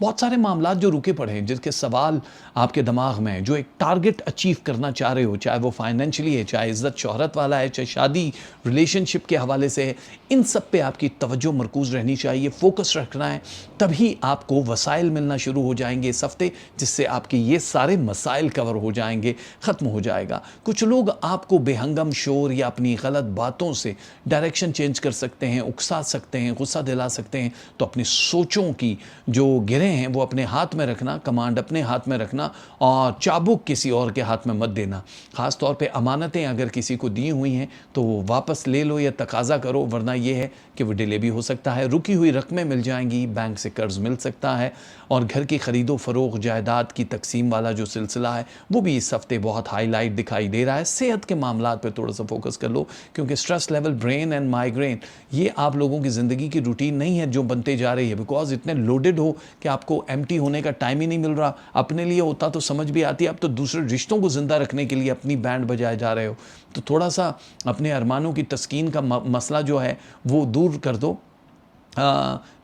بہت سارے معاملات جو رکے پڑے ہیں، جس کے سوال آپ کے دماغ میں ہیں، جو ایک ٹارگٹ اچیو کرنا چاہ رہے ہو، چاہے وہ فائنینشلی ہے، چاہے عزت شہرت والا ہے، چاہے شادی ریلیشن شپ کے حوالے سے ہے، ان سب پہ آپ کی توجہ مرکوز رہنی چاہیے، فوکس رکھنا ہے. تبھی آپ کو وسائل ملنا شروع ہو جائیں گے اس ہفتے، جس سے آپ کے یہ سارے مسائل کور ہو جائیں گے، ختم ہو جائے گا. کچھ لوگ آپ کو بے ہنگم شور یا اپنی غلط باتوں سے ڈائریکشن چینج کر سکتے ہیں، اکسا سکتے ہیں، غصہ دلا سکتے ہیں. تو اپنی سوچوں کی جو گرے ہیں وہ اپنے ہاتھ میں رکھنا، کمانڈ اپنے ہاتھ میں رکھنا، اور چابک کسی اور کے ہاتھ میں مت دینا. خاص طور پہ امانتیں اگر کسی کو دی ہوئی ہیں تو وہ واپس لے لو یا تقاضا کرو، ورنہ یہ ہے کہ وہ ڈیلے بھی ہو سکتا ہے. رکی ہوئی رقمیں مل جائیں گی، بینک سے قرض مل سکتا ہے، اور گھر کی خرید و فروخت، جائیداد کی تقسیم والا جو سلسلہ ہے وہ بھی اس ہفتے بہت ہائی لائٹ دکھائی دے رہا ہے. صحت کے معاملات پہ تھوڑا سا فوکس کر لو، کیونکہ stress level, brain and migraine, یہ آپ لوگوں کی زندگی کی روٹین نہیں ہے جو بنتے جا رہی ہے، بیکاز اتنے لوڈڈ ہو کہ آپ کو ایمٹی ہونے کا ٹائم ہی نہیں مل رہا. اپنے لیے ہوتا تو سمجھ بھی آتی، اب تو دوسرے رشتوں کو زندہ رکھنے کے لیے اپنی بینڈ بجائے جا رہے ہو. تو تھوڑا سا اپنے ارمانوں کی تسکین کا مسئلہ جو ہے وہ دور کر دو.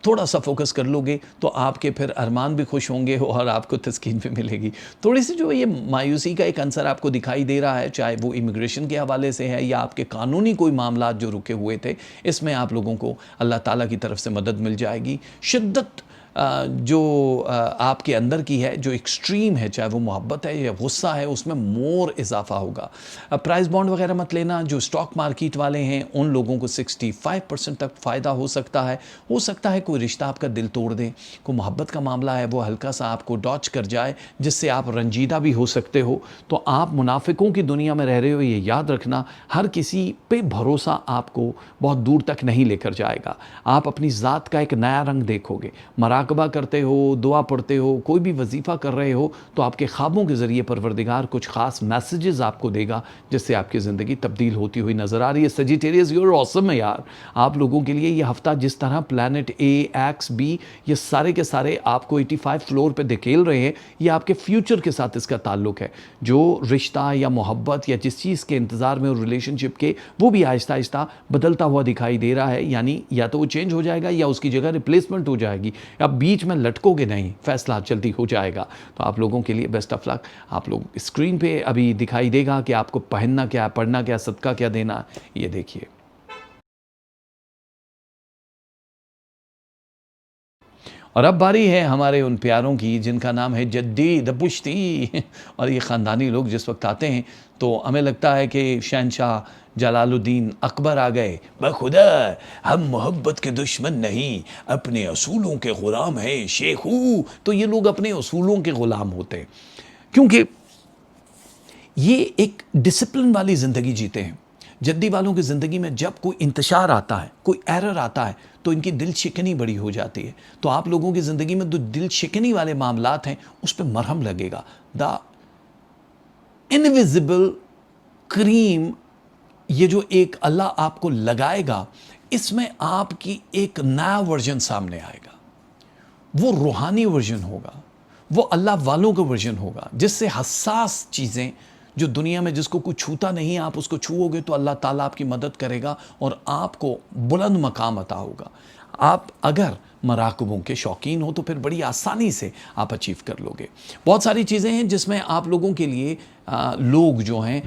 تھوڑا سا فوکس کر لو گے تو آپ کے پھر ارمان بھی خوش ہوں گے اور آپ کو تسکین بھی ملے گی. تھوڑی سی جو یہ مایوسی کا ایک عنصر آپ کو دکھائی دے رہا ہے، چاہے وہ امیگریشن کے حوالے سے ہے یا آپ کے قانونی کوئی معاملات جو رکے ہوئے تھے، اس میں آپ لوگوں کو اللہ تعالیٰ کی طرف سے مدد مل جائے گی. شدت جو آپ کے اندر کی ہے، جو ایکسٹریم ہے، چاہے وہ محبت ہے یا غصہ ہے، اس میں مور اضافہ ہوگا. پرائز بانڈ وغیرہ مت لینا. جو اسٹاک مارکیٹ والے ہیں ان لوگوں کو 65% تک فائدہ ہو سکتا ہے کوئی رشتہ آپ کا دل توڑ دے، کوئی محبت کا معاملہ ہے وہ ہلکا سا آپ کو ڈاچ کر جائے، جس سے آپ رنجیدہ بھی ہو سکتے ہو. تو آپ منافقوں کی دنیا میں رہ رہے ہو، یہ یاد رکھنا. ہر کسی پہ بھروسہ آپ کو بہت دور تک نہیں لے کر جائے گا. آپ اپنی ذات کا ایک نیا رنگ دیکھو گے. مراقبہ کرتے ہو، دعا پڑھتے ہو، کوئی بھی وظیفہ کر رہے ہو، تو آپ کے خوابوں کے ذریعے پروردگار کچھ خاص میسیجز آپ کو دے گا، جس سے آپ کی زندگی تبدیل ہوتی ہوئی نظر آ رہی ہے. سیجیٹیریس، یو آر آسم ہے یار. آپ لوگوں کے لیے یہ ہفتہ جس طرح پلانٹ اے، ایکس، بی، یہ سارے کے سارے آپ کو 85 فلور پہ دھکیل رہے ہیں، یہ آپ کے فیوچر کے ساتھ اس کا تعلق ہے. جو رشتہ یا محبت یا جس چیز کے انتظار میں اور ریلیشن شپ کے، وہ بھی آہستہ آہستہ بدلتا ہوا دکھائی دے رہا ہے. یعنی یا تو وہ چینج ہو جائے گا یا اس کی جگہ ریپلیسمنٹ ہو جائے گی. اب بیچ میں لٹکو گے نہیں، فیصلہ جلدی ہو جائے گا. تو آپ لوگوں کے لیے بیسٹ آف لک. آپ لوگ اسکرین پہ ابھی دکھائی دے گا کہ آپ کو پہننا کیا، پڑھنا کیا، صدقہ کیا دینا. یہ دیکھیے. اور اب باری ہے ہمارے ان پیاروں کی جن کا نام ہے جدی دبشتی. اور یہ خاندانی لوگ جس وقت آتے ہیں تو ہمیں لگتا ہے کہ شہنشاہ جلال الدین اکبر آ گئے. بخدا ہم محبت کے دشمن نہیں، اپنے اصولوں کے غلام ہیں شیخو. تو یہ لوگ اپنے اصولوں کے غلام ہوتے ہیں، کیونکہ یہ ایک ڈسپلن والی زندگی جیتے ہیں. جدی والوں کی زندگی میں جب کوئی انتشار آتا ہے، کوئی ایرر آتا ہے، تو ان کی دل شکنی بڑی ہو جاتی ہے. تو آپ لوگوں کی زندگی میں جو دل شکنی والے معاملات ہیں اس پہ مرہم لگے گا. دا انویزیبل کریم، یہ جو ایک اللہ آپ کو لگائے گا، اس میں آپ کی ایک نیا ورژن سامنے آئے گا. وہ روحانی ورژن ہوگا، وہ اللہ والوں کا ورژن ہوگا، جس سے حساس چیزیں جو دنیا میں جس کو کوئی چھوتا نہیں، آپ اس کو چھوؤ گے تو اللہ تعالیٰ آپ کی مدد کرے گا اور آپ کو بلند مقام عطا ہوگا. آپ اگر مراقبوں کے شوقین ہو تو پھر بڑی آسانی سے آپ اچیو کر لو گے. بہت ساری چیزیں ہیں جس میں آپ لوگوں کے لیے لوگ جو ہیں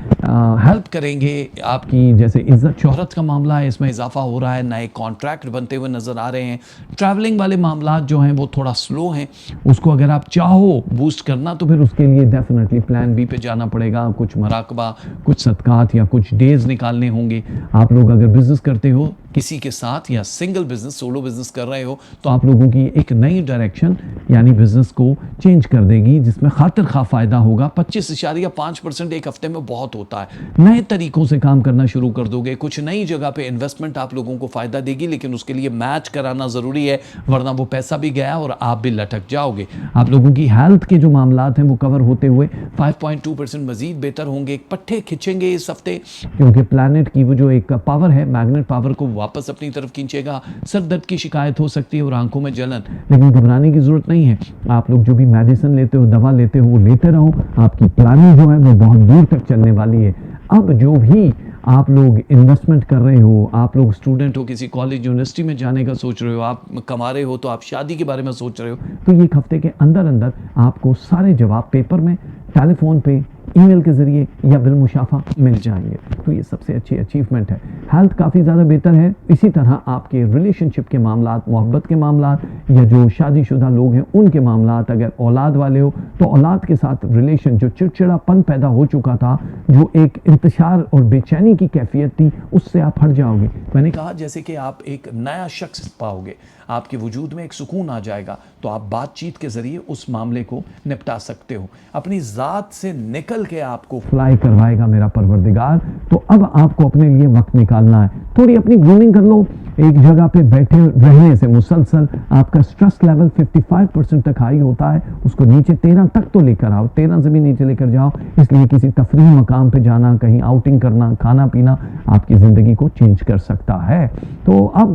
ہیلپ کریں گے. آپ کی جیسے عزت شہرت کا معاملہ ہے، اس میں اضافہ ہو رہا ہے، نئے کانٹریکٹ بنتے ہوئے نظر آ رہے ہیں. ٹریولنگ والے معاملات جو ہیں وہ تھوڑا سلو ہیں، اس کو اگر آپ چاہو بوسٹ کرنا تو پھر اس کے لیے ڈیفینیٹلی پلان بی پہ جانا پڑے گا. کچھ مراقبہ، کچھ صدقات یا کچھ ڈیز نکالنے ہوں گے. آپ لوگ اگر بزنس کرتے ہو کسی کے ساتھ یا سنگل بزنس، سولو بزنس کر رہے ہو، تو آپ لوگوں کی ایک نئی ڈائریکشن یعنی بزنس کو چینج کر دے گی، جس میں خاطر خواہ فائدہ ہوگا. 25.5% ایک ہفتے میں بہت ہوتا ہے. نئے طریقوں سے کام کرنا شروع کر دو گے. کچھ نئی جگہ پہ انویسٹمنٹ آپ لوگوں کو فائدہ دے گی، لیکن اس کے لیے میچ کرانا ضروری ہے، ورنہ وہ پیسہ بھی گیا اور آپ بھی لٹک جاؤ گے. آپ لوگوں کی ہیلتھ کے جو معاملات ہیں وہ کور ہوتے ہوئے 5.2% مزید بہتر ہوں گے. پٹھے کھچیں گے اس ہفتے، کیونکہ پلانٹ کی وہ جو ایک پاور ہے، میگنیٹ پاور کو واپس اپنی طرف کھینچے گا. سر درد کی شکایت ہو سکتی ہے اور آنکھوں میں جلن، لیکن گھبرانے کی ضرورت نہیں ہے. آپ لوگ جو بھی میڈیسن لیتے ہو، دوا لیتے ہو، وہ لیتے رہو. آپ کی پلاننگ جو ہے وہ بہت دور تک چلنے والی ہے. اب جو بھی آپ لوگ انویسٹمنٹ کر رہے ہو, آپ لوگ اسٹوڈنٹ ہو, کسی کالج یونیورسٹی میں جانے کا سوچ رہے ہو, آپ کما رہے ہو تو آپ شادی کے بارے میں سوچ رہے ہو, تو یہ ایک ہفتے کے اندر اندر آپ کو سارے جواب پیپر میں, ٹیلی فون پہ, ای میل کے ذریعے یا بالمشافہ مل جائیں گے. تو یہ سب سے اچھی اچیومنٹ ہے. ہیلتھ کافی زیادہ بہتر ہے. اسی طرح آپ کے ریلیشن شپ کے معاملات, محبت کے معاملات, یا جو شادی شدہ لوگ ہیں ان کے معاملات, اگر اولاد والے ہو تو اولاد کے ساتھ ریلیشن, جو چڑچڑا پن پیدا ہو چکا تھا, جو ایک انتشار اور بے چینی کی کیفیت تھی, اس سے آپ ہٹ جاؤ گے. میں نے کہا جیسے کہ آپ ایک نیا شخص پاؤ گے, آپ کے وجود میں ایک سکون آ جائے گا, تو آپ بات چیت کے ذریعے اس معاملے کو نپٹا سکتے ہو. اپنی ذات سے نکل کے آپ کو فلائی کروائے گا میرا پروردگار. تو اب آپ کو اپنے لیے وقت نکالنا ہے. تھوڑی اپنی گرومنگ کر لو. ایک جگہ پہ بیٹھے رہنے سے مسلسل آپ کا سٹریس لیول 55% تک ہائی ہوتا ہے. اس کو نیچے 13 تک تو لے کر آؤ, 13 سے بھی نیچے لے کر جاؤ. اس لیے کسی تفریح مقام پہ جانا, کہیں آؤٹنگ کرنا, کھانا پینا آپ کی زندگی کو چینج کر سکتا ہے. تو اب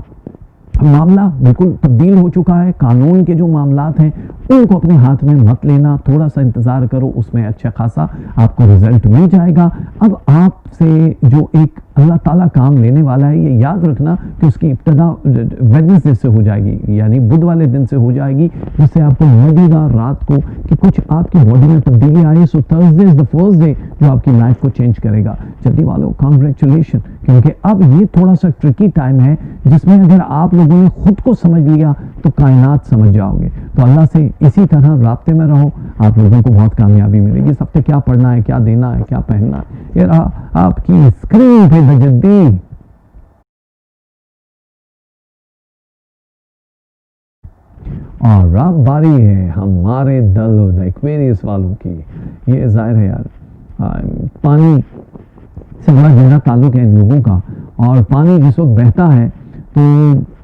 معاملہ بالکل تبدیل ہو چکا ہے. قانون کے جو معاملات ہیں ان کو اپنے ہاتھ میں مت لینا, تھوڑا سا انتظار کرو, اس میں اچھا خاصا آپ کو رزلٹ مل جائے گا. اب آپ سے جو ایک اللہ تعالیٰ کام لینے والا ہے, یہ یاد رکھنا کہ اس کی ابتدا ویڈنسڈے سے ہو جائے گی, یعنی بدھ والے دن سے ہو جائے گی, جس سے آپ کو لگے گا رات کو کہ کچھ آپ کی باڈی میں تبدیلی آئی. So Thursday is the first day جو آپ کی لائف کو چینج کرے گا. جلدی والوں کانگریچولیشن, کیونکہ اب یہ تھوڑا سا ٹرکی ٹائم ہے جس میں اگر آپ لوگوں نے خود کو سمجھ لیا تو کائنات سمجھ جاؤ گے. تو اللہ سے اسی طرح رابطے میں رہو, آپ لوگوں کو بہت کامیابی ملے گی. اس ہفتے کیا پڑھنا ہے, کیا دینا ہے, کیا پہننا ہے, یہ آپ کی اسکرین پہ تجدی. اور اب باری ہے ہمارے دل و ایکویریس والوں کی. یہ ظاہر ہے یار, پانی سے بڑا گہرا تعلق ہے ان لوگوں کا, اور پانی جس وقت بہتا ہے تو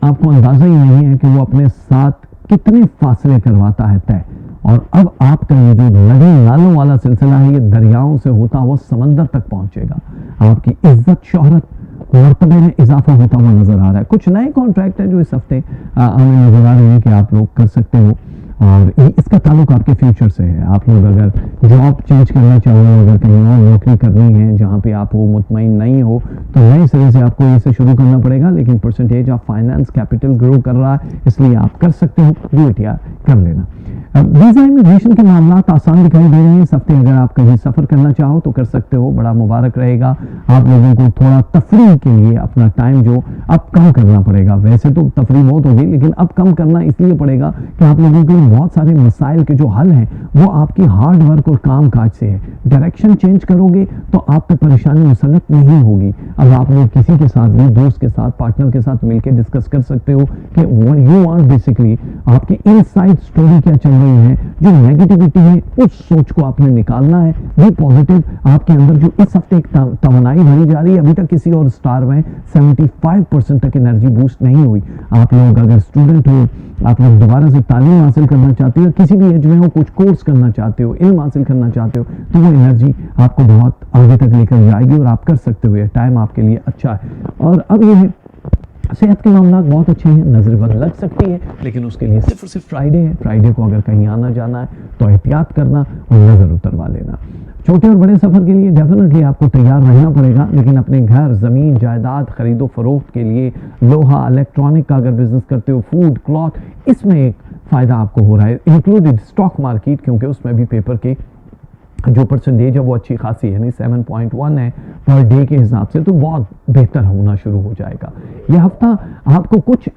آپ کو اندازہ ہی نہیں ہے کہ وہ اپنے ساتھ کتنے فاصلے کرواتا ہے طے. اور اب آپ کا یہ جو ندی نالوں والا سلسلہ ہے, یہ دریاؤں سے ہوتا وہ سمندر تک پہنچے گا. آپ کی عزت, شہرت, مرتبے میں اضافہ ہوتا ہوا نظر آ رہا ہے. کچھ نئے کانٹریکٹ ہیں جو اس ہفتے ہمیں نظر آ رہے ہیں کہ آپ لوگ کر سکتے ہو, اور اس کا تعلق آپ کے فیوچر سے ہے. آپ لوگ اگر جاب چینج کرنا چاہو, اگر کہیں اور نوکری کرنی ہے جہاں پہ آپ ہو مطمئن نہیں ہو, تو نئے سرے سے آپ کو اسے شروع کرنا پڑے گا. لیکن پرسنٹیج آف فائنانس کیپٹل گرو کر رہا ہے, اس لیے آپ کر سکتے ہو. ڈو اٹ یار, کر لینا. ویزا امیگریشن کے معاملات آسان دکھائی دے رہے ہیں اس ہفتے. اگر آپ کہیں سفر کرنا چاہو تو کر سکتے ہو, بڑا مبارک رہے گا. آپ لوگوں کو تھوڑا تفریح کے لیے اپنا ٹائم جو اب کم کرنا پڑے گا. ویسے تو تفریح بہت ہوگی, لیکن اب کم کرنا اس لیے پڑے گا کہ آپ لوگوں کے بہت سارے مسائل کے جو حل ہیں وہ آپ کی ہارڈ ورک اور کام کاج سے ہے. ڈائریکشن چینج کرو گے تو آپ پہ پریشانی مسلط نہیں ہوگی. اب آپ لوگ کسی کے ساتھ بھی, دوست کے ساتھ, پارٹنر کے ساتھ مل کے ڈسکس کر سکتے ہو کہ یو وانٹ بیسکلی آپ کی ان سائڈ اسٹوری کیا چل رہی ہے. جو نیگیٹیوٹی ہے اس سوچ کو آپ نے نکالنا ہے. یہ پازیٹیو آپ کے اندر جو اس ہفتے ایک توانائی بھری جا رہی ہے, ابھی تک کسی اور سٹار میں 75% تک انرجی بوسٹ نہیں ہوئی. آپ لوگ اگر اسٹوڈنٹ ہو, آپ لوگ دوبارہ سے تعلیم حاصل کرنا چاہتے ہو, کسی بھی ایج میں ہو, کچھ کورس کرنا چاہتے ہو, علم حاصل کرنا چاہتے ہو, تو وہ انرجی آپ کو بہت آگے تک لے کر جائے گی اور آپ کر سکتے ہو. یہ ٹائم آپ کے لیے اچھا ہے. اور اب یہ ہے, صحت کے معاملات بہت اچھے ہیں, نظر بد لگ سکتی ہے, لیکن اس کے لیے صرف اور صرف فرائیڈے ہے. فرائیڈے کو اگر کہیں آنا جانا ہے تو احتیاط کرنا اور نظر اتروا لینا. چھوٹے اور بڑے سفر کے لیے ڈیفینیٹلی آپ کو تیار رہنا پڑے گا, لیکن اپنے گھر, زمین, جائیداد خرید و فروخت کے لیے, لوہا, الیکٹرانک کا اگر بزنس کرتے ہو, فوڈ, کلاتھ, اس میں ایک فائدہ آپ کو ہو رہا ہے, انکلوڈڈ اسٹاک مارکیٹ, کیونکہ اس میں بھی پیپر کے جو پرسنٹیج ہے وہ اچھی خاصی ہے, یعنی 7.1 ہے پر ڈے کے حساب سے, تو بہت بہتر ہونا شروع ہو جائے گا. یہ ہفتہ آپ کو کچھ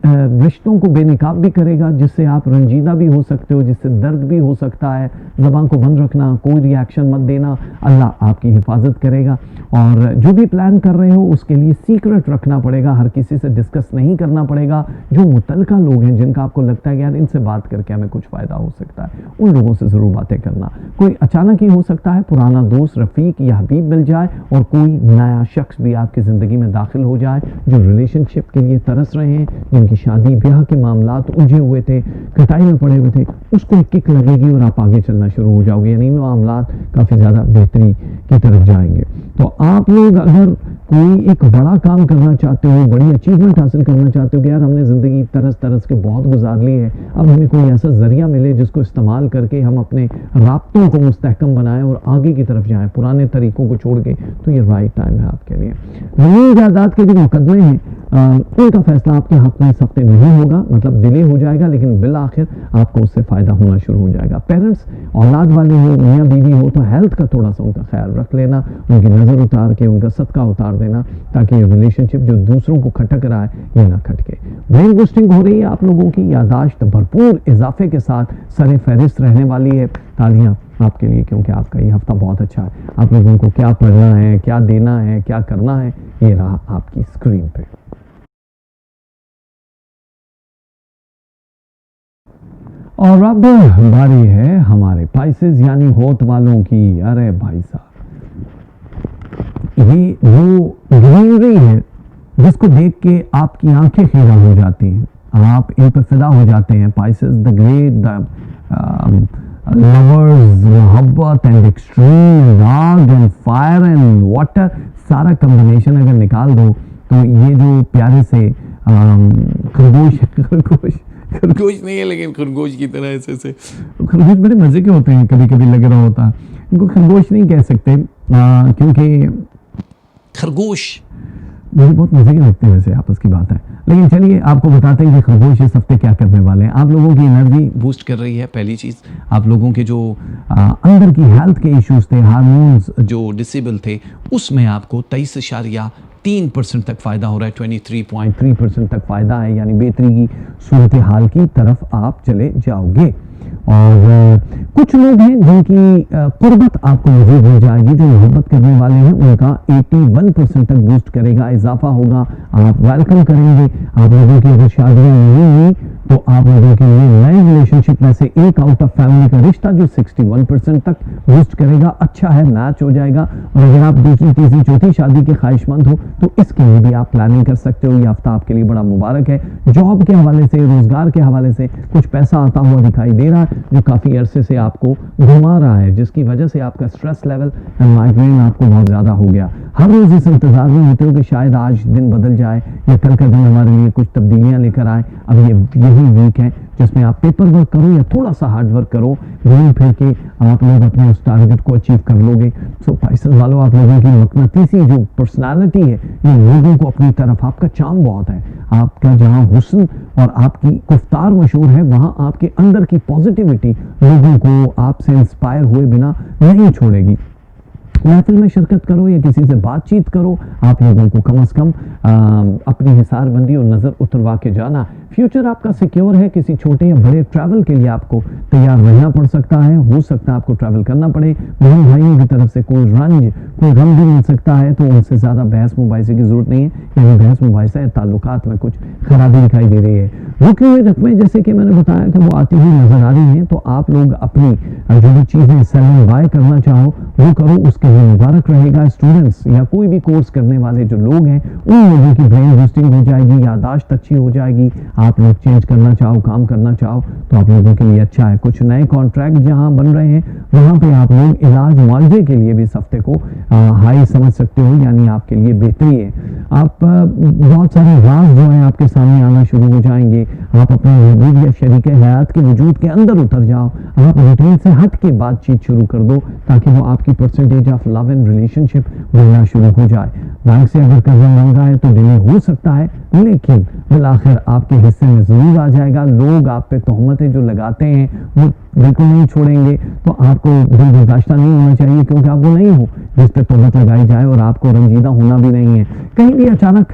رشتوں کو بے نقاب بھی کرے گا, جس سے آپ رنجیدہ بھی ہو سکتے ہو, جس سے درد بھی ہو سکتا ہے. زبان کو بند رکھنا, کوئی ری ایکشن مت دینا, اللہ آپ کی حفاظت کرے گا. اور جو بھی پلان کر رہے ہو اس کے لیے سیکرٹ رکھنا پڑے گا, ہر کسی سے ڈسکس نہیں کرنا پڑے گا. جو متعلقہ لوگ ہیں جن کا آپ کو لگتا ہے کہ یار ان سے بات کر کے ہمیں کچھ فائدہ ہو سکتا ہے, ان لوگوں سے ضرور باتیں کرنا. کوئی اچانک ہی ہو سکتا ہے پرانا دوست, رفیق یا حبیب مل جائے, اور کوئی نیا شخص بھی آپ کی زندگی میں داخل ہو جائے جو ریلیشن شپ کے لیے ترس رہے ہیں, جن کی شادی بیاہ کے معاملات الجھے ہوئے تھے, کٹائی میں پڑے ہوئے تھے, اس کو ایک کک لگے گی اور آپ آگے چلنا شروع ہو جاؤ گے, یعنی معاملات کافی زیادہ بہتری کی طرف جائیں گے. تو آپ لوگ اگر کوئی ایک بڑا کام کرنا چاہتے ہو, بڑی اچیومنٹ حاصل کرنا چاہتے ہو کہ یار ہم نے زندگی طرز کے بہت گزار لی ہے, اب ہمیں کوئی ایسا ذریعہ ملے جس کو استعمال کر کے ہم اپنے رابطوں کو مستحکم بنائیں اور آگے کی طرف جائیں پرانے طریقوں کو چھوڑ کے, تو یہ رائٹ ٹائم ہے آپ کے لیے. زمین جائیداد کے جو مقدمے ہیں ان کا فیصلہ آپ کے حق میں اس ہفتے نہیں ہوگا, مطلب ڈیلے ہو جائے گا, لیکن بالآخر آپ کو اس سے فائدہ ہونا شروع ہو جائے گا. پیرنٹس اولاد والے ہو, میاں بیوی ہو, تو ہیلتھ کا تھوڑا سا ان کا خیال رکھ لینا, ان کی نظر اتار کے ان کا صدقہ اتار دینا, تاکہ یہ ریلیشن شپ جو دوسروں کو کھٹک رہا ہے یہ نہ کھٹکے. برین بوسٹنگ ہو رہی ہے آپ لوگوں کی, یادداشت بھرپور اضافے کے ساتھ سر فہرست رہنے والی ہے. تالیاں آپ کے لیے, کیونکہ آپ کا یہ ہفتہ بہت اچھا ہے. آپ لوگوں کو کیا پڑھنا ہے, کیا دینا ہے, کیا کرنا ہے, یہ رہا آپ کی اسکرین پہ. اور اب باری ہے ہمارے پائسز یعنی ہوت والوں کی. ارے بھائی صاحب, یہ وہ گرینری ہے جس کو دیکھ کے آپ کی آنکھیں خیرہ ہو جاتی ہیں, آپ ان پہ فدا ہو جاتے ہیں. پائسز دا گریٹ, دا لورز, محبت اینڈ ایکسٹریم, راگ اینڈ فائر اینڈ واٹر, سارا کمبینیشن اگر نکال دو تو یہ جو پیارے سے خرگوش نہیں ہے لیکن خرگوش کی طرح ایسے خرگوش بڑے مزے کے ہوتے ہیں, کبھی کبھی لگ رہا ہوتا ہے. ان کو خرگوش نہیں کہہ سکتے کیونکہ خرگوش مجھے بہت مزے کے لگتے ہیں, ویسے آپس کی بات ہے. لیکن چلیے آپ کو بتاتے ہیں کہ خرگوش اس ہفتے کیا کرنے والے ہیں. آپ لوگوں کی انرجی بوسٹ کر رہی ہے. پہلی چیز, آپ لوگوں کے جو اندر کی ہیلتھ کے ایشوز تھے, ہارمونز جو ڈسیبل تھے, اس میں آپ کو 23.3% تک فائدہ ہو رہا ہے. 23.3% تک فائدہ ہے, یعنی بہتری کی صورتحال کی طرف آپ چلے جاؤ گے. اور کچھ لوگ ہیں جن کی قربت آپ کو مزید مل جائے گی, جو محبت کرنے والے ہیں ان کا 81% تک بوسٹ کرے گا, اضافہ ہوگا. آپ ویلکم کریں گے. آپ لوگوں کی اگر شادیاں نہیں ہوئی تو آپ لوگوں کے لیے نئے ریلیشن شپ میں سے ایک آؤٹ آف فیملی کا رشتہ جو 61% تک بوسٹ کرے گا, اچھا ہے, میچ ہو جائے گا. اور اگر آپ دوسری تیسری چوتھی شادی کے خواہش مند ہو تو اس کے لیے بھی آپ پلاننگ کر سکتے ہو. یہ ہفتہ آپ کے لیے بڑا مبارک ہے. جاب کے حوالے سے, روزگار کے حوالے سے کچھ پیسہ آتا ہوا دکھائی دے رہا ہے جو کافی عرصے سے آپ کو گھما رہا ہے, جس کی وجہ سے آپ کا اسٹریس لیول اینڈ مائگرین آپ کو بہت زیادہ ہو گیا. ہر روز اس انتظار میں ہوتے ہو کہ شاید آج دن بدل جائے یا کل کا دن ہمارے لیے کچھ تبدیلیاں لے کر آئے. اب یہی ویک ہے جس میں آپ پیپر ورک کرو یا تھوڑا سا ہارڈ ورک کرو, گھوم پھر کے آپ لوگ اپنے اس ٹارگٹ کو اچیو کر لو گے. سو پائسز والوں, آپ لوگوں کی مقناطیسی جو پرسنالٹی ہے, یہ لوگوں کو اپنی طرف, آپ کا چارم بہت ہے. آپ کا جہاں حسن اور آپ کی گفتار مشہور ہے, وہاں آپ کے اندر کی پازیٹیوٹی لوگوں کو آپ سے انسپائر ہوئے بنا نہیں چھوڑے گی. محفل میں شرکت کرو یا کسی سے بات چیت کرو, آپ لوگوں کو کم از کم اپنی حصار بندی اور نظر اتروا کے جانا. فیوچر آپ کا سیکیور ہے. کسی چھوٹے یا بڑے ٹریول کے لیے آپ کو تیار رہنا پڑ سکتا ہے. ہو سکتا ہے آپ کو ٹریول کرنا پڑے. بہن بھائیوں کی طرف سے کوئی غم بھی مل سکتا ہے, تو ان سے زیادہ بحث مباحثے کی ضرورت نہیں ہے. یعنی بحث مباحثہ تعلقات میں کچھ خرابی دکھائی دے رہی ہے. رکی ہوئی رقمیں جیسے کہ میں نے بتایا کہ وہ آتی ہوئی نظر آ رہی ہیں, تو آپ لوگ اپنی جو بھی چیزیں سیل اینڈ بائی کرنا چاہو وہ کرو, اس کے لیے مبارک رہے گا. اسٹوڈنٹس یا کوئی بھی کورس کرنے والے جو لوگ ہیں, ان لوگوں کی برین بوسٹنگ ہو جائے گی, یادداشت اچھی ہو جائے گی. آپ لوگ چینج کرنا چاہو, کام کرنا چاہو, تو آپ لوگوں کے لیے اچھا ہے. کچھ نئے کانٹریکٹ جہاں بن رہے ہیں وہاں پہ آپ لوگ علاج معالجے کے لیے بھی اس ہفتے کو ہائی سمجھ سکتے ہو, یعنی آپ کے لیے بہتری ہے. آپ بہت سارے راز جو ہیں آپ کے سامنے آنا شروع ہو جائیں گے. آپ اپنے محبوب یا شریک حیات کے وجود کے اندر اتر جاؤ. آپ روٹین سے ہٹ کے بات چیت شروع کر دو, تاکہ وہ آپ کی percentage of love and relationship بڑھنا شروع ہو جائے. بینک سے اگر قرضہ مانگا ہے تو ڈیلے ہو سکتا ہے, لیکن بالآخر آپ کے حصے میں ضرور آ جائے گا. لوگ آپ پہ تہمتیں جو لگاتے ہیں وہ بالکل نہیں چھوڑیں گے, تو آپ کو دل برداشتہ نہیں ہونا چاہیے, کیونکہ آپ وہ نہیں ہو جس پہ تہمت لگائی جائے, اور آپ کو رنجیدہ ہونا بھی نہیں ہے. کہیں بھی اچانک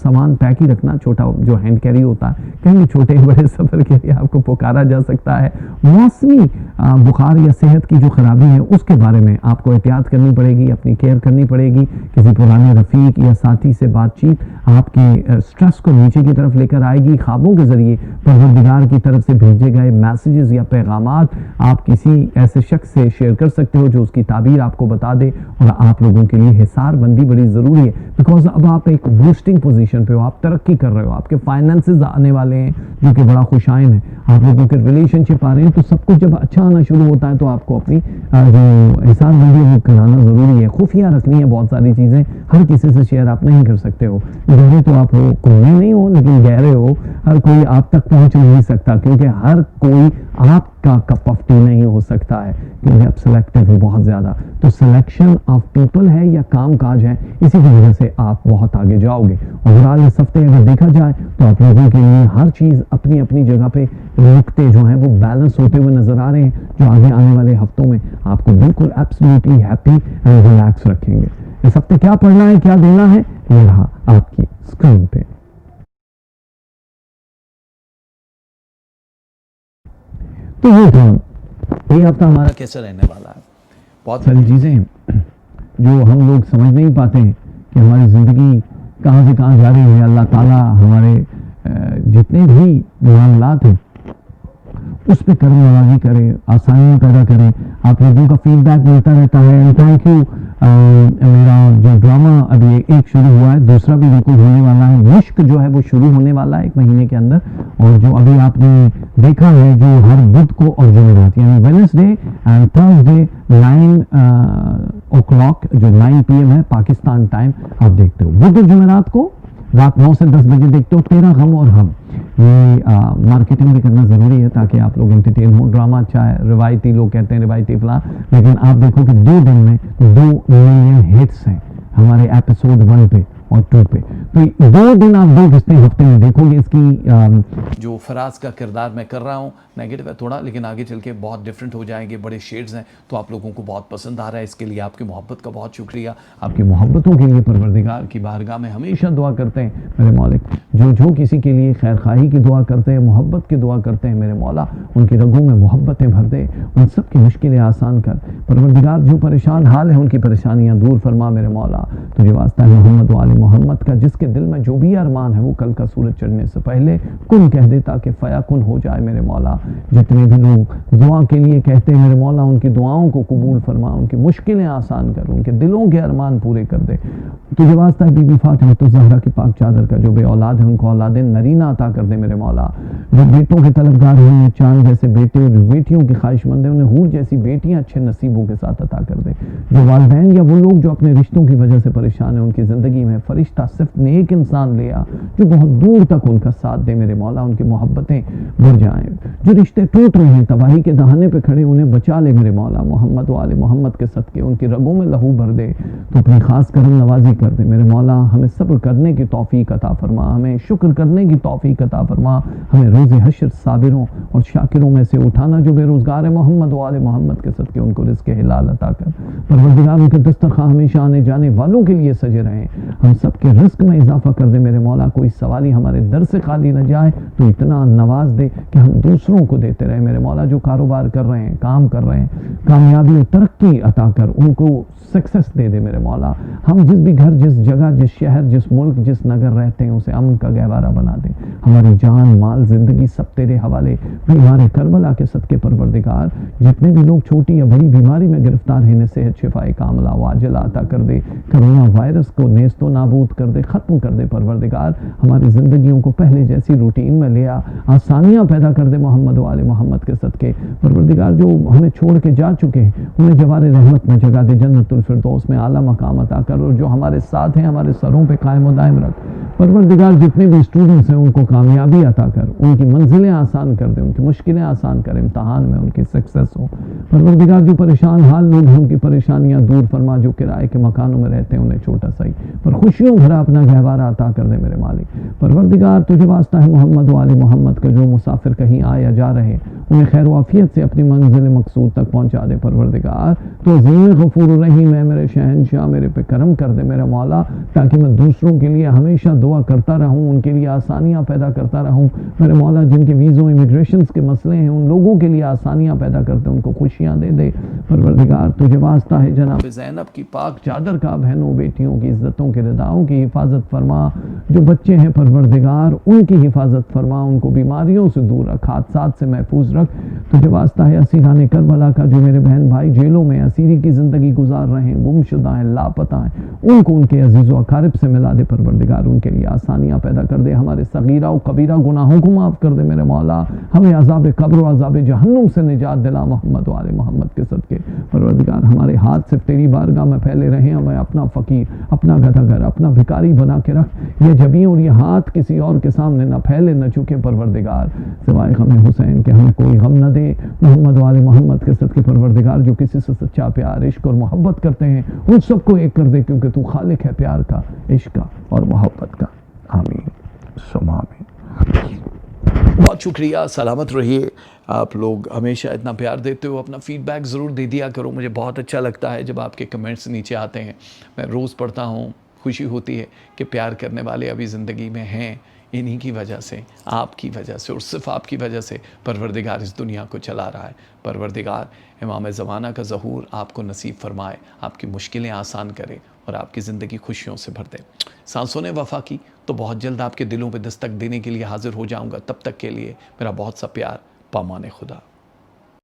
سامان پیک ہی رکھنا, چھوٹا جو ہینڈ کیری ہوتا ہے, کہیں بھی چھوٹے بڑے سفر کے لیے آپ کو پکارا جا سکتا ہے. موسمی بخار یا صحت کی جو خرابی ہے اس کے بارے میں آپ کو احتیاط کرنی پڑے گی, اپنی کیئر کرنی پڑے گی. کسی پرانے رفیق یا ساتھی سے بات چیت آپ کے سٹریس کو نیچے کی طرف لے کر آئے گی. خوابوں کے ذریعے پروردگار کی طرف سے بھیجے گئے میسیجز یا پیغامات آپ کسی ایسے شخص سے شیئر کر سکتے ہو جو اس کی تعبیر آپ کو بتا دے, اور آپ لوگوں کے لیے حصار بندی بڑی ضروری ہے، بیکاز اب آپ ایک بوسٹنگ پوزیشن پہ ہو، آپ ترقی کر رہے ہو، آپ کے فائنانسز آنے والے ہیں جو کہ بڑا خوشائن ہے، آپ لوگوں کے ریلیشن شپ آ رہے ہیں، تو سب کچھ جب اچھا آنا شروع ہوتا ہے تو آپ کو اپنی جو حصار بندی ہے وہ کرانا ضروری ہے، خفیہ رکھنی ہے بہت ساری چیزیں، ہر کسی سے شیئر آپ نہیں کر سکتے ہو، گہرے تو آپ ہو، کونے نہیں ہو لیکن گہرے ہو، ہر کوئی آپ تک پہنچ نہیں سکتا، کیونکہ ہر کوئی آپ کا کپ آف ٹی نہیں ہو سکتا ہے، کیونکہ آپ سلیکٹیو ہو بہت زیادہ، تو سلیکشن آف پیپل ہے یا کام کاج ہے، اسی کی وجہ سے آپ بہت آگے جاؤ گے۔ اوورآل اس ہفتے اگر دیکھا جائے تو آپ لوگوں کے لیے ہر چیز اپنی اپنی جگہ پہ نقطے جو ہیں وہ بیلنس ہوتے ہوئے نظر آ رہے ہیں، جو آگے آنے والے ہفتوں میں آپ کو بالکل ایبسلیوٹلی ہیپی اینڈ ریلیکس رکھیں گے۔ اس ہفتے کیا پڑھنا ہے، کیا دینا ہے، یہ رہا آپ کی اسکرین پہ۔ تو یہ تھا یہ ہفتہ ہمارا کیسے رہنے والا ہے، بہت ساری چیزیں جو ہم لوگ سمجھ نہیں پاتے ہیں کہ ہماری زندگی کہاں سے کہاں جا رہی ہے، اللہ تعالیٰ ہمارے جتنے بھی معاملات ہیں اس پہ کرم نوازی کرے، آسانیاں پیدا کرے۔ آپ لوگوں کا فیڈ بیک ملتا رہتا ہے، اینڈ تھینک یو۔ میرا جو ڈرامہ ابھی ایک شروع ہوا ہے، دوسرا بھی بالکل ہونے والا ہے، مشق جو ہے وہ شروع ہونے والا ہے 1 مہینے کے اندر، اور جو ابھی آپ نے دیکھا ہے جو ہر بدھ کو اور جمعرات یعنی وینسڈے اینڈ تھرسڈے 9 o'clock جو 9 PM ہے پاکستان ٹائم آپ دیکھتے ہو، بدھ اور جمعرات کو رات 9 سے 10 بجے دیکھتے ہو، تیرا غم اور ہم۔ یہ مارکیٹنگ بھی کرنا ضروری ہے تاکہ آپ لوگ انٹرٹین ہو۔ ڈرامہ اچھا ہے، روایتی لوگ کہتے ہیں روایتی فلاں، لیکن آپ دیکھو کہ 2 دن میں 2 ملین ہٹس ہیں ہمارے ایپیسوڈ 1 پہ اور 2 پہ، تو 2 دن آپ 2 قسطیں ہفتے میں دیکھو گے۔ اس کی جو فراز کا کردار میں کر رہا ہوں نیگیٹو ہے تھوڑا، لیکن آگے چل کے بہت ڈیفرنٹ ہو جائیں گے، بڑے شیڈز ہیں، تو آپ لوگوں کو بہت پسند آ رہا ہے، اس کے لیے آپ کی محبت کا بہت شکریہ۔ آپ کی محبتوں کے لیے پروردگار کی بارگاہ میں ہمیشہ دعا کرتے ہیں میرے مالک، جو کسی کے لیے خیر خواہی کی دعا کرتے ہیں، محبت کی دعا کرتے ہیں، میرے مولا ان کی رگوں میں محبتیں بھر دے، ان سب کی مشکلیں آسان کر پروردگار، جو پریشان حال ہیں ان کی پریشانیاں دور فرما میرے مولا۔ تجھے واسطہ ہے محمد و آل محمد کا، جس کے دل میں جو بھی ارمان ہے وہ کل کا سورج چڑھنے سے پہلے کن کہہ دے تاکہ فیا کن ہو جائے میرے مولا۔ جتنے بھی لوگ دعا کے لیے کہتے ہیں میرے مولا، ان کی دعاؤں کو قبول فرما، ان کی مشکلیں آسان کر، ان کے دلوں کے ارمان پورے کر دے۔ تجھے واسطہ ہے بی بی فاطمہ الزہرا کی پاک چادر کا، جو بے اولاد ہیں ان کو اولاد نرینہ عطا کر دے میرے مولا۔ جو بیٹوں کے طلبگار ہیں انہیں چاند جیسے بیٹے، اور جو بیٹیوں کی خواہش مند ہیں انہیں حور جیسی بیٹیاں اچھے نصیبوں کے ساتھ عطا کر دے۔ جو والدین یا وہ لوگ جو اپنے رشتوں کی وجہ سے پریشان ہیں، ان کی زندگی میں فرشتہ صرف نیک انسان لے آ جو بہت دور تک ان کا ساتھ دے میرے مولا، ان کی محبتیں بڑھ جائیں۔ جو رشتے ٹوٹ رہے ہیں، تباہی کے دہانے پہ کھڑے، انہیں بچا لے میرے مولا، محمد و آل محمد کے صدقے ان کی رگوں میں لہو بھر دے، تو اپنی خاص کرم نوازی کر دے میرے مولا۔ ہمیں صبر کرنے کی توفیق عطا فرما، ہمیں شکر کرنے کی توفیق عطا فرما، ہمیں روز حشر صابروں اور شاکروں میں سے اٹھانا۔ جو بے روزگار ہے محمد و آل محمد کے صدقے ان کو رزق حلال عطا کر پروردگار، ان کے دسترخواں ہمیشہ آنے جانے والوں کے لیے سجے رہیں، ہم سب کے رزق میں اضافہ کر دے میرے مولا۔ کوئی سوالی ہمارے در سے خالی نہ جائے، تو اتنا نواز دے کہ ہم دوسروں کو دیتے رہے میرے مولا۔ جو کاروبار کر رہے ہیں، کام کر رہے ہیں، کامیابی و ترقی عطا کر، ان کو سکسیس دے دے میرے مولا۔ ہم جس بھی گھر، جس جگہ، جس شہر، جس ملک، جس نگر رہتے ہیں، اسے امن کا گہوارہ بنا دے۔ ہماری جان، مال، زندگی سب تیرے حوالے۔ ہمارے کربلا کے صدقے پروردگار، جتنے بھی لوگ چھوٹی یا بڑی بیماری میں گرفتار ہیں، انہیں صحت، شفائے کاملہ و عاجلہ عطا کر دے۔ کرونا وائرس کو نیست و نابود کر دے، ختم کر دے پروردگار۔ ہماری زندگیوں کو پہلے جیسی روٹین میں لے آ، آسانیاں پیدا کر دے محمد و آل محمد کے صدقے پروردگار۔ جو ہمیں چھوڑ کے جا چکے ہیں انہیں جوار رحمت میں جگہ دے، جنت الفردوس میں اعلیٰ مقام عطا کر، اور جو ہمارے ساتھ ہیں ہمارے سروں پہ قائم و دائم رکھ پروردگار۔ جتنے بھی اسٹوڈنٹس ہیں ان کو کامیابی عطا کر، ان کی منزلیں آسان کر دے، ان کی مشکلیں آسان کر، امتحان میں ان کی سکسیس ہو پروردگار۔ جو پریشان حال لوگ ہیں ان کی پریشانیاں دور فرما، جو کرائے کے مکانوں میں رہتے ہیں انہیں چھوٹا سا ہی پر خوشیوں بھرا اپنا گہوارہ عطا کر دے میرے مالک پروردگار۔ تجھے واسطہ ہے محمد و آل محمد کا، جو مسافر کہیں آئے یا جا رہے انہیں خیر و عافیت سے اپنی منزل مقصود تک پہنچا دے پروردگار۔ تو عظیم غفور الرحیم ہے میرے شہنشاہ، میرے پہ کرم کر دے میرا مولا، تاکہ میں دوسروں کے لیے ہمیشہ دعا کرتا رہوں، ان کے لیے آسانیاں پیدا کرتا رہوں میرے مولا۔ جن کے ویزوں، امیگریشنز کے مسئلے ہیں، ان لوگوں کے لیے آسانیاں پیدا کرتے، ان کو خوشیاں دے دے پروردگار۔ تجھے واسطہ ہے جناب زینب کی پاک چادر کا، بہنوں بیٹیوں کی عزتوں کے رضا والداؤں کی حفاظت فرما، جو بچے ہیں پروردگار ان کی حفاظت فرما، ان کو بیماریوں سے دور رکھ، حادثات سے محفوظ رکھ۔ تجھے واسطہ ہے اسیران کربلا کا، جو میرے بہن بھائی جیلوں میں اسیری کی زندگی گزار رہے ہیں، گم شدہ ہیں، لاپتہ ہیں، ان کو ان کے عزیز و اقارب سے ملا دے پروردگار، ان کے لیے آسانیاں پیدا کر دے، ہمارے صغیرہ و کبیرہ گناہوں کو معاف کر دے میرے مولا، ہمیں عذاب قبر و عذاب جہنم سے نجات دلا محمد و آل محمد کے صدقے۔ پروردگار ہمارے ہاتھ صرف تیری بارگاہ میں پھیلے رہیں، ہمیں اپنا فقیر، اپنا گداگر، اپنا بھکاری بنا کے رکھ، یہ جبیں اور یہ ہاتھ کسی اور کے سامنے نہ پھیلے نہ چکے پروردگار، سوائے غم حسین کہ ہمیں کوئی غم نہ دے محمد و آل محمد کے صدقے۔ پروردگار جو کسی سے سچا پیار، عشق اور محبت کرتے ہیں ان سب کو ایک کر دے، کیونکہ تو خالق ہے پیار کا، عشق کا اور محبت کا۔ آمین ثم آمین۔ بہت شکریہ، سلامت رہیے۔ آپ لوگ ہمیشہ اتنا پیار دیتے ہو، اپنا فیڈ بیک ضرور دے دیا کرو، مجھے بہت اچھا لگتا ہے جب آپ کے کمنٹس نیچے آتے ہیں، میں روز پڑھتا ہوں، خوشی ہوتی ہے کہ پیار کرنے والے ابھی زندگی میں ہیں، انہی کی وجہ سے، آپ کی وجہ سے، اور صرف آپ کی وجہ سے پروردگار اس دنیا کو چلا رہا ہے۔ پروردگار امام زمانہ کا ظہور آپ کو نصیب فرمائے، آپ کی مشکلیں آسان کرے اور آپ کی زندگی خوشیوں سے بھر دے۔ سانسوں نے وفا کی تو بہت جلد آپ کے دلوں پہ دستک دینے کے لیے حاضر ہو جاؤں گا، تب تک کے لیے میرا بہت سا پیار، پامان خدا۔